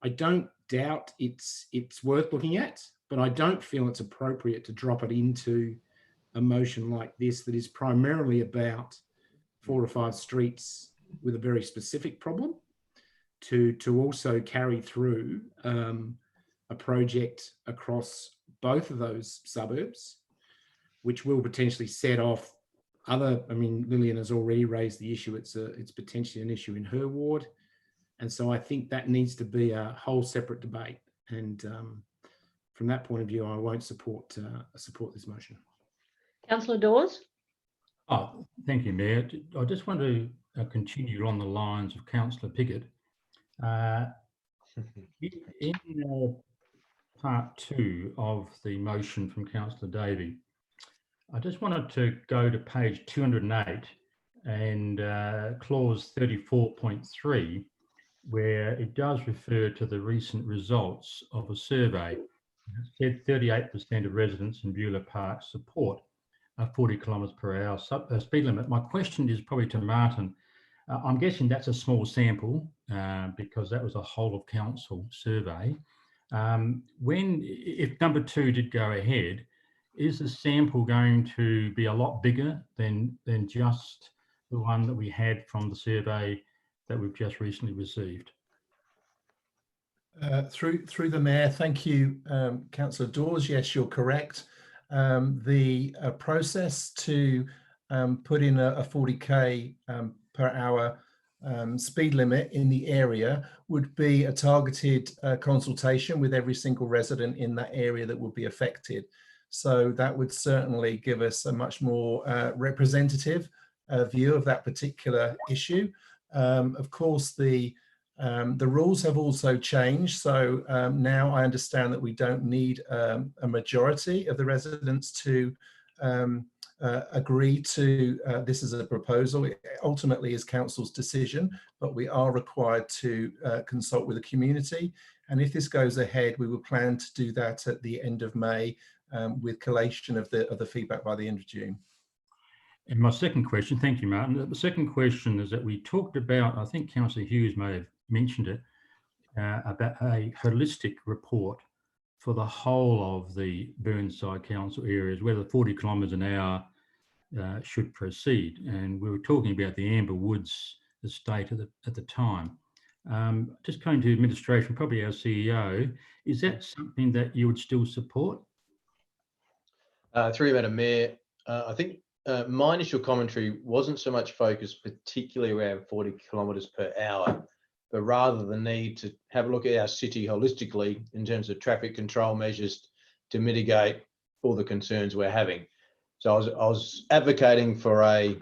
I don't doubt it's worth looking at, but I don't feel it's appropriate to drop it into a motion like this that is primarily about 4 or 5 streets with a very specific problem to also carry through a project across both of those suburbs, which will potentially set off other. I mean, Lillian has already raised the issue. It's potentially an issue in her ward. And so I think that needs to be a whole separate debate. And from that point of view, I won't support this motion. Councillor Dawes. Oh, thank you, Mayor. I just want to continue along the lines of Councillor Pickett. In part 2 of the motion from Councillor Davey, I just wanted to go to page 208 and clause 34.3, where it does refer to the recent results of a survey. It said 38% of residents in Beulah Park support a 40 km/h speed limit. My question is probably to Martin. I'm guessing that's a small sample because that was a whole of council survey. If number 2 did go ahead, is the sample going to be a lot bigger than just the one that we had from the survey that we've just recently received? Through the Mayor, thank you, Councillor Dawes. Yes, you're correct. The process to put in a 40 km/h speed limit in the area would be a targeted consultation with every single resident in that area that would be affected. So that would certainly give us a much more representative view of that particular issue. Of course, the rules have also changed. So now I understand that we don't need a majority of the residents to agree to this as a proposal. It ultimately is council's decision, but we are required to consult with the community. And if this goes ahead, we will plan to do that at the end of May with collation of the feedback by the end of June. And my second question, thank you, Martin. The second question is that we talked about, I think Councillor Hughes may have mentioned it, about a holistic report for the whole of the Burnside Council areas, whether 40 km/h should proceed. And we were talking about the Amber Woods estate at the time. Just going to administration, probably our CEO, is that something that you would still support? Through you, Madam Mayor, I think my initial commentary wasn't so much focused particularly around 40 km/h, but rather the need to have a look at our city holistically in terms of traffic control measures to mitigate all the concerns we're having. So I was advocating for a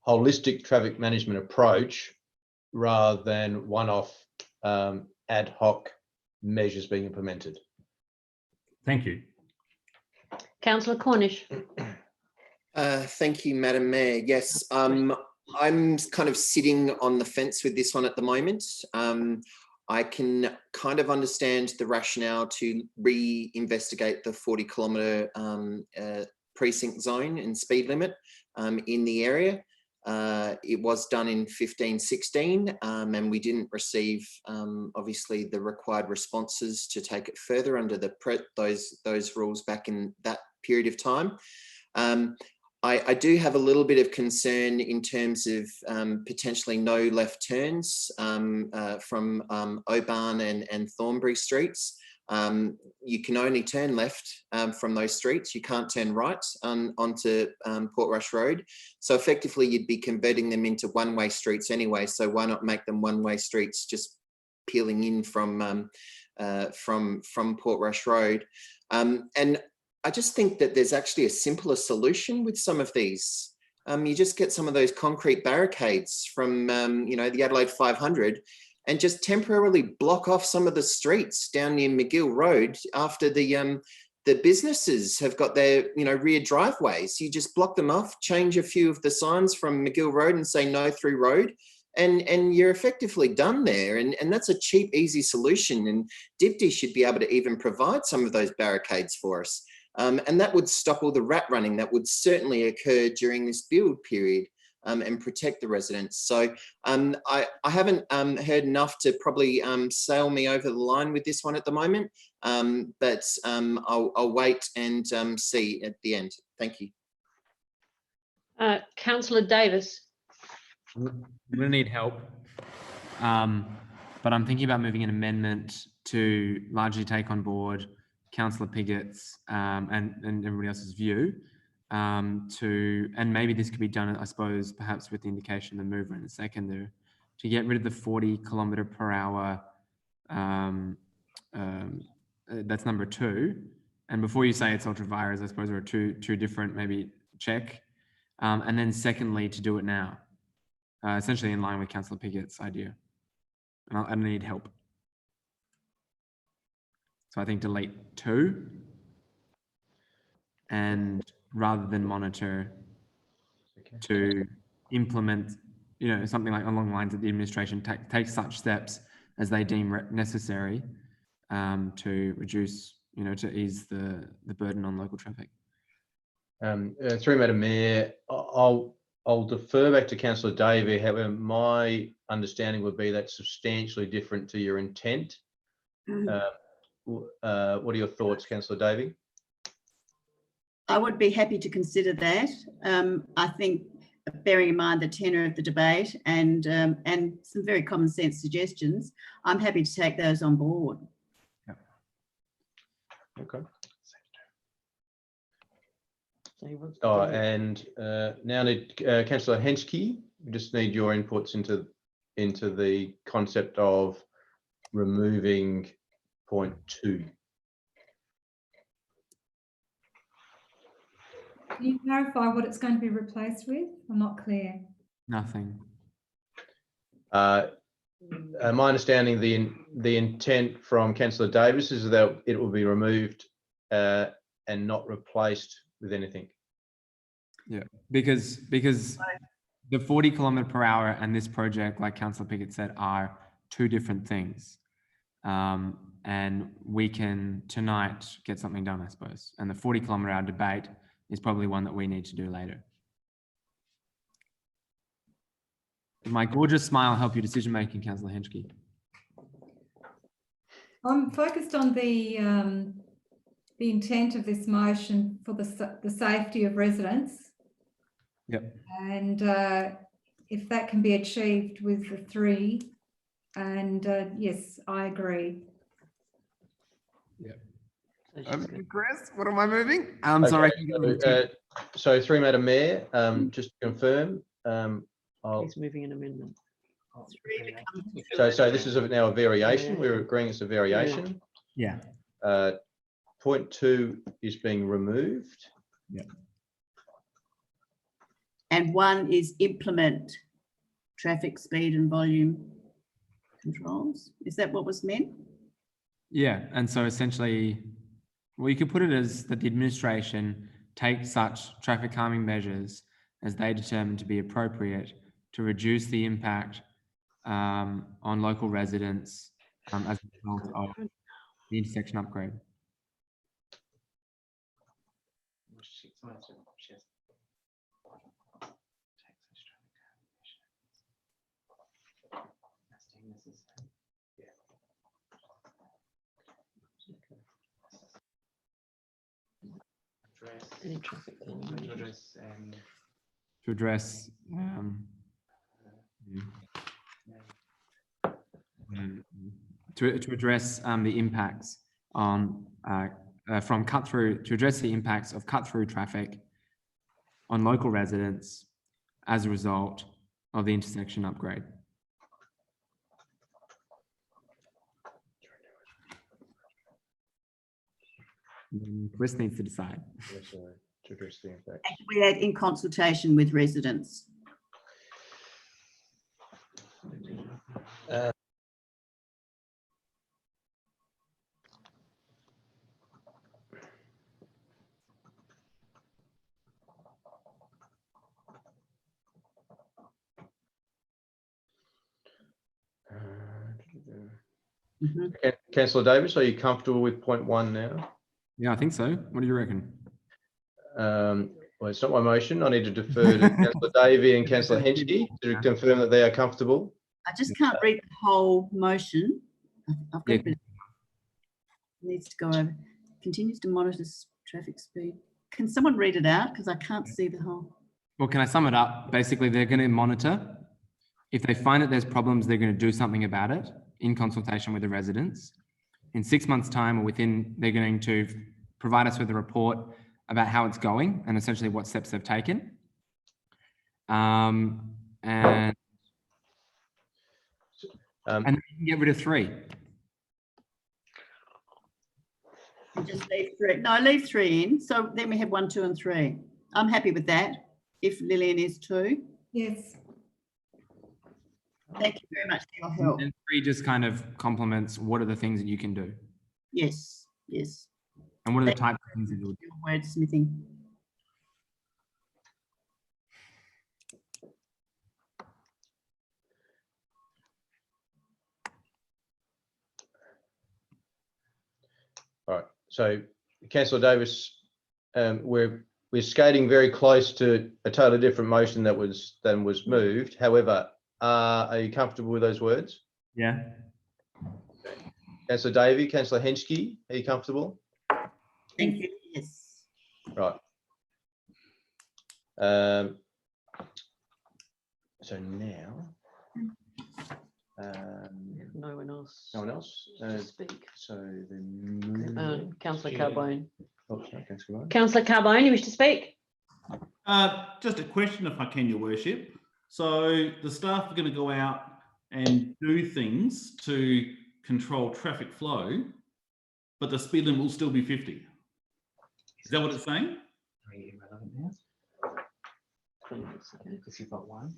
holistic traffic management approach rather than one-off ad hoc measures being implemented. Thank you. Councillor Cornish. Thank you, Madam Mayor. Yes, I'm kind of sitting on the fence with this one at the moment. I can kind of understand the rationale to re-investigate the 40 km precinct zone and speed limit in the area. It was done in 15-16 and we didn't receive obviously the required responses to take it further under those rules back in that period of time. I do have a little bit of concern in terms of potentially no left turns from Oban and Thornbury streets. You can only turn left from those streets. You can't turn right onto Portrush Road. So effectively, you'd be converting them into one-way streets anyway. So why not make them one-way streets just peeling in from Portrush Road? And I just think that there's actually a simpler solution with some of these. You just get some of those concrete barricades from, the Adelaide 500 and just temporarily block off some of the streets down near McGill Road after the businesses have got their, rear driveways. You just block them off, change a few of the signs from McGill Road and say no through road, and you're effectively done there. And that's a cheap, easy solution. And Dipti should be able to even provide some of those barricades for us. And that would stop all the rat running that would certainly occur during this build period, and protect the residents. So I haven't heard enough to probably sail me over the line with this one at the moment, but I'll wait and see at the end. Thank you. Councillor Davis. I'm going to need help. But I'm thinking about moving an amendment to largely take on board Councillor Piggott's and everybody else's view, and maybe this could be done, I suppose, perhaps with the indication of the mover and the seconder, to get rid of the 40 kilometre per hour. That's number 2. And before you say it's ultra vires, I suppose there are two different, maybe check. And then secondly, to do it now, essentially in line with Councillor Piggott's idea. And I need help. So I think delete 2, and rather than monitor, to implement, something like along the lines that the administration takes such steps as they deem necessary to reduce, to ease the burden on local traffic. Through Madam Mayor, I'll defer back to Councillor Davey. However, my understanding would be that's substantially different to your intent. What are your thoughts, Councillor Davey? I would be happy to consider that. I think, bearing in mind the tenor of the debate and some very common sense suggestions, I'm happy to take those on board. Yeah. Okay. And now need Councillor Henschke. We just need your inputs into the concept of removing point 2. Can you clarify what it's going to be replaced with? I'm not clear. Nothing. My understanding, the intent from Councillor Davis is that it will be removed and not replaced with anything. Yeah, because the 40 kilometre per hour and this project, like Councillor Piggott said, are 2 different things. And we can tonight get something done, I suppose. And the 40 kilometre hour debate is probably one that we need to do later. Did my gorgeous smile help your decision making, Councillor Henschke? I'm focused on the intent of this motion for the safety of residents. Yep. And if that can be achieved with the 3, and yes, I agree. Yep. Chris, what am I moving? I'm sorry. So through Madam Mayor, just to confirm, He's moving an amendment. So this is now a variation. We're agreeing it's a variation. Yeah. Point 2 is being removed. Yeah. And 1 is implement traffic speed and volume controls. Is that what was meant? Yeah, and so essentially, well, you could put it as that the administration take such traffic calming measures as they determine to be appropriate to reduce the impact on local residents as a result of the intersection upgrade. Any traffic To address to address the impacts on from cut through, to address the impacts of cut through traffic on local residents as a result of the intersection upgrade. Chris needs to decide. To address the impact. We add in consultation with residents. Councillor Davis, are you comfortable with point 1 now? Yeah, I think so. What do you reckon? Well, it's not my motion. I need to defer to Councillor Davey and Councillor Henschke to confirm that they are comfortable. I just can't read the whole motion. I've got it needs to go over. Continues to monitor traffic speed. Can someone read it out? Because I can't see the whole. Well, can I sum it up? Basically, they're going to monitor. If they find that there's problems, they're going to do something about it in consultation with the residents. In 6 months' time or within, they're going to provide us with a report about how it's going and essentially what steps they've taken. And then you can get rid of 3. And just leave 3. No, leave 3 in. So then we have 1, 2, and 3. I'm happy with that. If Lillian is too. Yes. Thank you very much for your help. And 3 just kind of complements what are the things that you can do. Yes, yes. And what are the types of things that you would do? Wordsmithing. All right. So, Councillor Davis, we're skating very close to a totally different motion that was moved. However, are you comfortable with those words? Yeah. Councillor Davey, Councillor Henschke, are you comfortable? Thank you. Yes. Right. So now, no one else. No one else speak. So then, Councillor Carbone. Oh, sorry, Councillor Carbone. Councillor Carbone, you wish to speak? Just a question, if I can, Your Worship. So the staff are going to go out and do things to control traffic flow, but the speed limit will still be 50. Is that what it's saying? Because you've got 1.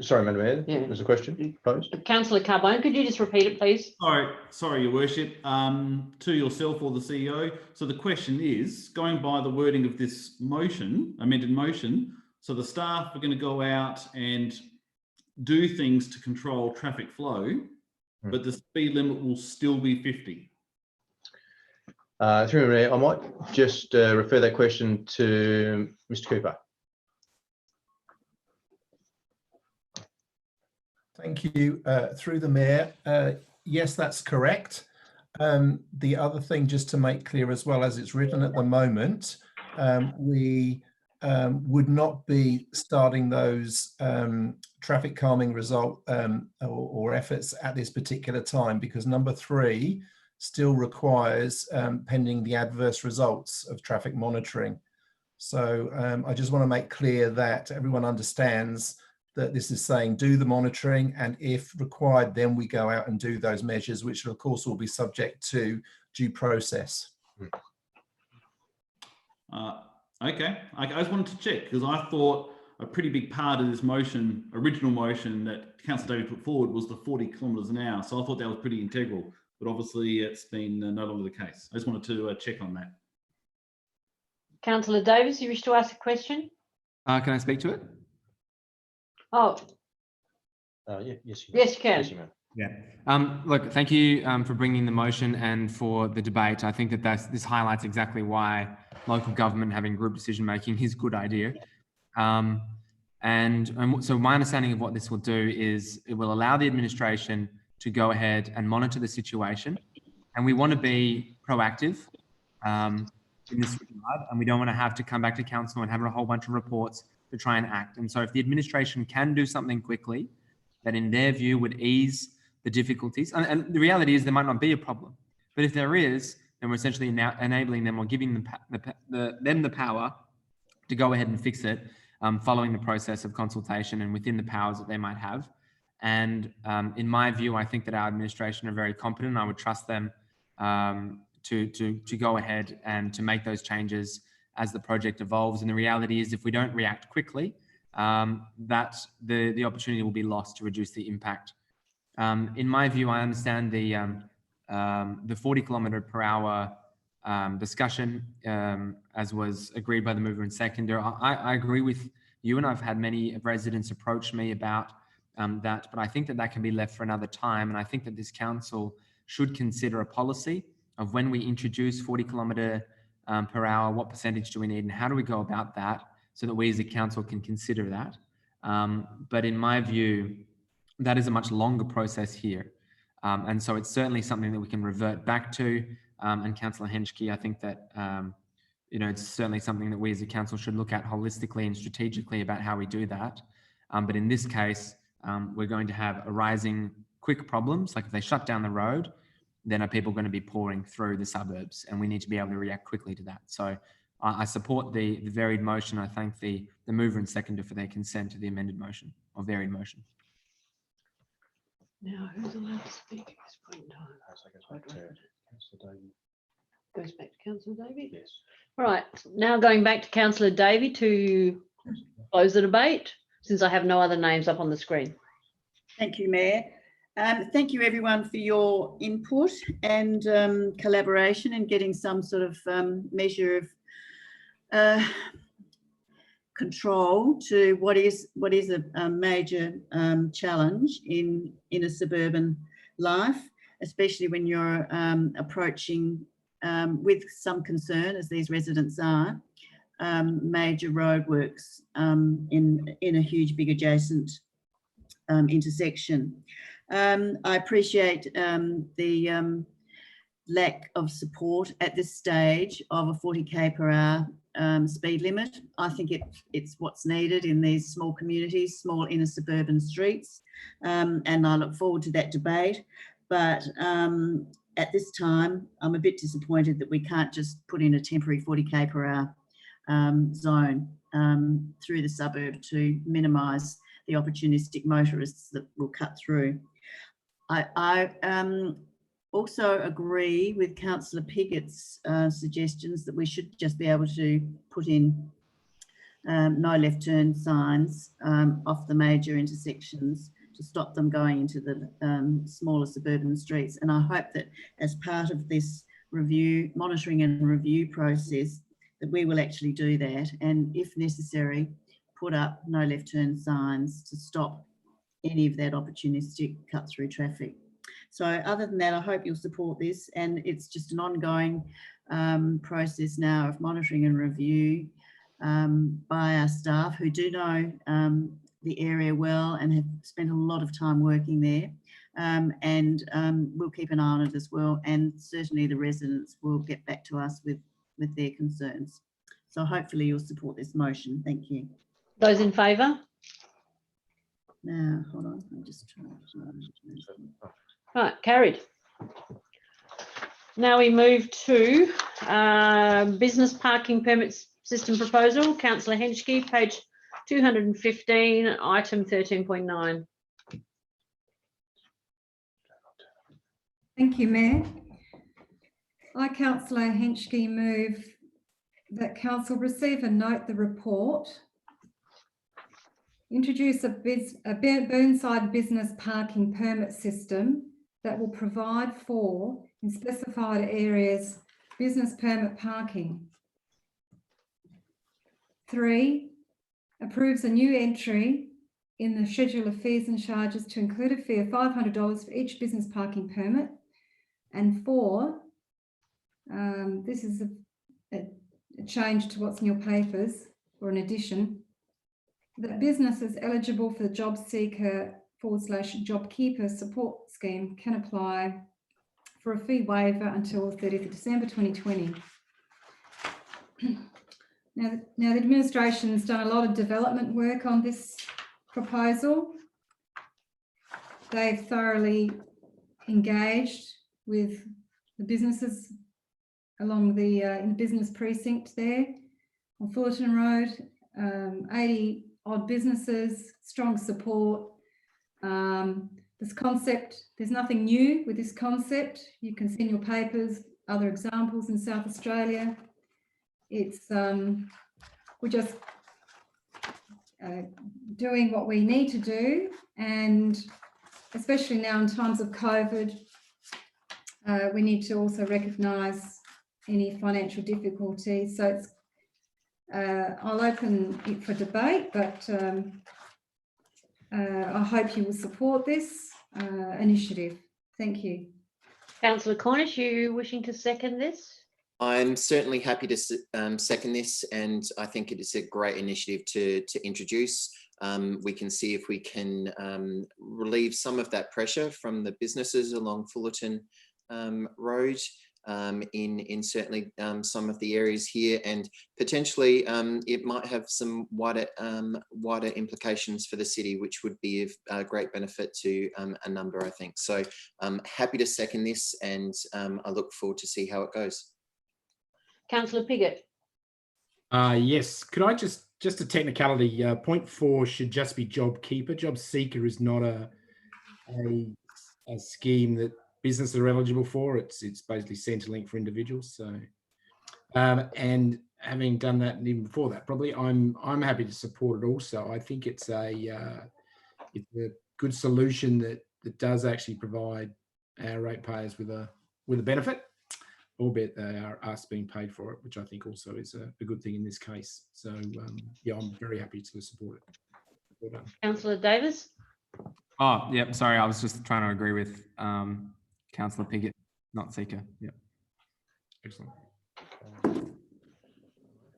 Sorry, Madam Mayor, there's a question posed. Councillor Carbone, could you just repeat it, please? Sorry, Your Worship, to yourself or the CEO. So the question is, going by the wording of this motion, amended motion, so the staff are going to go out and do things to control traffic flow, but the speed limit will still be 50. Through Mayor, I might just refer that question to Mr. Cooper. Thank you. Through the Mayor, yes, that's correct. The other thing, just to make clear as well, as it's written at the moment, we would not be starting those traffic calming result or efforts at this particular time, because number 3 still requires pending the adverse results of traffic monitoring. So I just want to make clear that everyone understands that this is saying do the monitoring, and if required, then we go out and do those measures, which of course will be subject to due process. Okay, I just wanted to check, because I thought a pretty big part of this motion, original motion that Councillor David put forward, was the 40 kilometres an hour. So I thought that was pretty integral, but obviously it's been no longer the case. I just wanted to check on that. Councillor Davis, you wish to ask a question? Can I speak to it? Oh. Yes, you can. Yes, you may. Yeah. Look, thank you for bringing the motion and for the debate. I think that this highlights exactly why local government having group decision making is a good idea. And so my understanding of what this will do is it will allow the administration to go ahead and monitor the situation. And we want to be proactive in this regard, and we don't want to have to come back to council and have a whole bunch of reports to try and act. And so if the administration can do something quickly that in their view would ease the difficulties, and the reality is there might not be a problem, but if there is, then we're essentially now enabling them or giving them the power to go ahead and fix it, following the process of consultation and within the powers that they might have. And in my view, I think that our administration are very competent. I would trust them to go ahead and to make those changes as the project evolves. And the reality is, if we don't react quickly, that the opportunity will be lost to reduce the impact. In my view, I understand the 40 kilometre per hour discussion, as was agreed by the mover and seconder. I agree with you, and I've had many residents approach me about that, but I think that that can be left for another time. And I think that this council should consider a policy of when we introduce 40 kilometre per hour, what percentage do we need and how do we go about that so that we as a council can consider that. But in my view, that is a much longer process here. And so it's certainly something that we can revert back to. And Councillor Henschke, I think that, it's certainly something that we as a council should look at holistically and strategically about how we do that. But in this case, we're going to have arising quick problems. Like if they shut down the road, then are people going to be pouring through the suburbs, and we need to be able to react quickly to that. So I support the varied motion. I thank the mover and seconder for their consent to the amended motion or varied motion. Now, who's allowed to speak at this point in time? Goes back to Councillor Davey? Yes. All right, now going back to Councillor Davey to close the debate, since I have no other names up on the screen. Thank you, Mayor. Thank you, everyone, for your input and collaboration and getting some sort of measure of control to what is a major challenge in a suburban life, especially when you're approaching with some concern, as these residents are, major roadworks in a huge big adjacent intersection. I appreciate the lack of support at this stage of a 40k per hour speed limit. I think it's what's needed in these small communities, small inner suburban streets, and I look forward to that debate. But at this time, I'm a bit disappointed that we can't just put in a temporary 40k per hour zone through the suburb to minimise the opportunistic motorists that will cut through. I also agree with Councillor Piggott's suggestions that we should just be able to put in no left turn signs off the major intersections to stop them going into the smaller suburban streets. And I hope that as part of this review, monitoring and review process, that we will actually do that, and if necessary, put up no left turn signs to stop any of that opportunistic cut through traffic. So other than that, I hope you'll support this, and it's just an ongoing process now of monitoring and review by our staff who do know the area well and have spent a lot of time working there, and we'll keep an eye on it as well, and certainly the residents will get back to us with their concerns. So hopefully you'll support this motion. Thank you. Those in favour? Now, hold on, I'm just trying to... Right, carried. Now we move to business parking permits system proposal. Councillor Henschke, page 215, item 13.9. Thank you, Mayor. I, Councillor Henschke, move that Council receive and note the report, introduce a Burnside business parking permit system that will provide for, in specified areas, business permit parking. 3, approves a new entry in the schedule of fees and charges to include a fee of $500 for each business parking permit. And 4, this is a change to what's in your papers, or an addition, that businesses eligible for the job seeker /JobKeeper support scheme can apply for a fee waiver until 30th of December 2020. Now the administration's done a lot of development work on this proposal. They've thoroughly engaged with the businesses along the in the business precinct there on Fullerton Road, 80 odd businesses, strong support. This concept, there's nothing new with this concept. You can see in your papers other examples in South Australia. It's we're just doing what we need to do, and especially now in times of COVID, we need to also recognise any financial difficulties. So it's I'll open it for debate, but I hope you will support this initiative. Thank you. Councillor Cornish, you wishing to second this? I'm certainly happy to second this, and I think it is a great initiative to introduce. We can see if we can relieve some of that pressure from the businesses along Fullerton Road in certainly some of the areas here, and potentially it might have some wider implications for the city, which would be of great benefit to a number, I think. So I'm happy to second this, and I look forward to see how it goes. Councillor Piggott. Yes, could I just a technicality, point 4 should just be job keeper. Job seeker is not a scheme that businesses are eligible for. It's basically Centrelink for individuals. So, and having done that, and even before that, probably I'm happy to support it. Also, I think it's a good solution that does actually provide our ratepayers with a benefit, albeit they are us being paid for it, which I think also is a good thing in this case. So yeah, I'm very happy to support it. Well done. Councillor Davis. Oh, yep. Sorry, I was just trying to agree with Councillor Piggott, not Seeker. Yep. Excellent.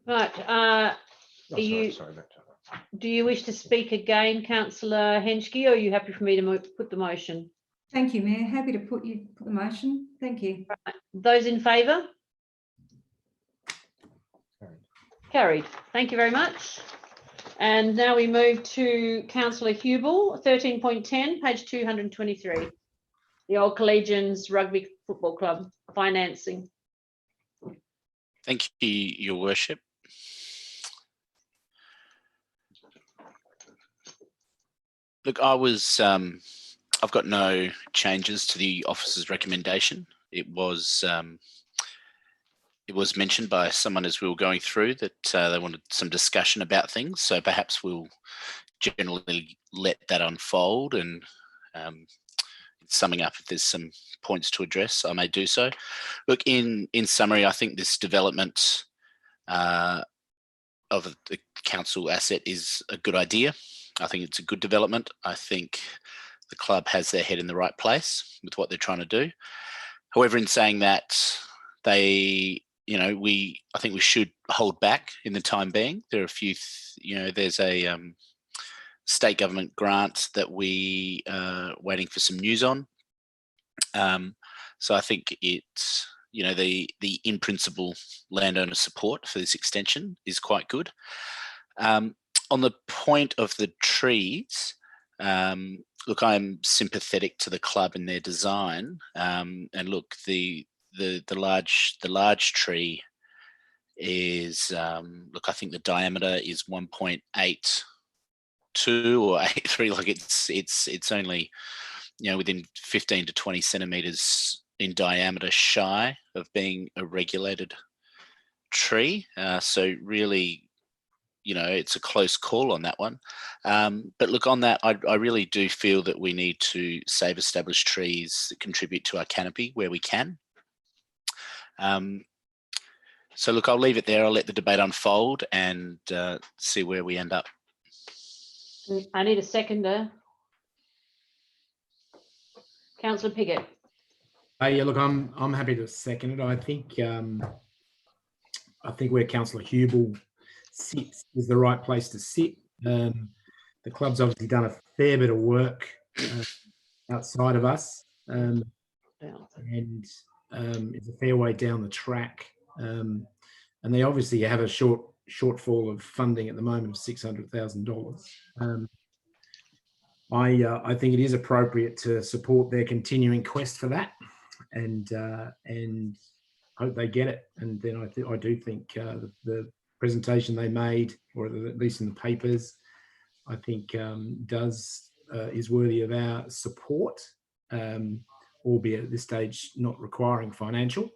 Right. Do you wish to speak again, Councillor Henschke, or are you happy for me to put the motion? Thank you, Mayor. Happy to put the motion. Thank you. Right. Those in favour? Carried. Thank you very much. And now we move to Councillor Hubel, 13.10, page 223. The Old Collegians Rugby Football Club financing. Thank you, Your Worship. Look, I've got no changes to the officer's recommendation. It was mentioned by someone as we were going through that they wanted some discussion about things. So perhaps we'll generally let that unfold, and summing up, if there's some points to address, I may do so. Look, in summary, I think this development of the council asset is a good idea. I think it's a good development. I think the club has their head in the right place with what they're trying to do. However, in saying that, I think we should hold back in the time being. There are a few, there's a state government grant that we are waiting for some news on. So I think it's, the in principle landowner support for this extension is quite good. On the point of the trees, look, I'm sympathetic to the club and their design. And look, the large tree is look, I think the diameter is 1.82 or 83. Like it's only within 15 to 20 centimeters in diameter shy of being a regulated tree. So really, it's a close call on that one. But look, on that, I really do feel that we need to save established trees that contribute to our canopy where we can. So look, I'll leave it there. I'll let the debate unfold and see where we end up. I need a seconder. Councillor Piggott. Yeah, look, I'm happy to second it. I think where Councillor Hubel sits is the right place to sit. The club's obviously done a fair bit of work outside of us, and it's a fair way down the track. And they obviously have a shortfall of funding at the moment of $600,000. I think it is appropriate to support their continuing quest for that, and hope they get it. And then I do think the presentation they made, or at least in the papers, I think is worthy of our support, albeit at this stage not requiring financial.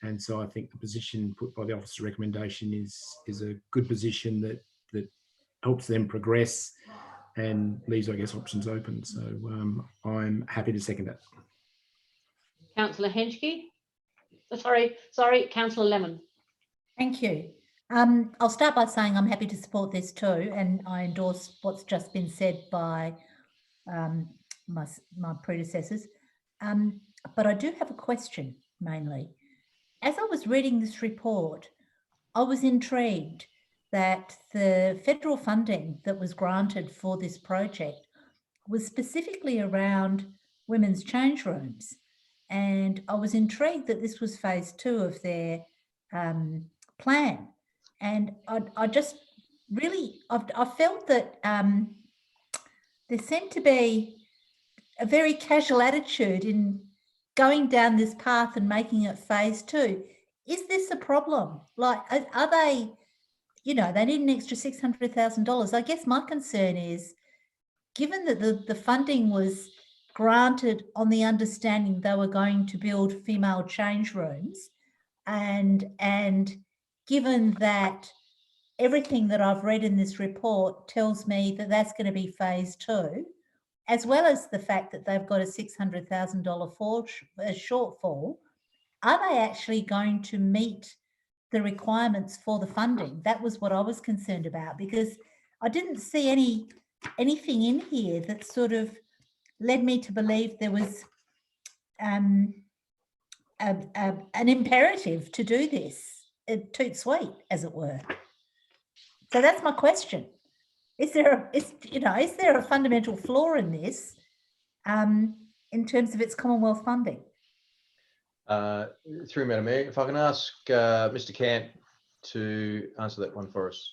And so I think the position put by the officer's recommendation is a good position that helps them progress and leaves, I guess, options open. So I'm happy to second it. Councillor Henschke. Sorry, Councillor Lemon. Thank you. I'll start by saying I'm happy to support this too, and I endorse what's just been said by my predecessors. But I do have a question mainly. As I was reading this report, I was intrigued that the federal funding that was granted for this project was specifically around women's change rooms. And I was intrigued that this was phase 2 of their plan. And I just really, I felt that there seemed to be a very casual attitude in going down this path and making it phase 2. Is this a problem? Like, are they, you know, they need an extra $600,000. I guess my concern is, given that the funding was granted on the understanding they were going to build female change rooms, and given that everything that I've read in this report tells me that that's going to be phase 2, as well as the fact that they've got a $600,000 shortfall, are they actually going to meet the requirements for the funding? That was what I was concerned about, because I didn't see anything in here that sort of led me to believe there was an imperative to do this, toot sweet, as it were. So that's my question. Is there a fundamental flaw in this in terms of its Commonwealth funding? Through Madam Mayor, if I can ask Mr. Cant to answer that one for us.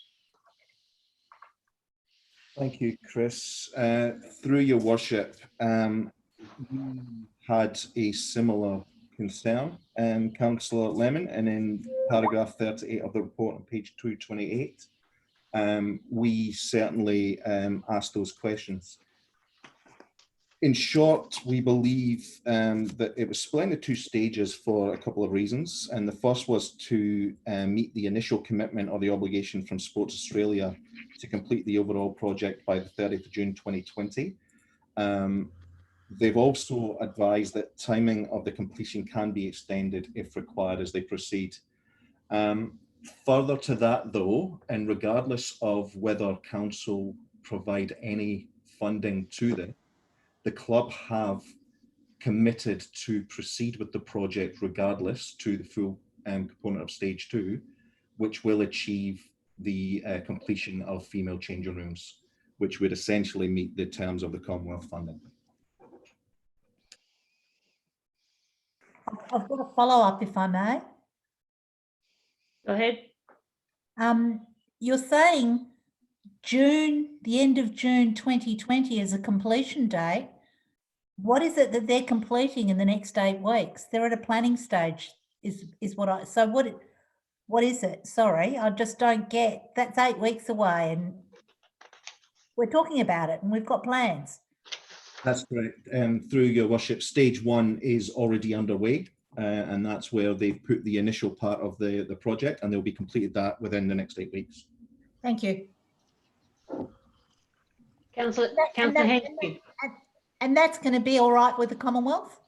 Thank you, Chris. Through your worship, we had a similar concern, Councillor Lemon, and in paragraph 38 of the report on page 228, we certainly asked those questions. In short, we believe that it was split into 2 stages for a couple of reasons. And the first was to meet the initial commitment or the obligation from Sports Australia to complete the overall project by the 30th of June 2020. They've also advised that timing of the completion can be extended if required as they proceed. Further to that though, and regardless of whether council provide any funding to them, the club have committed to proceed with the project regardless to the full component of stage 2, which will achieve the completion of female changing rooms, which would essentially meet the terms of the Commonwealth funding. I've got a follow-up, if I may. Go ahead. You're saying June, the end of June 2020 as a completion date. What is it that they're completing in the next 8 weeks? They're at a planning stage, is what I, so what is it? Sorry, I just don't get, that's 8 weeks away and we're talking about it and we've got plans. That's correct. Through your worship, stage 1 is already underway, and that's where they put the initial part of the project, and they'll be completed that within the next 8 weeks. Thank you. Councillor Henry. And that's going to be all right with the Commonwealth?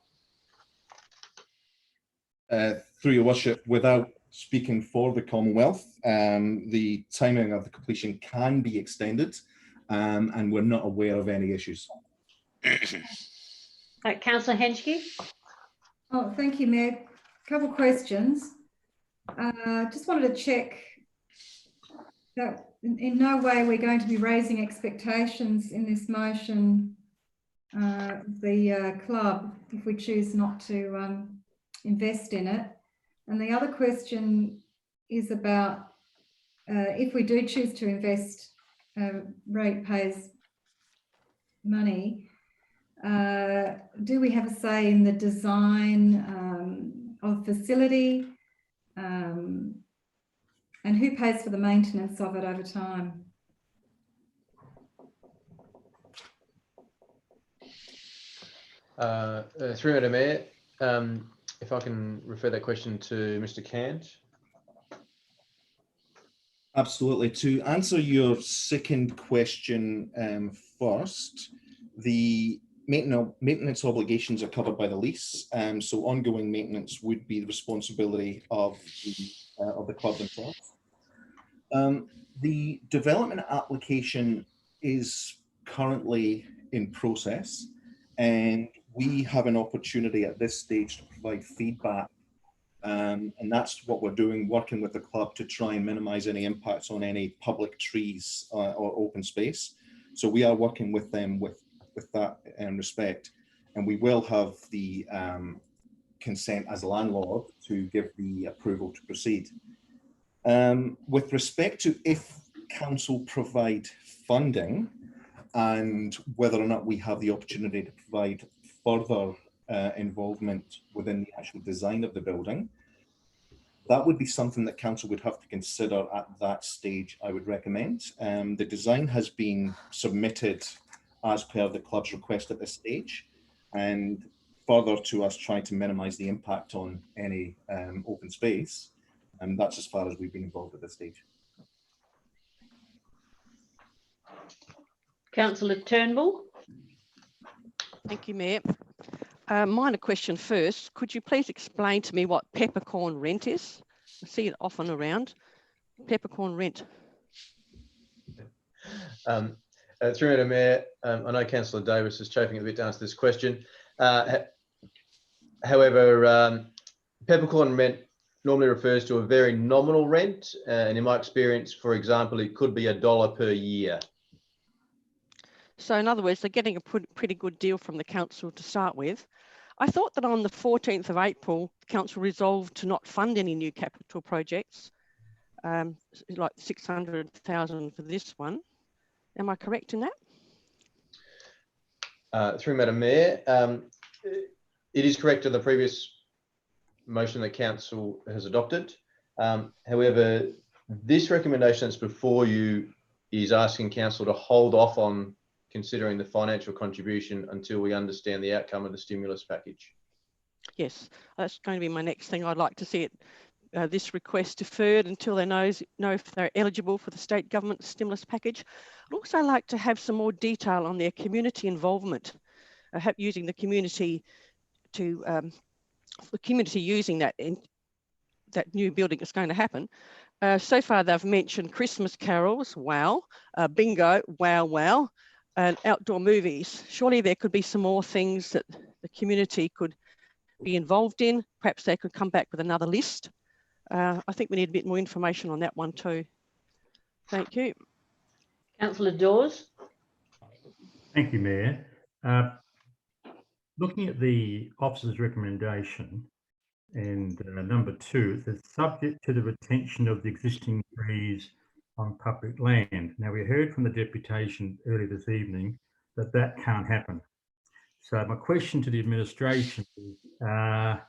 Through your worship, without speaking for the Commonwealth, the timing of the completion can be extended, and we're not aware of any issues. Councillor Henschke. Oh, thank you, Mayor. A couple of questions. Just wanted to check that in no way we're going to be raising expectations in this motion, the club, if we choose not to invest in it. And the other question is about if we do choose to invest ratepayers' money, do we have a say in the design of facility, and who pays for the maintenance of it over time? Through Madam Mayor, if I can refer that question to Mr. Cant. Absolutely. To answer your second question first, the maintenance obligations are covered by the lease, so ongoing maintenance would be the responsibility of the club themselves. The development application is currently in process, and we have an opportunity at this stage to provide feedback. And that's what we're doing, working with the club to try and minimize any impacts on any public trees or open space. So we are working with them with that respect, and we will have the consent as landlord to give the approval to proceed. With respect to if council provide funding and whether or not we have the opportunity to provide further involvement within the actual design of the building, that would be something that council would have to consider at that stage, I would recommend. The design has been submitted as per the club's request at this stage, and further to us trying to minimise the impact on any open space. And that's as far as we've been involved at this stage. Councillor Turnbull. Thank you, Mayor. Minor question first. Could you please explain to me what peppercorn rent is? I see it often around. Peppercorn rent. Through Madam Mayor, I know Councillor Davis is chafing a bit to answer this question. However, peppercorn rent normally refers to a very nominal rent, and in my experience, for example, it could be $1 per year. So in other words, they're getting a pretty good deal from the council to start with. I thought that on the 14th of April, the council resolved to not fund any new capital projects, like 600,000 for this one. Am I correct in that? Through Madam Mayor, it is correct in the previous motion that council has adopted. However, this recommendation that's before you is asking council to hold off on considering the financial contribution until we understand the outcome of the stimulus package. Yes, that's going to be my next thing. I'd like to see it, this request deferred until they know if they're eligible for the state government stimulus package. I'd also like to have some more detail on their community involvement, using the community to, the community using that in that new building that's going to happen. So far, they've mentioned Christmas carols, wow, bingo, wow, wow, and outdoor movies. Surely there could be some more things that the community could be involved in. Perhaps they could come back with another list. I think we need a bit more information on that one too. Thank you. Councillor Dawes. Thank you, Mayor. Looking at the officer's recommendation and number 2, it says subject to the retention of the existing trees on public land. Now, we heard from the deputation earlier this evening that that can't happen. So my question to the administration is, are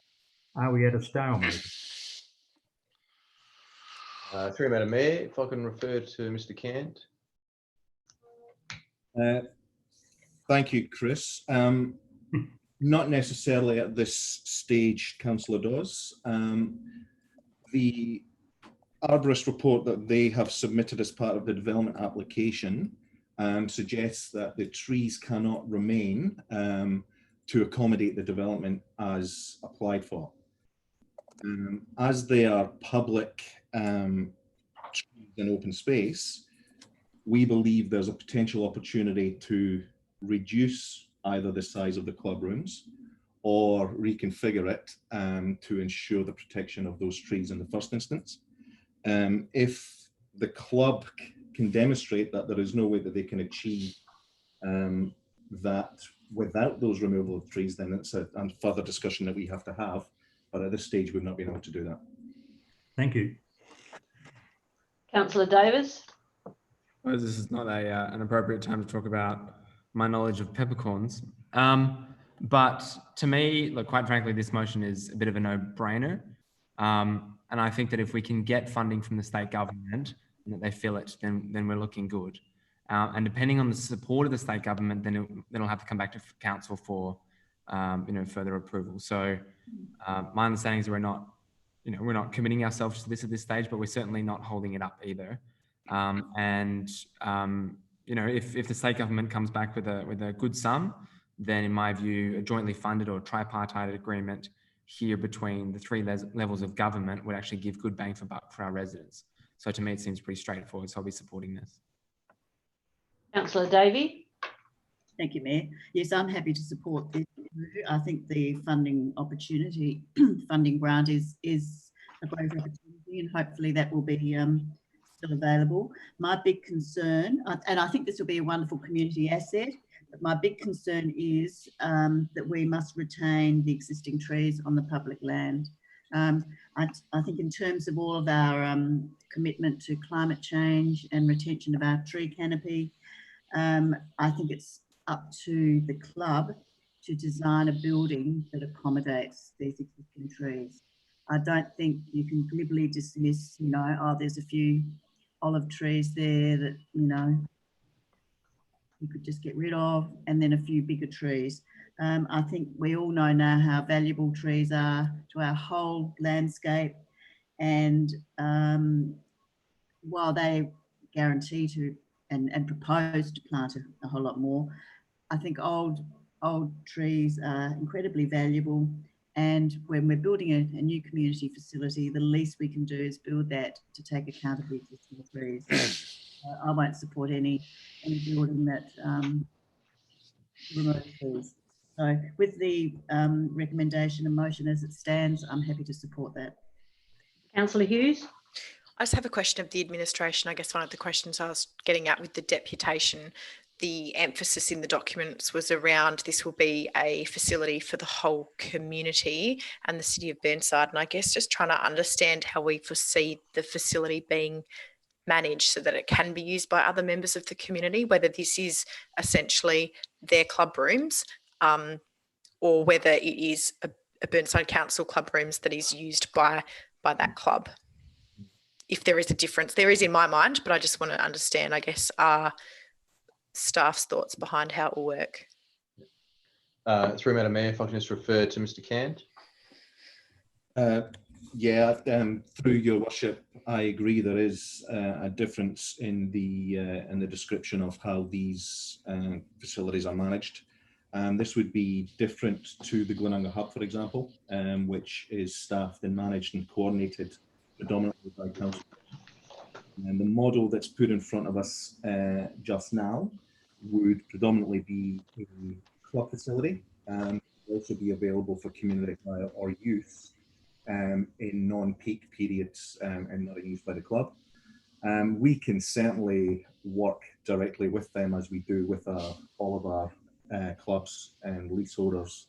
we at a stalemate? Through Madam Mayor, if I can refer to Mr. Cant. Thank you, Chris. Not necessarily at this stage, Councillor Dawes. The arborist report that they have submitted as part of the development application suggests that the trees cannot remain to accommodate the development as applied for. As they are public trees in open space, we believe there's a potential opportunity to reduce either the size of the club rooms or reconfigure it to ensure the protection of those trees in the first instance. If the club can demonstrate that there is no way that they can achieve that without those removal of trees, then it's a further discussion that we have to have. But at this stage, we've not been able to do that. Thank you. Councillor Davis. Well, this is not an appropriate time to talk about my knowledge of peppercorns. But to me, look, quite frankly, this motion is a bit of a no-brainer. And I think that if we can get funding from the state government and that they fill it, then we're looking good. And depending on the support of the state government, then it'll have to come back to council for further approval. So my understanding is we're not committing ourselves to this at this stage, but we're certainly not holding it up either. If the state government comes back with a good sum, then in my view, a jointly funded or tripartite agreement here between the 3 levels of government would actually give good bang for buck for our residents. So to me, it seems pretty straightforward. So I'll be supporting this. Councillor Davey. Thank you, Mayor. Yes, I'm happy to support this. I think the funding opportunity, funding grant is a great opportunity, and hopefully that will be still available. My big concern, and I think this will be a wonderful community asset, but my big concern is that we must retain the existing trees on the public land. I think in terms of all of our commitment to climate change and retention of our tree canopy, I think it's up to the club to design a building that accommodates these existing trees. I don't think you can glibly dismiss, you know, oh, there's a few olive trees there that, you know, you could just get rid of, and then a few bigger trees. I think we all know now how valuable trees are to our whole landscape, and while they guarantee to and propose to plant a whole lot more, I think old trees are incredibly valuable. And when we're building a new community facility, the least we can do is build that to take account of the existing trees. I won't support any building that removes trees. So with the recommendation and motion as it stands, I'm happy to support that. Councillor Hughes. I just have a question of the administration. I guess one of the questions I was getting at with the deputation, the emphasis in the documents was around this will be a facility for the whole community and the city of Burnside. And I guess just trying to understand how we foresee the facility being managed so that it can be used by other members of the community, whether this is essentially their club rooms or whether it is a Burnside Council club rooms that is used by that club. If there is a difference, there is in my mind, but I just want to understand, I guess, our staff's thoughts behind how it will work. Through Madam Mayor, if I can just refer to Mr. Cand. Yeah, through your worship, I agree there is a difference in the description of how these facilities are managed. This would be different to the Glenunga Hub, for example, which is staffed and managed and coordinated predominantly by council. And the model that's put in front of us just now would predominantly be a club facility, also be available for community or youth in non-peak periods and not used by the club. We can certainly work directly with them, as we do with all of our clubs and leaseholders,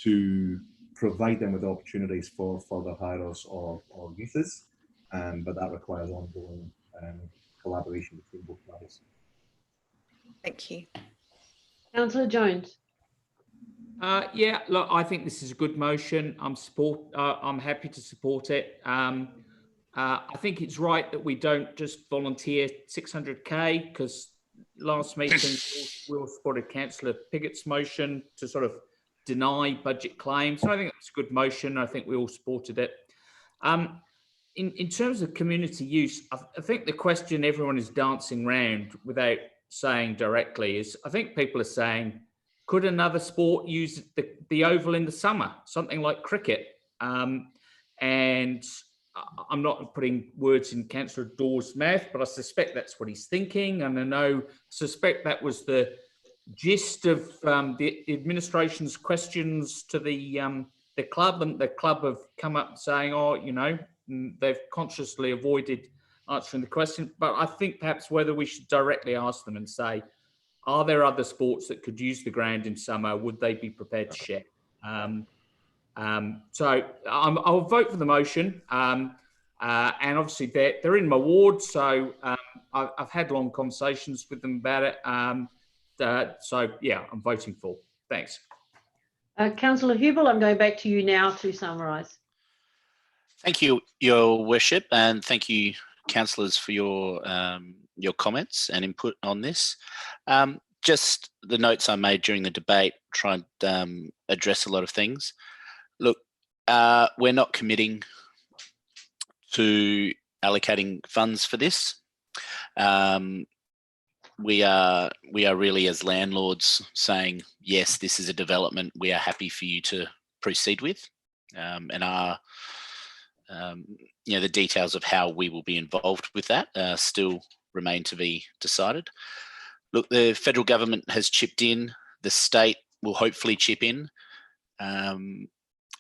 to provide them with opportunities for further hires or uses, but that requires ongoing collaboration between both parties. Thank you. Councillor Jones. Yeah, look, I think this is a good motion. I'm happy to support it. I think it's right that we don't just volunteer 600k, because last meeting we all supported Councillor Piggott's motion to sort of deny budget claims. So I think that's a good motion. I think we all supported it. In terms of community use, I think the question everyone is dancing around without saying directly is, I think people are saying, could another sport use the oval in the summer, something like cricket? And I'm not putting words in Councillor Dawes' mouth, but I suspect that's what he's thinking. And I suspect that was the gist of the administration's questions to the club, and the club have come up saying, oh, you know, they've consciously avoided answering the question. But I think perhaps whether we should directly ask them and say, are there other sports that could use the ground in summer? Would they be prepared to share? So I'll vote for the motion. And obviously they're in my ward, so I've had long conversations with them about it. So yeah, I'm voting for. Thanks. Councillor Hubel, I'm going back to you now to summarise. Thank you, Your Worship, and thank you, councillors, for your comments and input on this. Just the notes I made during the debate, try and address a lot of things. Look, we're not committing to allocating funds for this. We are really, as landlords, saying, yes, this is a development we are happy for you to proceed with, and the details of how we will be involved with that still remain to be decided. Look, the federal government has chipped in. The state will hopefully chip in.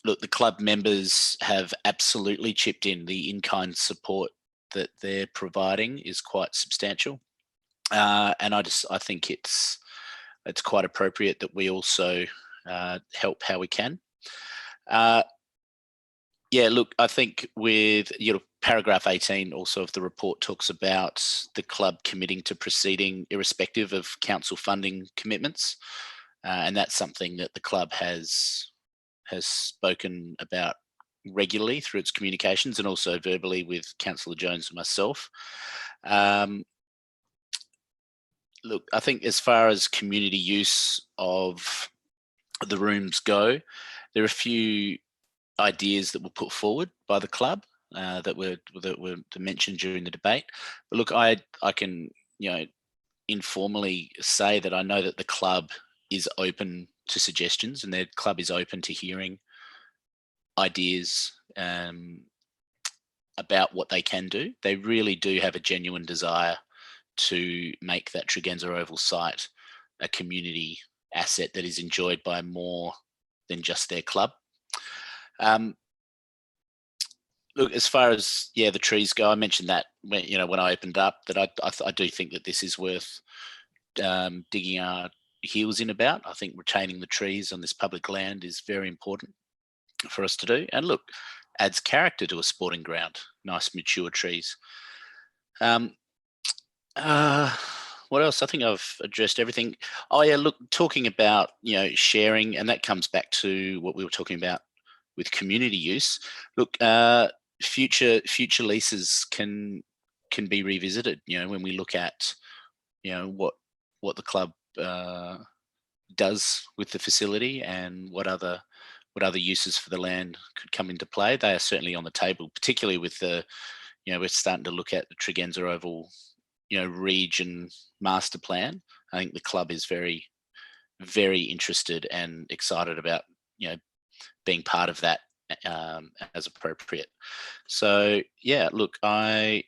Look, the club members have absolutely chipped in. The in-kind support that they're providing is quite substantial, and I think it's quite appropriate that we also help how we can. Yeah, look, I think with paragraph 18 also of the report talks about the club committing to proceeding irrespective of council funding commitments, and that's something that the club has spoken about regularly through its communications and also verbally with Councillor Jones and myself. Look, I think as far as community use of the rooms go, there are a few ideas that were put forward by the club that were mentioned during the debate. But look, I can informally say that I know that the club is open to suggestions and their club is open to hearing ideas about what they can do. They really do have a genuine desire to make that Tregenza Oval site a community asset that is enjoyed by more than just their club. Look, as far as the trees go, I mentioned that when I opened up that I do think that this is worth digging our heels in about. I think retaining the trees on this public land is very important for us to do, and look, adds character to a sporting ground. Nice mature trees. What else? I think I've addressed everything. Oh yeah, look, talking about sharing, and that comes back to what we were talking about with community use. Look, future leases can be revisited. When we look at what the club does with the facility and what other uses for the land could come into play. They are certainly on the table, particularly with the we're starting to look at the Tregenza Oval region master plan. I think the club is very, very interested and excited about being part of that as appropriate. So yeah, look, I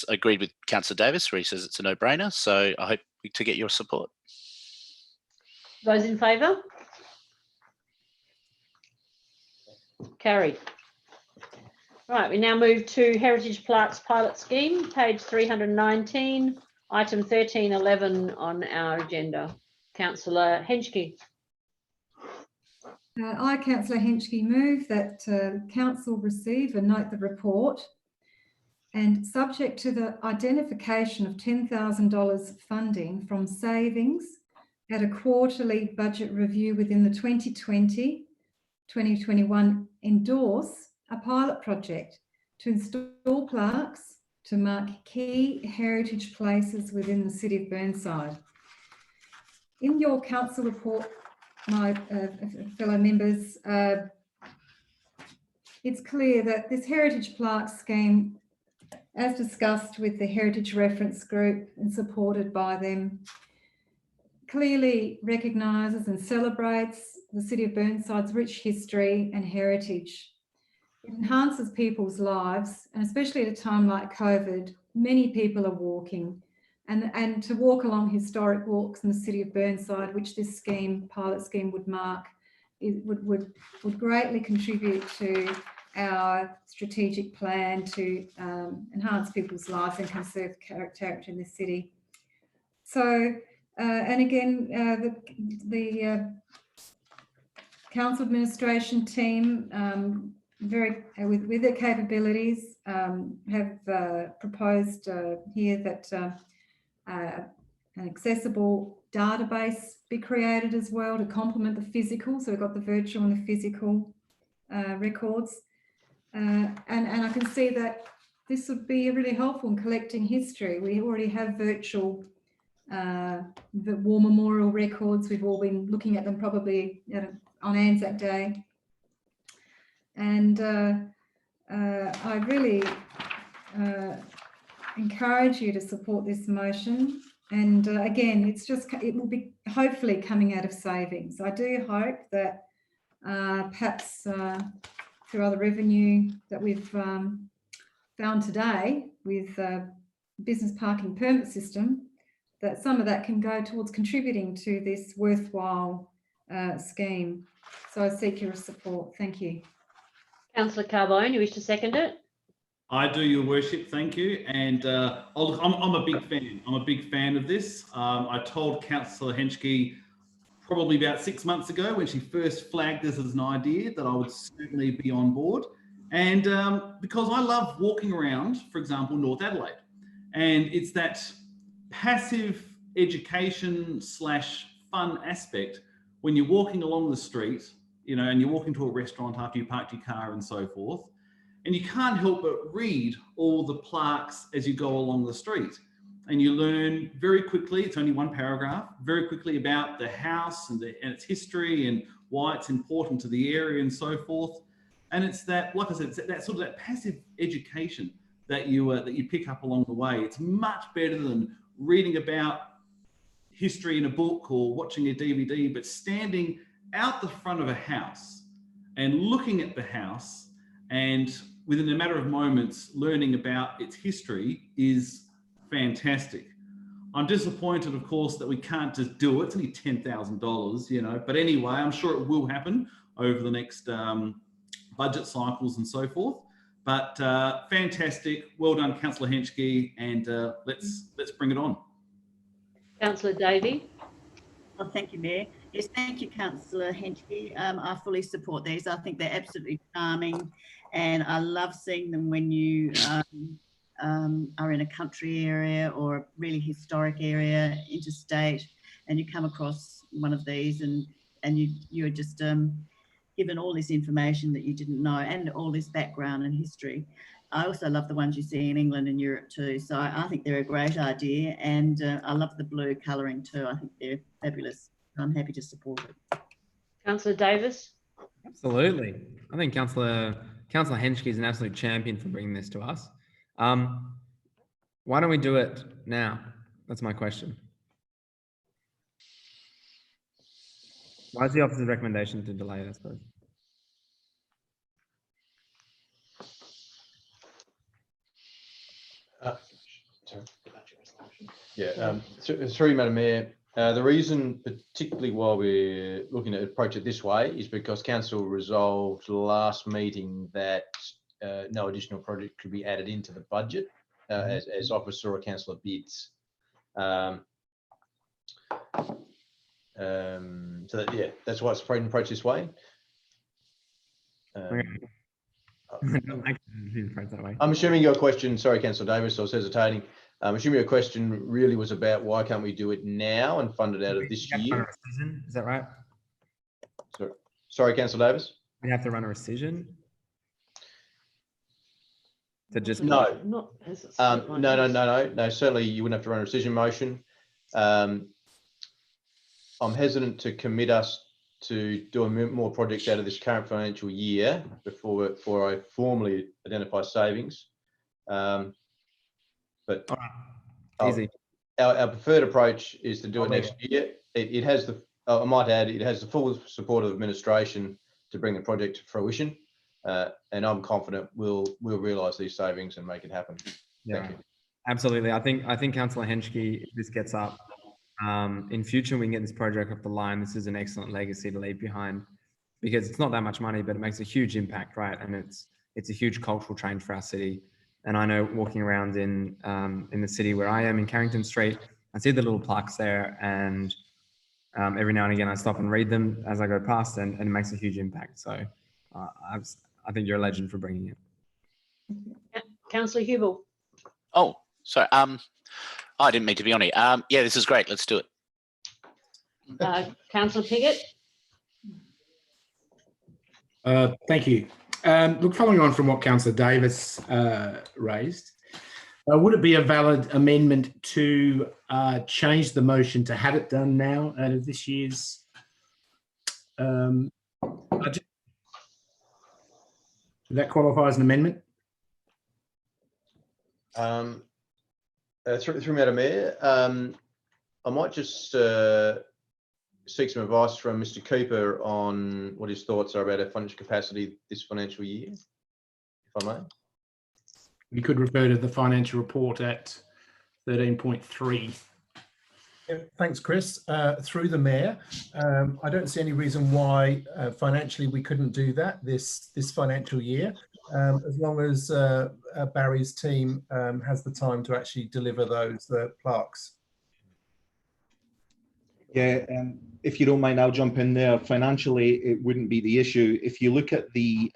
agreed with Councillor Davis where he says it's a no-brainer. So I hope to get your support. Those in favour? Carried. Right, we now move to Heritage Plaques Pilot Scheme, page 319, item 1311 on our agenda. Councillor Henschke. I, Councillor Henschke, move that Council receive and note the report, and subject to the identification of $10,000 funding from savings at a quarterly budget review within the 2020-2021, endorse a pilot project to install plaques to mark key heritage places within the City of Burnside. In your council report, my fellow members, it's clear that this heritage plaque scheme, as discussed with the Heritage Reference Group and supported by them, clearly recognises and celebrates the City of Burnside's rich history and heritage. It enhances people's lives, and especially at a time like COVID, many people are walking, and to walk along historic walks in the City of Burnside, which this pilot scheme would mark, would greatly contribute to our strategic plan to enhance people's lives and conserve character in the city. So, and again, the council administration team, with their capabilities, have proposed here that an accessible database be created as well to complement the physical. So we've got the virtual and the physical records. And I can see that this would be really helpful in collecting history. We already have virtual the war memorial records. We've all been looking at them probably on Anzac Day. And I really encourage you to support this motion. And again, it will be hopefully coming out of savings. I do hope that perhaps through other revenue that we've found today with business parking permit system, that some of that can go towards contributing to this worthwhile scheme. So I seek your support. Thank you. Councillor Carbone, you wish to second it? I do, Your Worship. Thank you. And I'm a big fan. I'm a big fan of this. I told Councillor Henschke probably about 6 months ago when she first flagged this as an idea that I would certainly be on board. And because I love walking around, for example, North Adelaide, and it's that passive education / fun aspect when you're walking along the street, you know, and you're walking to a restaurant after you parked your car and so forth, and you can't help but read all the plaques as you go along the street. And you learn very quickly, it's only one paragraph, very quickly about the house and its history and why it's important to the area and so forth. And it's that, like I said, it's that sort of that passive education that you pick up along the way. It's much better than reading about history in a book or watching a DVD, but standing out the front of a house and looking at the house and within a matter of moments learning about its history is fantastic. I'm disappointed, of course, that we can't just do it. It's only $10,000, you know, but anyway, I'm sure it will happen over the next budget cycles and so forth. But fantastic. Well done, Councillor Henschke, and let's bring it on. Councillor Davey. Oh, thank you, Mayor. Yes, thank you, Councillor Henschke. I fully support these. I think they're absolutely charming, and I love seeing them when you are in a country area or a really historic area, interstate, and you come across one of these and you're just given all this information that you didn't know and all this background and history. I also love the ones you see in England and Europe too. So I think they're a great idea, and I love the blue colouring too. I think they're fabulous. I'm happy to support it. Councillor Davis. Absolutely. I think Councillor Henschke is an absolute champion for bringing this to us. Why don't we do it now? That's my question. Why is the officer's recommendation to delay it, I suppose? Through you, Madam Mayor, the reason particularly why we're looking at approach it this way is because Council resolved last meeting that no additional project could be added into the budget as officer or councillor bids. So that, yeah, that's why it's approached this way. I'm assuming your question, sorry, Councillor Davis, I was hesitating. I'm assuming your question really was about why can't we do it now and fund it out of this year? Is that right? Sorry, Councillor Davis. We have to run a rescission. To just no, no. Certainly, you wouldn't have to run a rescission motion. I'm hesitant to commit us to doing more projects out of this current financial year before I formally identify savings. But easy. Our preferred approach is to do it next year. It has the, I might add, it has the full support of administration to bring the project to fruition, and I'm confident we'll realise these savings and make it happen. Yeah, thank you. Absolutely. I think Councillor Henschke, if this gets up in future, we can get this project off the line. This is an excellent legacy to leave behind, because it's not that much money, but it makes a huge impact, right? And it's a huge cultural change for our city. And I know walking around in the city where I am in Carrington Street, I see the little plaques there, and every now and again I stop and read them as I go past, and it makes a huge impact. So I think you're a legend for bringing it. Councillor Hubel. Oh, sorry. I didn't mean to be on it. Yeah, this is great. Let's do it. Councillor Piggott. Thank you. Look, following on from what Councillor Davis raised, would it be a valid amendment to change the motion to have it done now out of this year's budget? Would that qualify as an amendment? Through Madam Mayor, I might just seek some advice from Mr. Cooper on what his thoughts are about our financial capacity this financial year, if I may. We could refer to the financial report at 13.3. Yeah, thanks, Chris. Through the Mayor, I don't see any reason why financially we couldn't do that this financial year, as long as Barry's team has the time to actually deliver those plaques. Yeah, if you don't mind, I'll jump in there. Financially, it wouldn't be the issue. If you look at the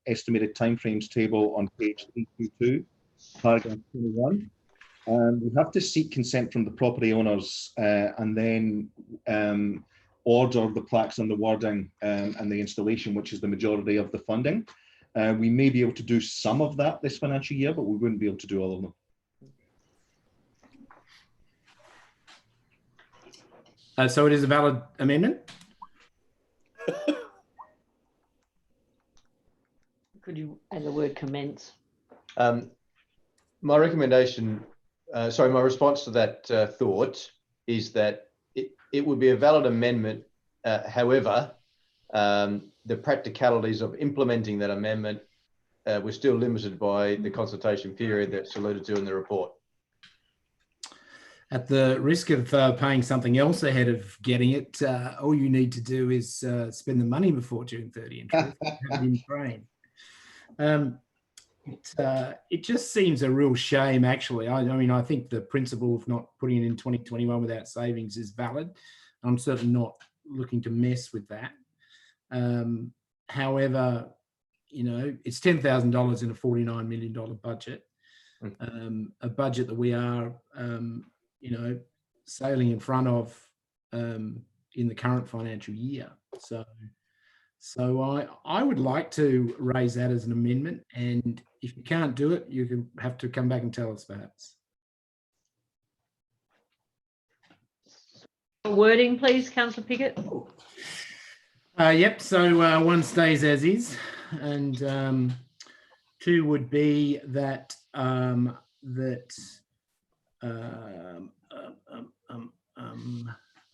estimated timeframes table on page 322, paragraph 21, we have to seek consent from the property owners and then order the plaques and the wording and the installation, which is the majority of the funding. We may be able to do some of that this financial year, but we wouldn't be able to do all of them. So it is a valid amendment? Could you add the word commence? My recommendation, my response to that thought is that it would be a valid amendment. However, the practicalities of implementing that amendment were still limited by the consultation period that's alluded to in the report. At the risk of paying something else ahead of getting it, all you need to do is spend the money before June 30 and have it in train. It just seems a real shame, actually. I mean, I think the principle of not putting it in 2021 without savings is valid. I'm certainly not looking to mess with that. However, you know, it's $10,000 in a $49 million budget, a budget that we are, you know, sailing in front of in the current financial year. So I would like to raise that as an amendment, and if you can't do it, you can have to come back and tell us perhaps. Wording, please, Councillor Piggott. Yep, so one stays as is, and two would be that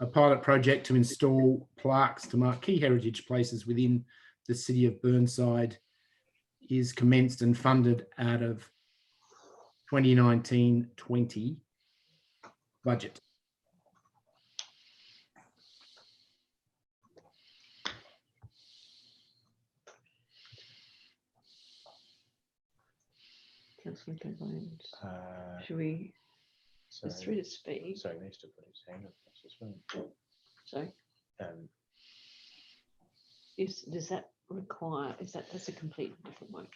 a pilot project to install plaques to mark key heritage places within the city of Burnside is commenced and funded out of 2019-20 budget. Councillor Goodwin, should we? There's three to speak. So he needs to put his hand up. Sorry. Does that require? That's a completely different one.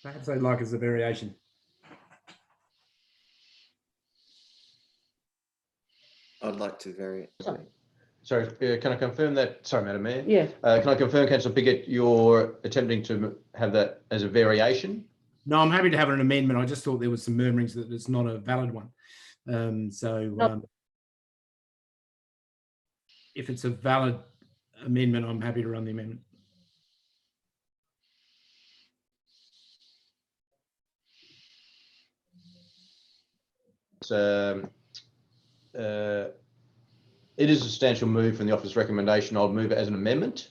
Perhaps they'd like as a variation. I'd like to vary it. Sorry, can I confirm that? Sorry, Madam Mayor. Yeah. Can I confirm, Councillor Piggott, you're attempting to have that as a variation? No, I'm happy to have an amendment. I just thought there was some murmurings that it's not a valid one. If it's a valid amendment, I'm happy to run the amendment. It is a substantial move from the office recommendation. I'll move it as an amendment.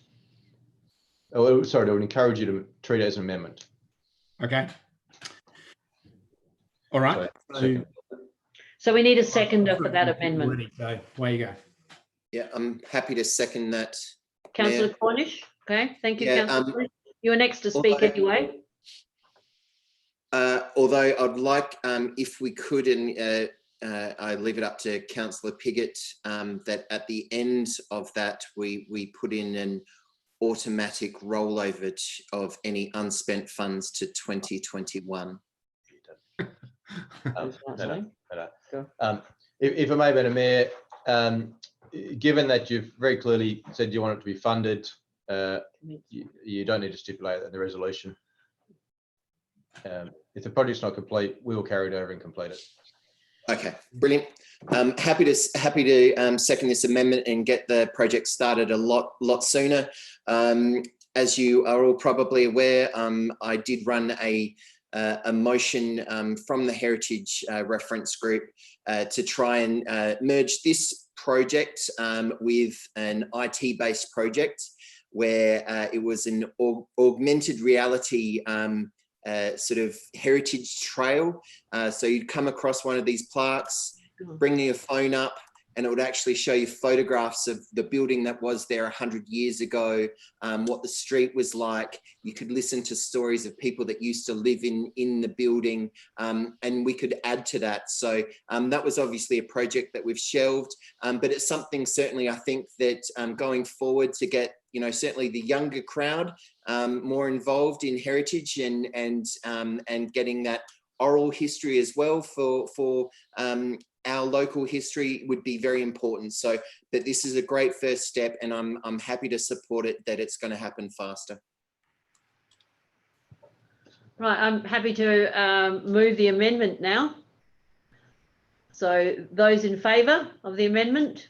Oh, sorry, I would encourage you to treat it as an amendment. Okay. All right. So we need a seconder for that amendment. So away you go. Yeah, I'm happy to second that. Councillor Mayor. Cornish. Okay, thank you, Yeah, Councillor. You were next to speak anyway. Although I'd like, if we could, and I leave it up to Councillor Piggott, that at the end of that we put in an automatic rollover of any unspent funds to 2021. If I may, Madam Mayor, given that you've very clearly said you want it to be funded, you don't need to stipulate that in the resolution. If the project's not complete, we will carry it over and complete it. Okay, brilliant. Happy to second this amendment and get the project started a lot sooner. As you are all probably aware, I did run a motion from the Heritage Reference Group to try and merge this project with an IT-based project where it was an augmented reality sort of heritage trail. So you'd come across one of these plaques, bring your phone up, and it would actually show you photographs of the building that was there 100 years ago, what the street was like. You could listen to stories of people that used to live in the building, and we could add to that. So that was obviously a project that we've shelved, but it's something certainly I think that going forward to get, you know, certainly the younger crowd more involved in heritage and getting that oral history as well for our local history would be very important. So, but this is a great first step, and I'm happy to support it, that it's going to happen faster. Right, I'm happy to move the amendment now. So those in favour of the amendment,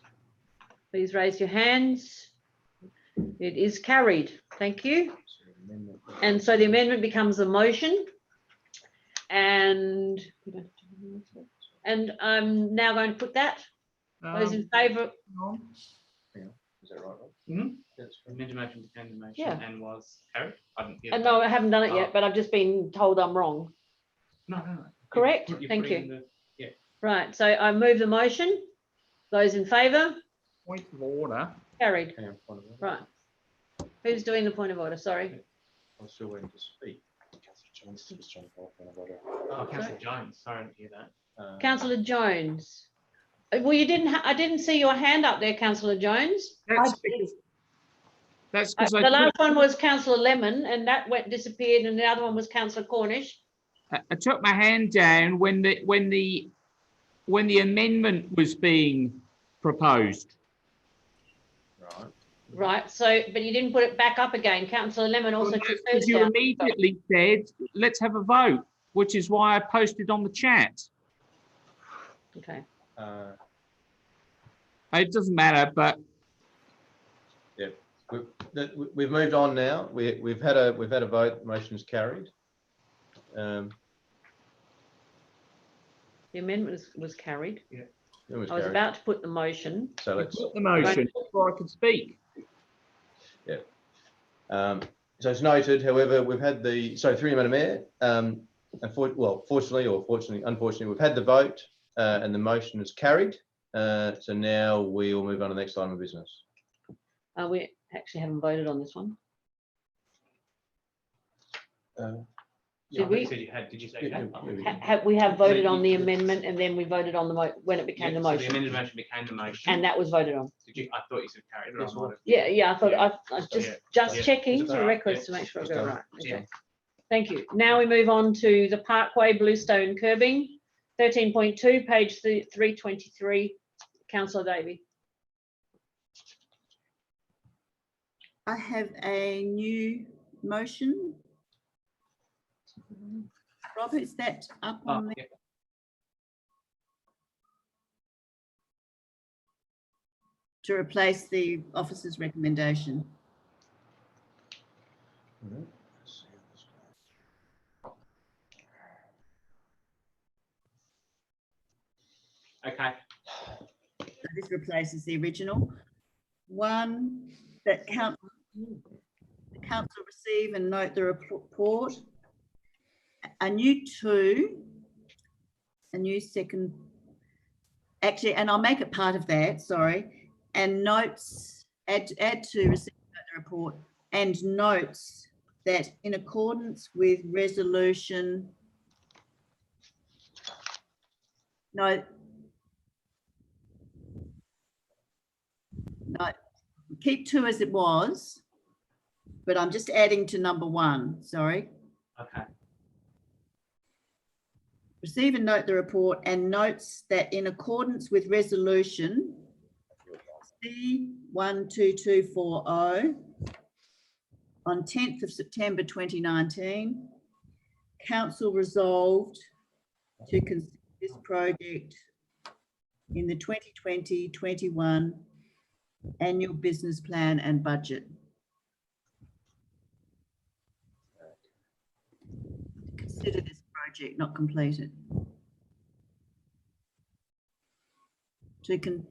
please raise your hands. It is carried. Thank you. And so the amendment becomes a motion, and I'm now going to put that. Those in favour. Is that right? Mm-hmm. Amended motion became the motion, Yeah. and was carried. I didn't hear And that. no, I haven't done it yet, but I've just been told I'm wrong. No. Correct? You're Thank putting you. yeah. Right, so I move the motion. Those in favour? Point of order. Carried. Hang on, point of order. Right. Who's doing the point of order? Sorry. I'm still waiting to speak. Oh, Councillor Jones. Sorry, I didn't hear that. Councillor Jones. Well, you didn't. I didn't see your hand up there, Councillor Jones. That's because the last one was Councillor Lemon, and that disappeared, and the other one was Councillor Cornish. I took my hand down when the amendment was being proposed. Right. Right. So, but you didn't put it back up again. Councillor Lemon also took hers Because you down. immediately said, "Let's have a vote," which is why I posted on the chat. Okay. It doesn't matter, but Yeah, we've moved on now. We've had a vote. Motion is carried. The amendment was carried. Yeah. It was I was carried. about to put the motion. So let's put the motion before I could speak. Yeah. So it's noted. However, we've had through you, Madam Mayor. Unfortunately, we've had the vote, and the motion is carried. So now we will move on to the next item of business. We actually haven't voted on this one. Did we? Did you say We have voted on the amendment, and then we voted on the when it became the So the motion. amended motion became the motion. And that was voted on. Did you? I thought you said carried. Yeah, I thought I was just checking It's for all right. records to make sure I got it right. Okay. Yeah. Thank you. Now we move on to the Parkway Bluestone curbing, 13.2, page 323. Councillor Davey. I have a new motion. Robert, is that up on there? To replace the officer's recommendation. Okay. So this replaces the original. One, that the council receive and note the report. A new two, a new second, actually, and I'll make it part of that, sorry, and notes, add to receive the report, and notes that in accordance with resolution, no, keep two as it was, but I'm just adding to number one, sorry. Okay. Receive and note the report and notes that in accordance with resolution C12240 on 10th of September 2019, council resolved to consider this project in the 2020-21 annual business plan and budget. Consider this project not completed.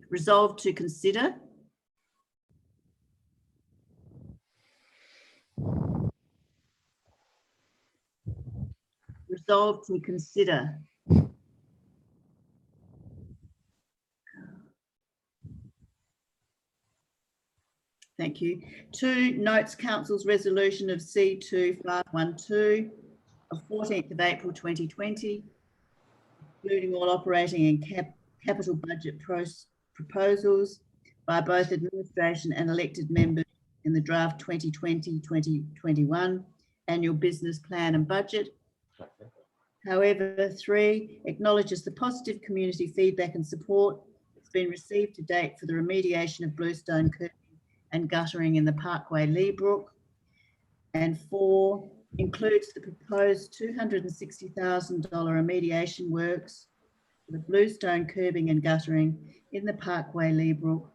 resolve to consider. Resolve to consider. Thank you. 2, notes Council's resolution of C2512 of 14th of April 2020, including all operating and capital budget proposals by both administration and elected members in the draft 2020-2021 annual business plan and budget. However, 3, acknowledges the positive community feedback and support that's been received to date for the remediation of bluestone curbing and guttering in the Parkway Leabrook. And 4, includes the proposed $260,000 remediation works for the bluestone curbing and guttering in the Parkway Leabrook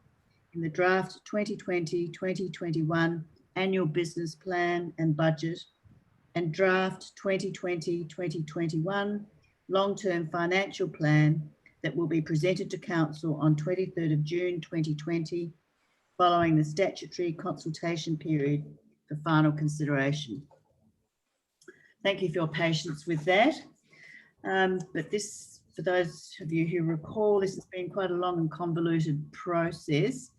in the draft 2020-2021 annual business plan and budget and draft 2020-2021 long-term financial plan that will be presented to Council on 23rd of June 2020 following the statutory consultation period for final consideration. Thank you for your patience with that. But this, for those of you who recall, this has been quite a long and convoluted process.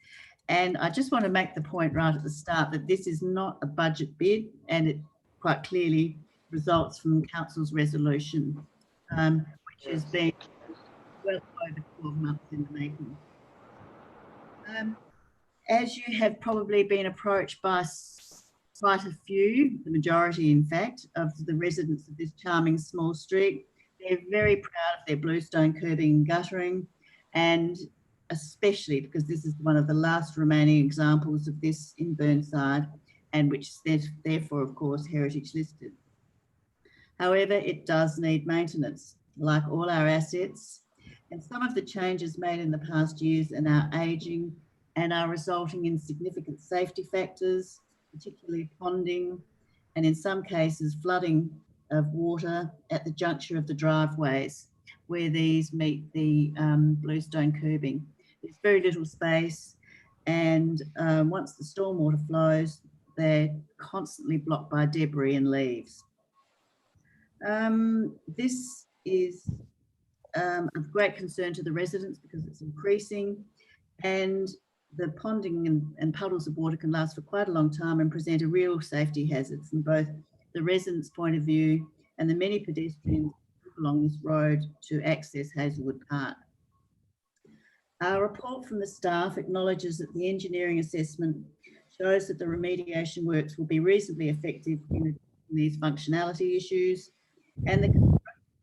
And I just want to make the point right at the start that this is not a budget bid, and it quite clearly results from Council's resolution, which has been well over 12 months in the making. As you have probably been approached by quite a few, the majority in fact, of the residents of this charming small street, they're very proud of their bluestone curbing and guttering, and especially because this is one of the last remaining examples of this in Burnside, and which is therefore, of course, heritage listed. However, it does need maintenance, like all our assets, and some of the changes made in the past years are now ageing and are resulting in significant safety factors, particularly ponding, and in some cases flooding of water at the juncture of the driveways where these meet the bluestone curbing. There's very little space, and once the stormwater flows, they're constantly blocked by debris and leaves. This is of great concern to the residents because it's increasing, and the ponding and puddles of water can last for quite a long time and present a real safety hazard from both the residents' point of view and the many pedestrians along this road to access Hazelwood Park. Our report from the staff acknowledges that the engineering assessment shows that the remediation works will be reasonably effective in these functionality issues, and the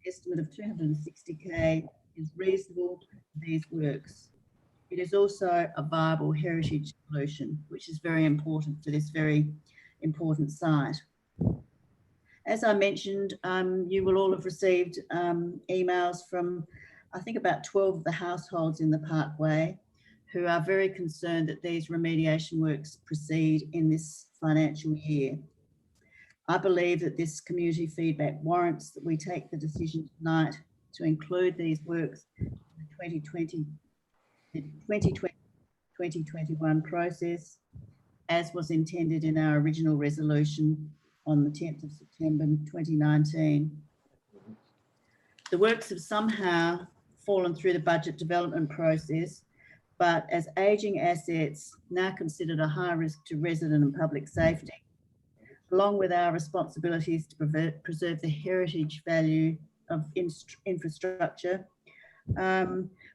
estimate of 260K is reasonable for these works. It is also a viable heritage solution, which is very important for this very important site. As I mentioned, you will all have received emails from, I think, about 12 of the households in the Parkway who are very concerned that these remediation works proceed in this financial year. I believe that this community feedback warrants that we take the decision tonight to include these works in the 2020-2021 process, as was intended in our original resolution on the 10th of September 2019. The works have somehow fallen through the budget development process, but as ageing assets now considered a high risk to resident and public safety, along with our responsibilities to preserve the heritage value of infrastructure,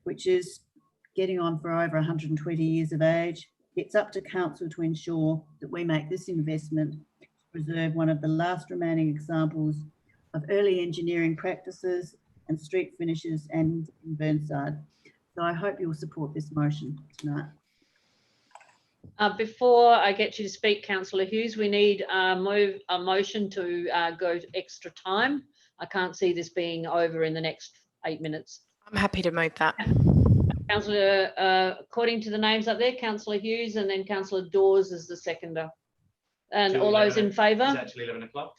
which is getting on for over 120 years of age, it's up to Council to ensure that we make this investment to preserve one of the last remaining examples of early engineering practices and street finishes and in Burnside. So I hope you'll support this motion tonight. Before I get you to speak, Councillor Hughes, we need a motion to go extra time. I can't see this being over in the next 8 minutes. I'm happy to move that. Councillor, according to the names up there, Councillor Hughes and then Councillor Dawes is the seconder. And all those in favour? Is that till 11 o'clock?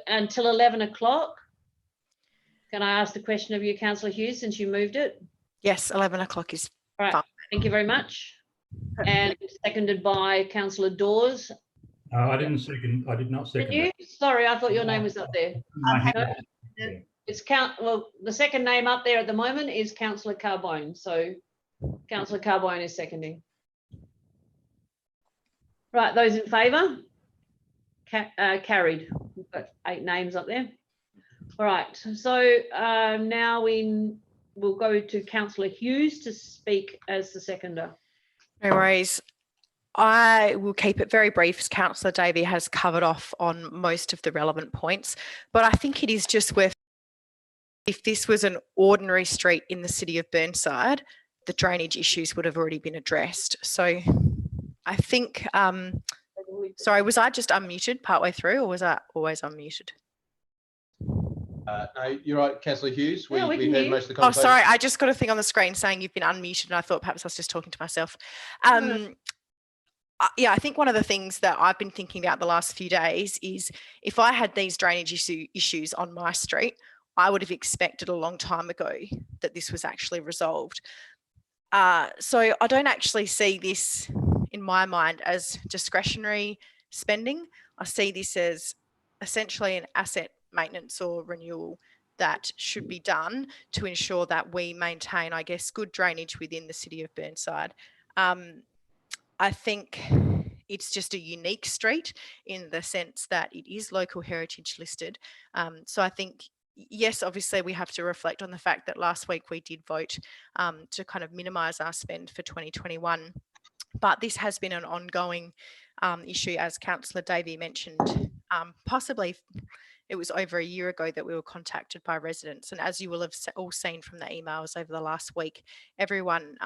Until 11 o'clock. Can I ask the question of you, Councillor Hughes, since you moved it? Yes, 11 o'clock is All right. fine. Thank you very much. And seconded by Councillor Dawes. I didn't second. I did not second. Did you? Sorry, I thought your name was up there. No, it's the second name up there at the moment is Councillor Carbone. So Councillor Carbone is seconding. Right, those in favour? Carried. We've got 8 names up there. All right, so now we'll go to Councillor Hughes to speak as the seconder. No worries. I will keep it very brief as Councillor Davey has covered off on most of the relevant points, but I think it is just worth, if this was an ordinary street in the city of Burnside, the drainage issues would have already been addressed. So I think, sorry, was I just unmuted partway through, or was I always unmuted? No, you're right, Councillor Hughes. We heard most of the Oh, conversation. sorry, I just got a thing on the screen saying you've been unmuted, and I thought perhaps I was just talking to myself. Yeah, I think one of the things that I've been thinking about the last few days is if I had these drainage issues on my street, I would have expected a long time ago that this was actually resolved. So I don't actually see this, in my mind, as discretionary spending. I see this as essentially an asset maintenance or renewal that should be done to ensure that we maintain, I guess, good drainage within the city of Burnside. I think it's just a unique street in the sense that it is local heritage listed. So I think, yes, obviously we have to reflect on the fact that last week we did vote to kind of minimise our spend for 2021. But this has been an ongoing issue, as Councillor Davey mentioned. Possibly it was over a year ago that we were contacted by residents. And as you will have all seen from the emails over the last week, everyone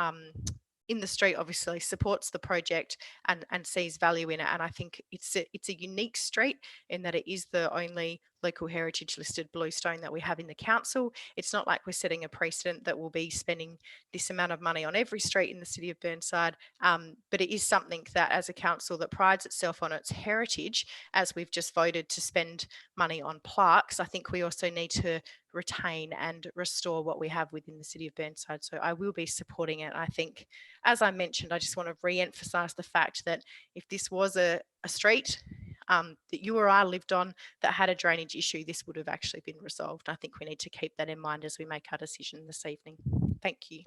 in the street obviously supports the project and sees value in it. And I think it's a unique street in that it is the only local heritage listed bluestone that we have in the council. It's not like we're setting a precedent that we'll be spending this amount of money on every street in the city of Burnside, but it is something that as a council that prides itself on its heritage, as we've just voted to spend money on plaques, I think we also need to retain and restore what we have within the city of Burnside. So I will be supporting it. I think, as I mentioned, I just want to re-emphasise the fact that if this was a street that you or I lived on that had a drainage issue, this would have actually been resolved. I think we need to keep that in mind as we make our decision this evening. Thank you.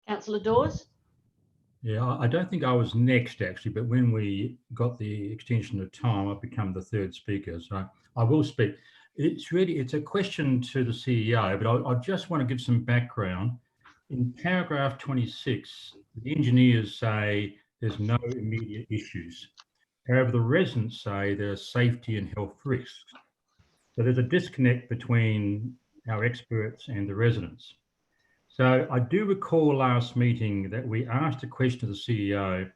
Councillor Dawes? Yeah, I don't think I was next actually, but when we got the extension of time, I've become the third speaker, so I will speak. It's a question to the CEO, but I just want to give some background. In paragraph 26, the engineers say there's no immediate issues. However, the residents say there are safety and health risks. So there's a disconnect between our experts and the residents. So I do recall last meeting that we asked a question to the CEO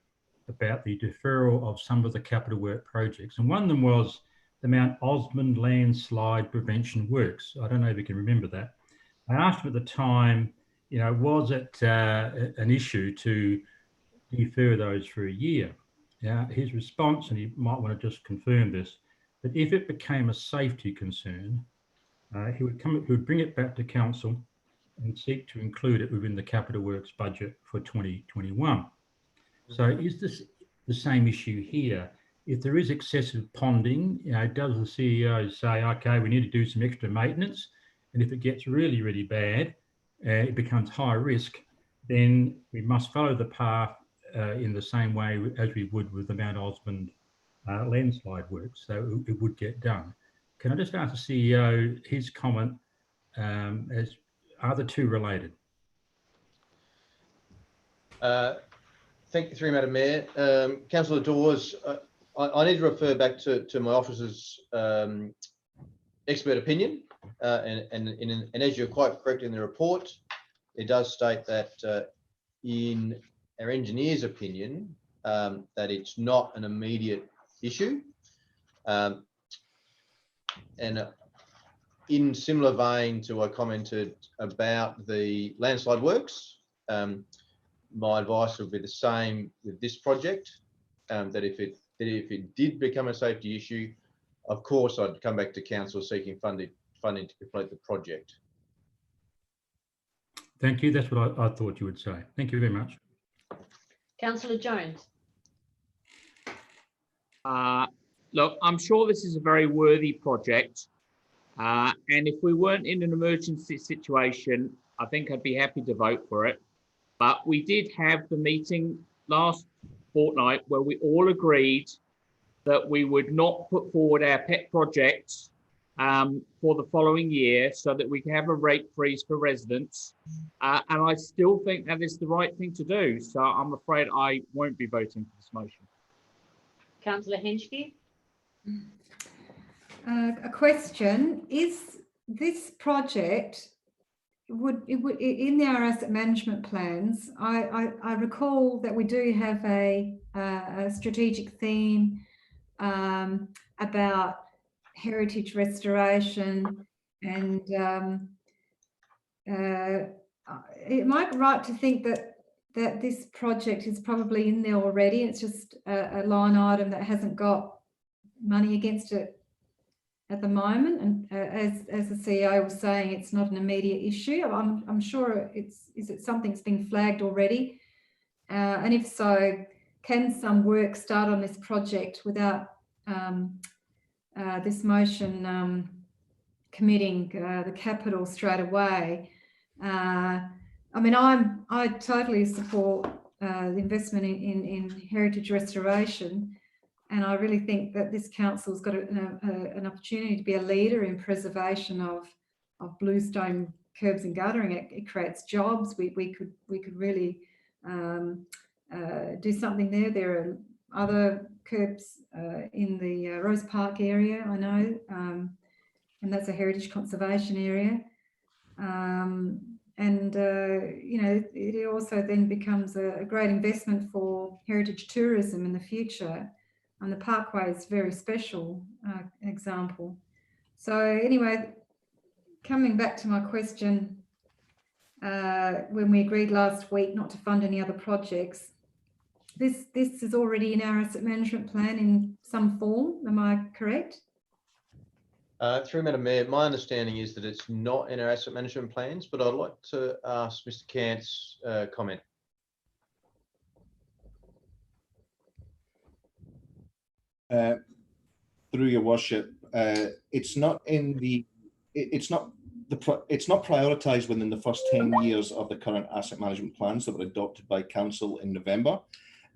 about the deferral of some of the capital work projects. And one of them was the Mount Osmond landslide prevention works. I don't know if you can remember that. I asked him at the time, you know, was it an issue to defer those for a year? His response, and he might want to just confirm this, that if it became a safety concern, he would bring it back to council and seek to include it within the capital works budget for 2021. So is this the same issue here? If there is excessive ponding, you know, does the CEO say, okay, we need to do some extra maintenance, and if it gets really, really bad, it becomes high risk, then we must follow the path in the same way as we would with the Mount Osmond landslide work, so it would get done. Can I just ask the CEO his comment as are the two related? Thank you, Madam Mayor. Councillor Dawes, I need to refer back to my officer's expert opinion, and as you're quite correct in the report, it does state that in our engineer's opinion, that it's not an immediate issue. And in similar vein to what I commented about the landslide works, my advice would be the same with this project, that if it did become a safety issue, of course, I'd come back to council seeking funding to complete the project. Thank you. That's what I thought you would say. Thank you very much. Councillor Jones. Look, I'm sure this is a very worthy project. And if we weren't in an emergency situation, I think I'd be happy to vote for it. But we did have the meeting last fortnight where we all agreed that we would not put forward our pet projects for the following year so that we can have a rate freeze for residents. And I still think that is the right thing to do. So I'm afraid I won't be voting for this motion. Councillor Henschke. A question: is this project in our asset management plans? I recall that we do have a strategic theme about heritage restoration, and am I right to think that this project is probably in there already? It's just a line item that hasn't got money against it at the moment, and as the CEO was saying, it's not an immediate issue. I'm sure is it something that's been flagged already? And if so, can some work start on this project without this motion committing the capital straight away? I mean, I totally support the investment in heritage restoration. And I really think that this council's got an opportunity to be a leader in preservation of bluestone curbs and guttering. It creates jobs. We could really do something there. There are other curbs in the Rose Park area, I know, and that's a heritage conservation area. You know, it also then becomes a great investment for heritage tourism in the future. And the parkway is very special example. So anyway, coming back to my question, when we agreed last week not to fund any other projects, this is already in our asset management plan in some form. Am I correct? Through Madam Mayor, my understanding is that it's not in our asset management plans, but I'd like to ask Mr. Cant's comment. Through your worship, it's not prioritised within the first 10 years of the current asset management plans that were adopted by council in November.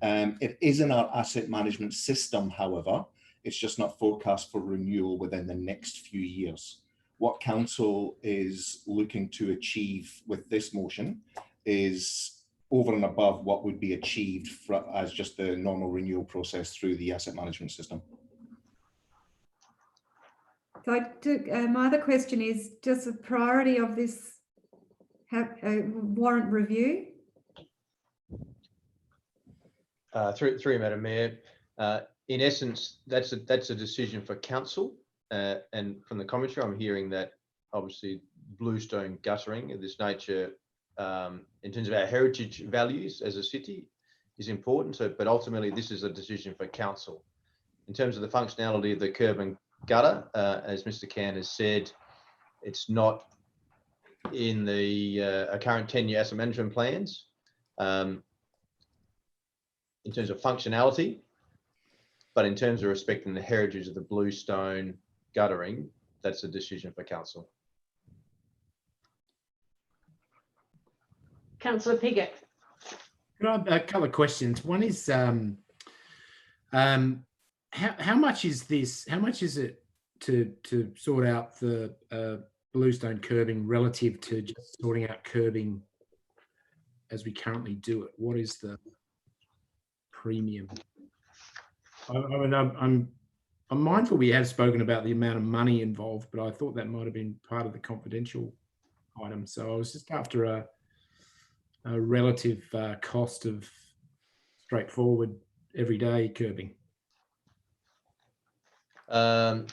It is in our asset management system, however. It's just not forecast for renewal within the next few years. What council is looking to achieve with this motion is over and above what would be achieved as just the normal renewal process through the asset management system. So my other question is, does the priority of this have a warrant review? Through Madam Mayor, in essence, that's a decision for council. And from the commentary, I'm hearing that obviously bluestone guttering of this nature, in terms of our heritage values as a city, is important. So, but ultimately, this is a decision for council. In terms of the functionality of the curb and gutter, as Mr. Can has said, it's not in the current 10-year asset management plans. In terms of functionality, but in terms of respecting the heritage of the bluestone guttering, that's a decision for council. Councillor Piggott. A couple of questions. One is, how much is this? How much is it to sort out the bluestone curbing relative to just sorting out curbing as we currently do it? What is the premium? I mean, I'm mindful we have spoken about the amount of money involved, but I thought that might have been part of the confidential item. So I was just after a relative cost of straightforward everyday curbing. Through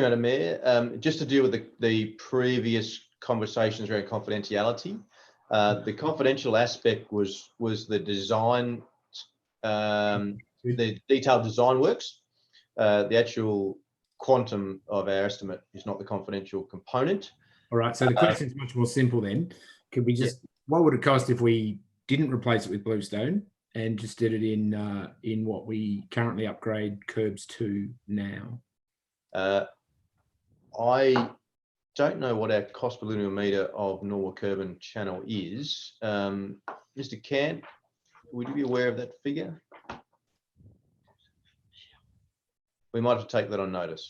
Madam Mayor, just to deal with the previous conversations around confidentiality, the confidential aspect was the design, the detailed design works. The actual quantum of our estimate is not the confidential component. All right, so the question is much more simple then. Could we just, what would it cost if we didn't replace it with bluestone and just did it in what we currently upgrade curbs to now? I don't know what our cost per linear metre of normal curb and channel is. Mr. Cant, would you be aware of that figure? We might have to take that on notice.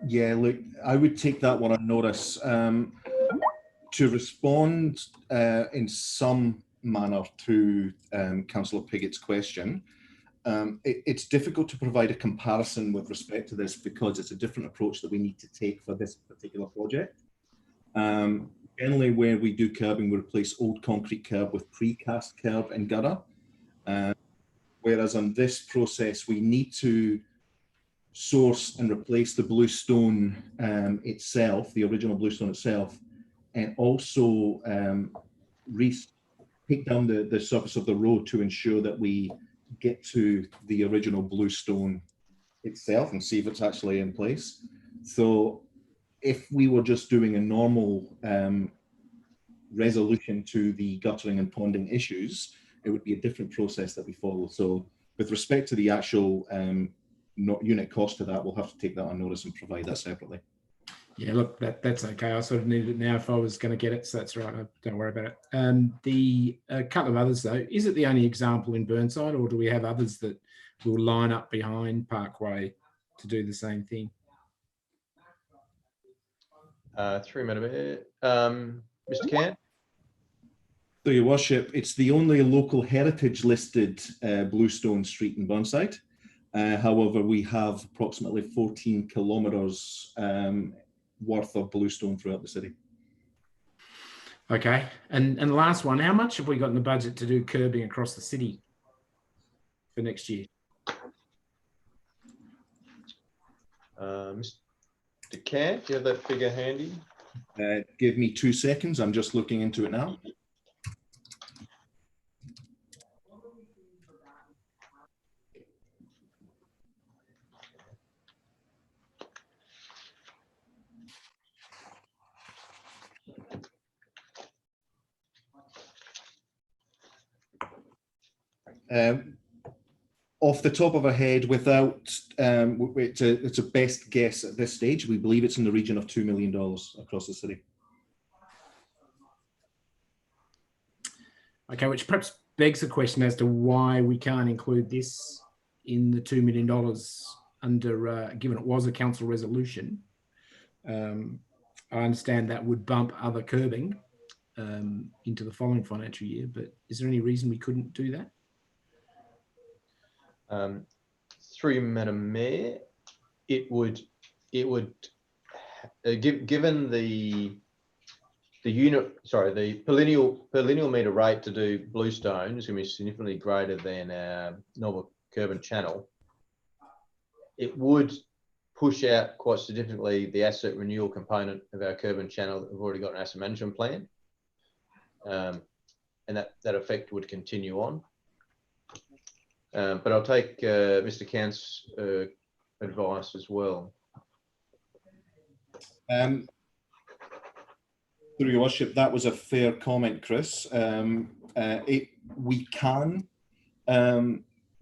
Yeah, look, I would take that one on notice. To respond in some manner to Councillor Piggott's question, it's difficult to provide a comparison with respect to this because it's a different approach that we need to take for this particular project. Generally, where we do curbing, we replace old concrete curb with precast curb and gutter. Whereas on this process, we need to source and replace the bluestone itself, the original bluestone itself, and also take down the surface of the road to ensure that we get to the original bluestone itself and see if it's actually in place. So if we were just doing a normal resolution to the guttering and ponding issues, it would be a different process that we follow. So with respect to the actual unit cost of that, we'll have to take that on notice and provide that separately. Yeah, look, that's okay. I sort of needed it now if I was going to get it, so that's right. Don't worry about it. A couple of others though. Is it the only example in Burnside, or do we have others that will line up behind Parkway to do the same thing? Through Madam Mayor, Mr. Cant. So, Your Worship, it's the only local heritage listed bluestone street in Burnside. However, we have approximately 14 kilometres worth of bluestone throughout the city. Okay, and the last one, how much have we got in the budget to do curbing across the city for next year? Mr. Cant, do you have that figure handy? Give me 2 seconds. I'm just looking into it now. Off the top of our head, without it's a best guess at this stage, we believe it's in the region of $2 million across the city. Okay, which perhaps begs the question as to why we can't include this in the $2 million under, given it was a council resolution. I understand that would bump other curbing into the following financial year, but is there any reason we couldn't do that? Through Madam Mayor, it would given the per lineal metre rate to do bluestone is going to be significantly greater than normal curb and channel. It would push out quite significantly the asset renewal component of our curb and channel that we've already got an asset management plan, and that effect would continue on. But I'll take Mr. Cant's advice as well. Through Your Worship, that was a fair comment, Chris. We can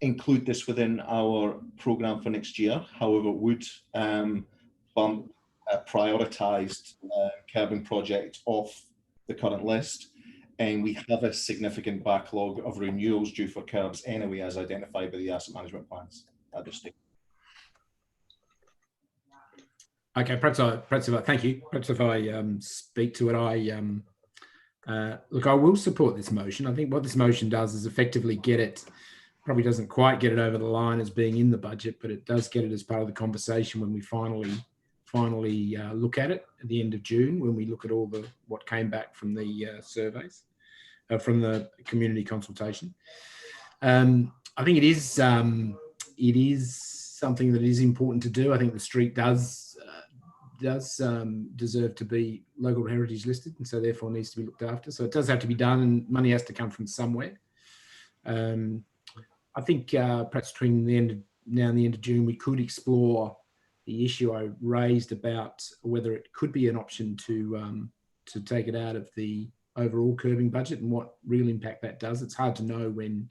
include this within our programme for next year. However, it would bump a prioritised curbing project off the current list. And we have a significant backlog of renewals due for curbs anyway, as identified by the asset management plans at this stage. Okay, perhaps if I thank you. Perhaps if I speak to it, look, I will support this motion. I think what this motion does is effectively get it. Probably doesn't quite get it over the line as being in the budget, but it does get it as part of the conversation when we finally look at it at the end of June, when we look at all what came back from the surveys, from the community consultation. I think it is something that is important to do. I think the street does deserve to be local heritage listed, and so therefore needs to be looked after. So it does have to be done, and money has to come from somewhere. I think perhaps between the end of now and the end of June, we could explore the issue I raised about whether it could be an option to take it out of the overall curbing budget and what real impact that does. It's hard to know when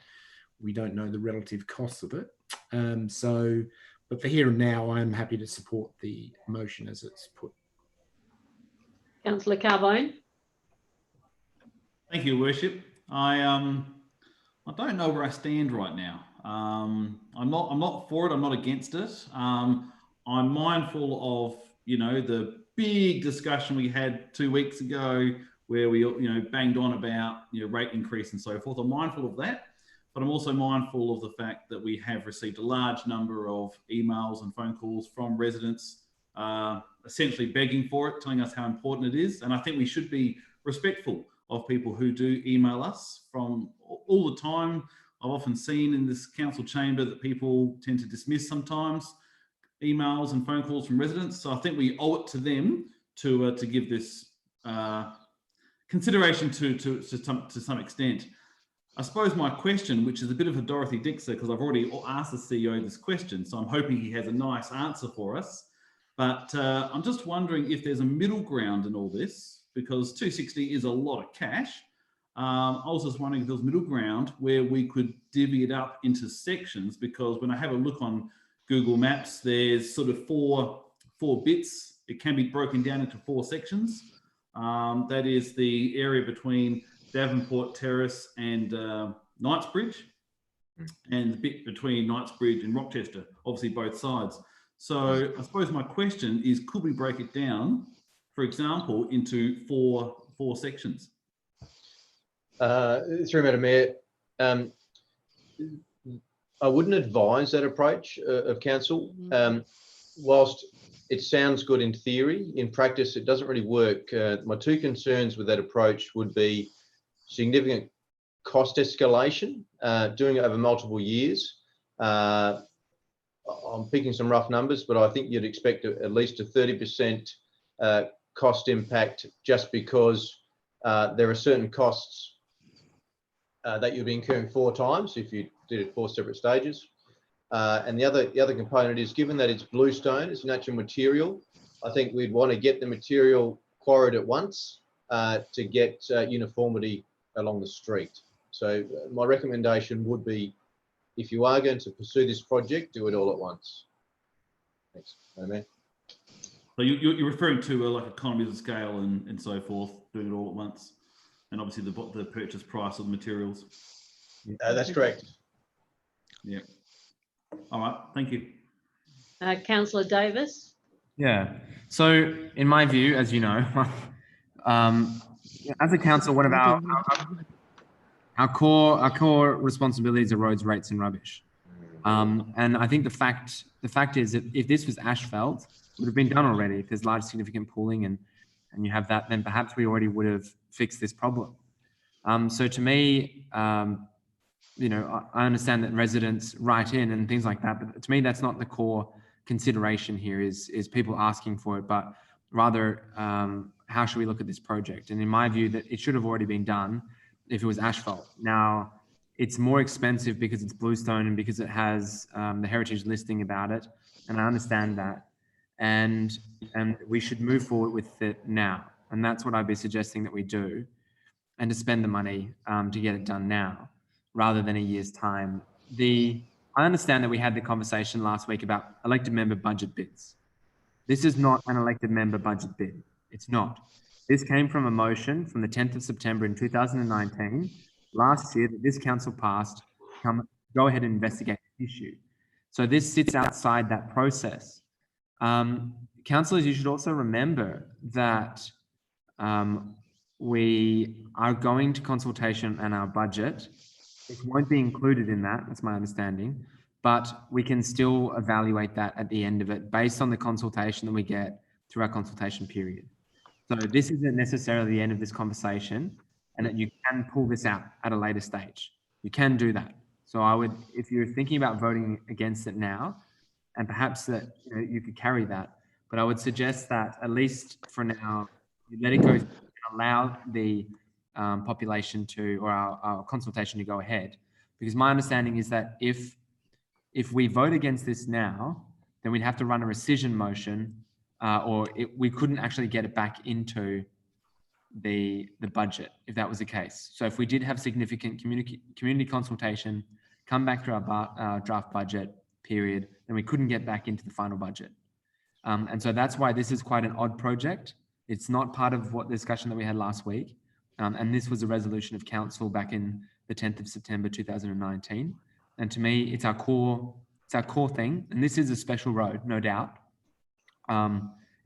we don't know the relative costs of it. But for here and now, I'm happy to support the motion as it's put. Councillor Carbone. Thank you, Worship. I don't know where I stand right now. I'm not for it. I'm not against it. I'm mindful of, you know, the big discussion we had 2 weeks ago where we, you know, banged on about, you know, rate increase and so forth. I'm mindful of that, but I'm also mindful of the fact that we have received a large number of emails and phone calls from residents, essentially begging for it, telling us how important it is. And I think we should be respectful of people who do email us from all the time. I've often seen in this council chamber that people tend to dismiss sometimes emails and phone calls from residents. So I think we owe it to them to give this consideration to some extent. I suppose my question, which is a bit of a Dorothy Dixer, because I've already asked the CEO this question, so I'm hoping he has a nice answer for us. But I'm just wondering if there's a middle ground in all this, because 260 is a lot of cash. I was just wondering if there was middle ground where we could divvy it up into sections, because when I have a look on Google Maps, there's sort of four bits. It can be broken down into 4 sections. That is the area between Davenport Terrace and Knightsbridge, and the bit between Knightsbridge and Rochester, obviously both sides. So I suppose my question is, could we break it down, for example, into four sections? Through Madam Mayor, I wouldn't advise that approach of council. Whilst it sounds good in theory, in practice it doesn't really work. My 2 concerns with that approach would be significant cost escalation, doing it over multiple years. I'm picking some rough numbers, but I think you'd expect at least a 30% cost impact, just because there are certain costs that you'll be incurring 4 times if you did it 4 separate stages. And the other component is, given that it's bluestone, it's natural material, I think we'd want to get the material quarried at once to get uniformity along the street. So my recommendation would be, if you are going to pursue this project, do it all at once. Thanks. Amen. So you're referring to like economies of scale and so forth, doing it all at once, and obviously the purchase price of the materials. That's correct. Yeah. All right. Thank you. Councillor Davis. Yeah. So in my view, as you know, as a council, one of our core responsibilities are roads, rates, and rubbish. And I think the fact is that if this was asphalt, it would have been done already. If there's large significant pooling and you have that, then perhaps we already would have fixed this problem. So to me, you know, I understand that residents write in and things like that, but to me, that's not the core consideration here. Is people asking for it, but rather how should we look at this project? And in my view, that it should have already been done if it was asphalt. Now, it's more expensive because it's bluestone and because it has the heritage listing about it, and I understand that. And we should move forward with it now, and that's what I'd be suggesting that we do, and to spend the money to get it done now, rather than a year's time. I understand that we had the conversation last week about elected member budget bids. This is not an elected member budget bid. It's not. This came from a motion from the 10th of September in 2019, last year, that this council passed to go ahead and investigate the issue. So this sits outside that process. Councillors, you should also remember that we are going to consultation on our budget. It won't be included in that, that's my understanding, but we can still evaluate that at the end of it based on the consultation that we get through our consultation period. So this isn't necessarily the end of this conversation, and that you can pull this out at a later stage. You can do that. So I would, if you're thinking about voting against it now, and perhaps that you could carry that, but I would suggest that at least for now, you let it go and allow the population to, or our consultation to go ahead. Because my understanding is that if we vote against this now, then we'd have to run a rescission motion, we couldn't actually get it back into the budget if that was the case. So if we did have significant community consultation, come back to our draft budget period, then we couldn't get back into the final budget. And so that's why this is quite an odd project. It's not part of what discussion that we had last week. And this was a resolution of council back in the 10th of September 2019. And to me, it's our core thing. And this is a special road, no doubt.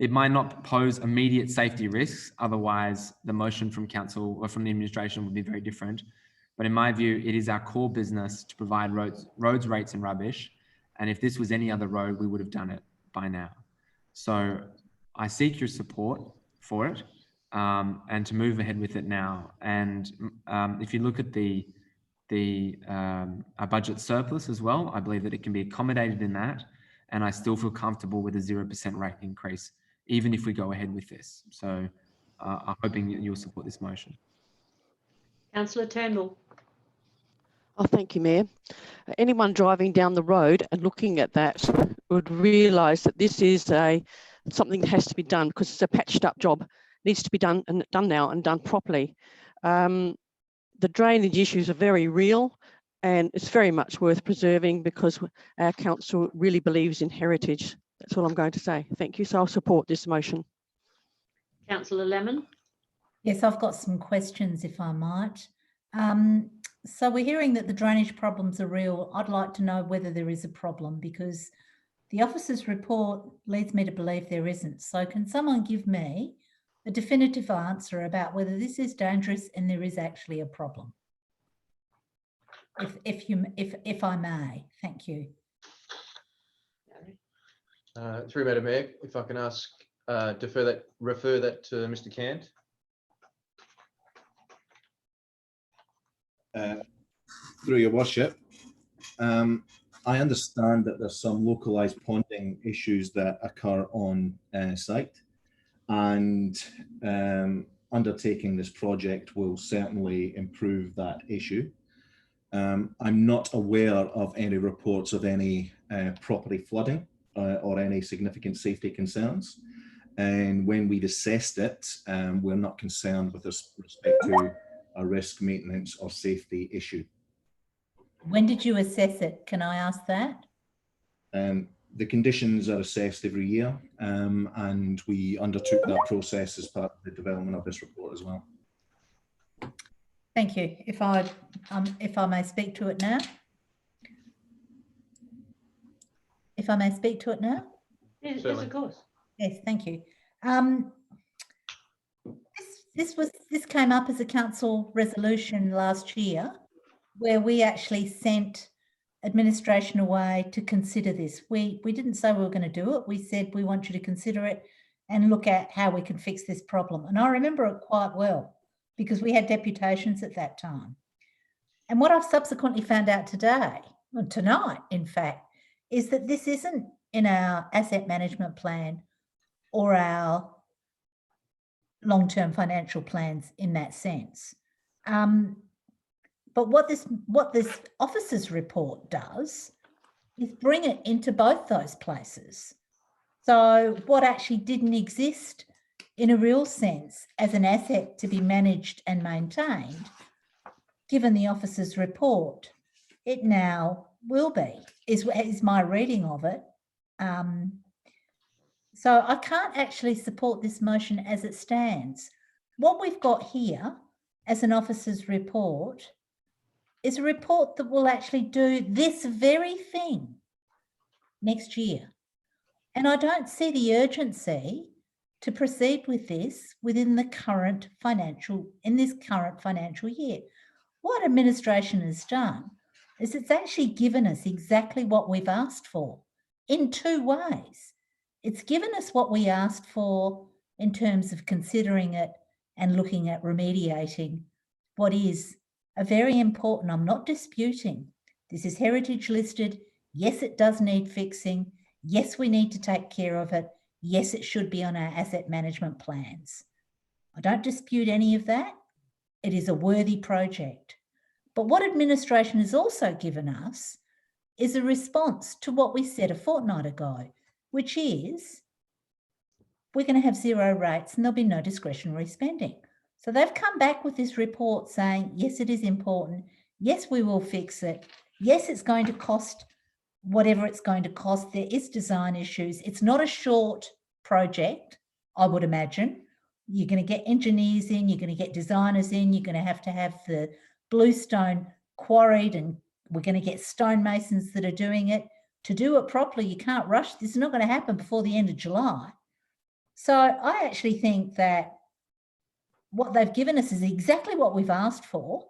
It might not pose immediate safety risks. Otherwise, the motion from council or from the administration would be very different. But in my view, it is our core business to provide roads, rates and rubbish. And if this was any other road, we would have done it by now. So I seek your support for it and to move ahead with it now. And if you look at our budget surplus as well, I believe that it can be accommodated in that. And I still feel comfortable with a 0% rate increase, even if we go ahead with this. So I'm hoping that you'll support this motion. Councillor Turnbull. Oh, thank you, Mayor. Anyone driving down the road and looking at that would realise that this is something that has to be done because it's a patched up job. It needs to be done now and done properly. The drainage issues are very real and it's very much worth preserving because our council really believes in heritage. That's all I'm going to say. Thank you. So I'll support this motion. Councillor Lemon. Yes, I've got some questions if I might. So we're hearing that the drainage problems are real. I'd like to know whether there is a problem because the officer's report leads me to believe there isn't. So can someone give me a definitive answer about whether this is dangerous and there is actually a problem? If I may, thank you. Through Madam Mayor, if I can ask, refer that to Mr. Cant. Through your worship, I understand that there's some localised ponding issues that occur on site, and undertaking this project will certainly improve that issue. I'm not aware of any reports of any property flooding or any significant safety concerns. And when we assessed it, we're not concerned with respect to a risk, maintenance or safety issue. When did you assess it? Can I ask that? The conditions are assessed every year, and we undertook that process as part of the development of this report as well. Thank you. If I may speak to it now. If I may speak to it now. Yes, of course. Yes, thank you. This came up as a council resolution last year, where we actually sent administration away to consider this. We didn't say we were going to do it. We said we want you to consider it and look at how we can fix this problem. And I remember it quite well because we had deputations at that time. And what I've subsequently found out today, or tonight, in fact, is that this isn't in our asset management plan or our long-term financial plans in that sense. But what this officer's report does is bring it into both those places. So what actually didn't exist in a real sense as an asset to be managed and maintained, given the officer's report, it now will be, is my reading of it. So I can't actually support this motion as it stands. What we've got here as an officer's report is a report that will actually do this very thing next year. And I don't see the urgency to proceed with this within the current financial year. What administration has done is it's actually given us exactly what we've asked for in two ways. It's given us what we asked for in terms of considering it and looking at remediating what is a very important, I'm not disputing, this is heritage listed. Yes, it does need fixing. Yes, we need to take care of it. Yes, it should be on our asset management plans. I don't dispute any of that. It is a worthy project. But what administration has also given us is a response to what we said a fortnight ago, which is we're going to have zero rates and there'll be no discretionary spending. So they've come back with this report saying, yes, it is important. Yes, we will fix it. Yes, it's going to cost whatever it's going to cost. There is design issues. It's not a short project, I would imagine. You're going to get engineers in, you're going to get designers in, you're going to have the bluestone quarried, and we're going to get stonemasons that are doing it. To do it properly, you can't rush. This is not going to happen before the end of July. So I actually think that what they've given us is exactly what we've asked for.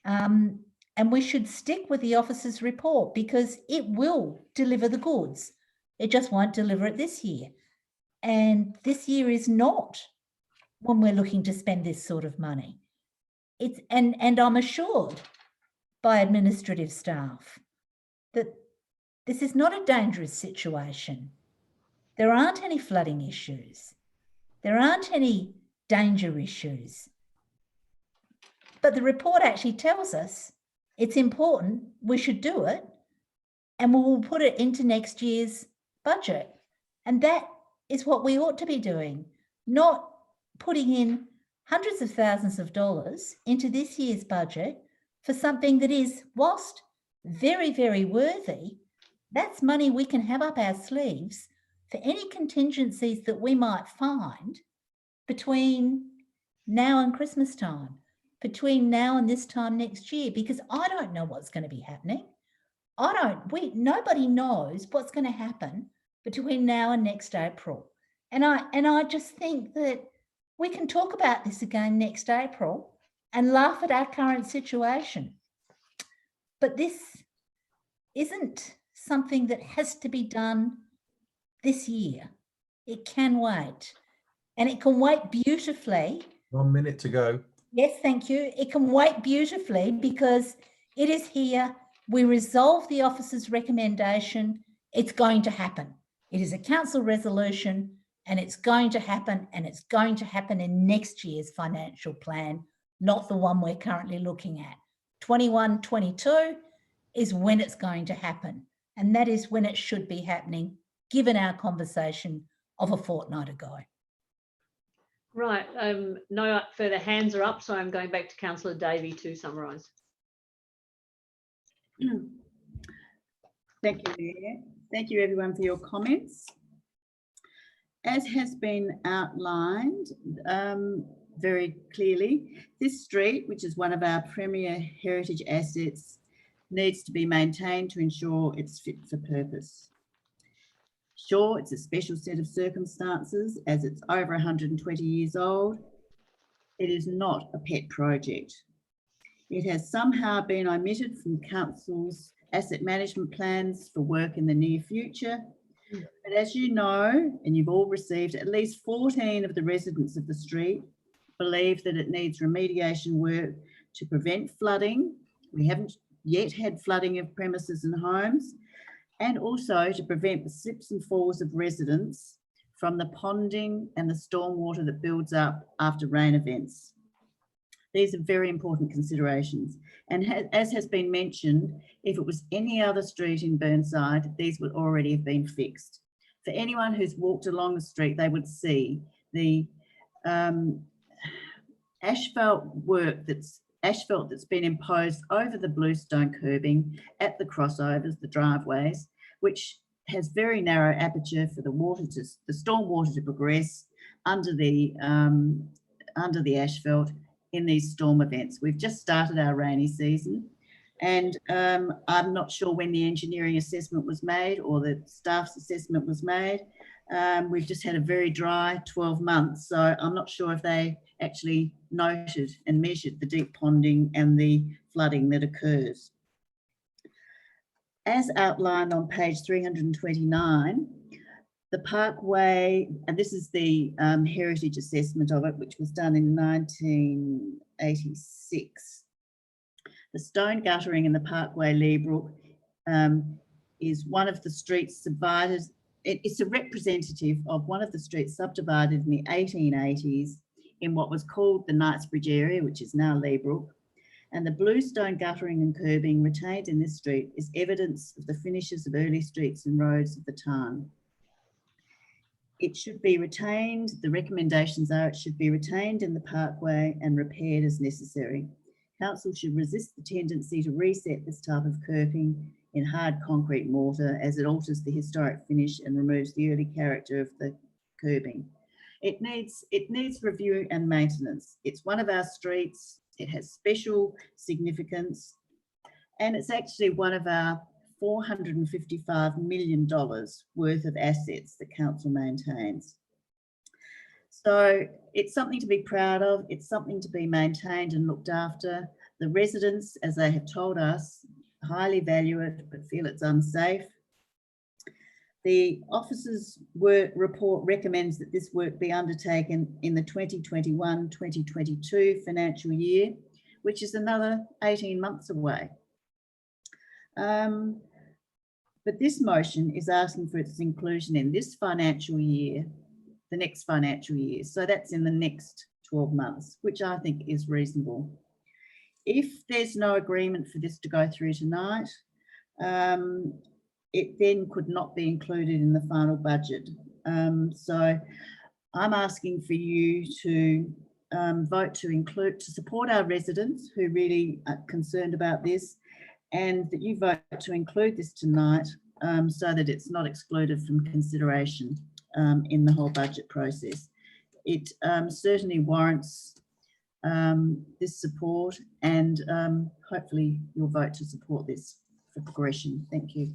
And we should stick with the officer's report because it will deliver the goods. It just won't deliver it this year. And this year is not when we're looking to spend this sort of money. It's and I'm assured by administrative staff that this is not a dangerous situation. There aren't any flooding issues. There aren't any danger issues. But the report actually tells us it's important, we should do it, and we will put it into next year's budget. And that is what we ought to be doing, not putting in hundreds of thousands of dollars into this year's budget for something that is, whilst very, very worthy, that's money we can have up our sleeves for any contingencies that we might find between now and Christmas time, between now and this time next year, because I don't know what's going to be happening. Nobody knows what's going to happen between now and next April. And I just think that we can talk about this again next April and laugh at our current situation. But this isn't something that has to be done this year. It can wait. And it can wait beautifully. 1 minute to go. Yes, thank you. It can wait beautifully because it is here. We resolve the officer's recommendation. It's going to happen. It is a council resolution and it's going to happen, and it's going to happen in next year's financial plan, not the one we're currently looking at. 21-22 is when it's going to happen. And that is when it should be happening, given our conversation of a fortnight ago. Right, no further hands are up, so I'm going back to Councillor Davey to summarise. Thank you, Mayor. Thank you, everyone, for your comments. As has been outlined very clearly, this street, which is one of our premier heritage assets, needs to be maintained to ensure it's fit for purpose. Sure, it's a special set of circumstances as it's over 120 years old. It is not a pet project. It has somehow been omitted from Council's asset management plans for work in the near future. But as you know, and you've all received, at least 14 of the residents of the street believe that it needs remediation work to prevent flooding. We haven't yet had flooding of premises and homes, and also to prevent the slips and falls of residents from the ponding and the stormwater that builds up after rain events. These are very important considerations. And as has been mentioned, if it was any other street in Burnside, these would already have been fixed. For anyone who's walked along the street, they would see the asphalt that's been imposed over the bluestone curbing at the crossovers, the driveways, which has very narrow aperture for the storm water to progress under the asphalt in these storm events. We've just started our rainy season, and I'm not sure when the engineering assessment was made or the staff's assessment was made. We've just had a very dry 12 months, so I'm not sure if they actually noted and measured the deep ponding and the flooding that occurs. As outlined on page 329, the parkway, and this is the heritage assessment of it, which was done in 1986. The stone guttering in the Parkway Leabrook is one of the streets subdivided. It's a representative of one of the streets subdivided in the 1880s in what was called the Knightsbridge area, which is now Leabrook. And the bluestone guttering and curbing retained in this street is evidence of the finishes of early streets and roads of the time. It should be retained. The recommendations are it should be retained in the parkway and repaired as necessary. Council should resist the tendency to reset this type of curbing in hard concrete mortar as it alters the historic finish and removes the early character of the curbing. It needs review and maintenance. It's one of our streets. It has special significance, and it's actually one of our $455 million worth of assets that council maintains. So it's something to be proud of. It's something to be maintained and looked after. The residents, as they have told us, highly value it, but feel it's unsafe. The officers' work report recommends that this work be undertaken in the 2021-2022 financial year, which is another 18 months away. But this motion is asking for its inclusion in this financial year, the next financial year. So that's in the next 12 months, which I think is reasonable. If there's no agreement for this to go through tonight, it then could not be included in the final budget. So I'm asking for you to vote to support our residents who really are concerned about this, and that you vote to include this tonight so that it's not excluded from consideration in the whole budget process. It certainly warrants this support, and hopefully you'll vote to support this for progression. Thank you.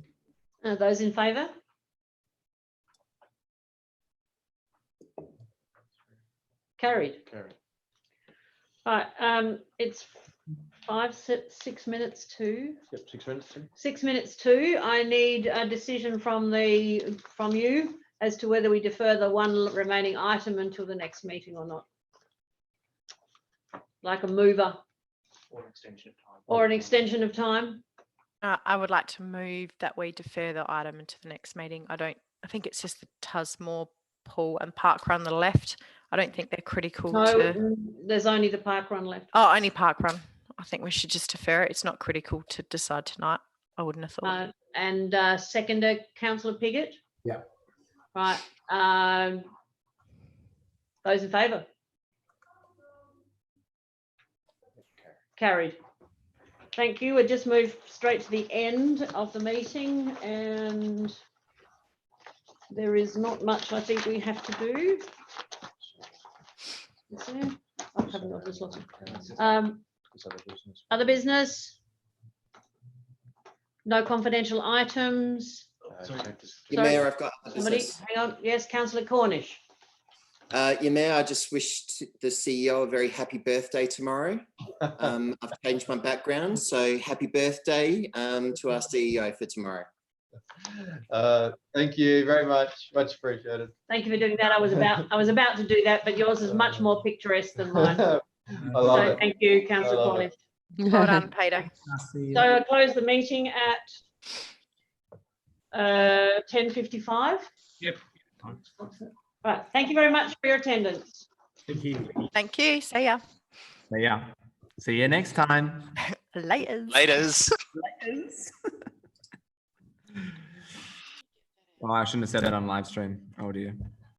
Those in favour? Carried. Right, it's 6 minutes to. Yep, 6 minutes to. 6 minutes to. I need a decision from you as to whether we defer the one remaining item until the next meeting or not. Like a mover. Or an extension of time. Or an extension of time. I would like to move that we defer the item into the next meeting. I think it's just the Tusmore Pool and Park Run on the left. I don't think they're critical to. There's only the Park Run left. Oh, only Park Run. I think we should just defer it. It's not critical to decide tonight. I wouldn't have thought. And seconder, Councillor Piggott. Yeah. Right. Those in favour? Carried. Thank you. We'll just move straight to the end of the meeting, and there is not much I think we have to do. Is there? I haven't got this lot. Other business? No confidential items. Your Mayor, I've got somebody. Hang on. Yes, Councillor Cornish. Your Mayor, I just wish the CEO a very happy birthday tomorrow. I've changed my background, so happy birthday to our CEO for tomorrow. Thank you very much. Much appreciated. Thank you for doing that. I was about to do that, but yours is much more picturesque than mine. I love it. Thank you, Councillor Cornish. Well done, Peter. So I close the meeting at 10:55. Yep. Right. Thank you very much for your attendance. Thank you. Thank you. See ya. Yeah. See you next time. Laters. Laters. Oh, I shouldn't have said that on live stream. Oh dear.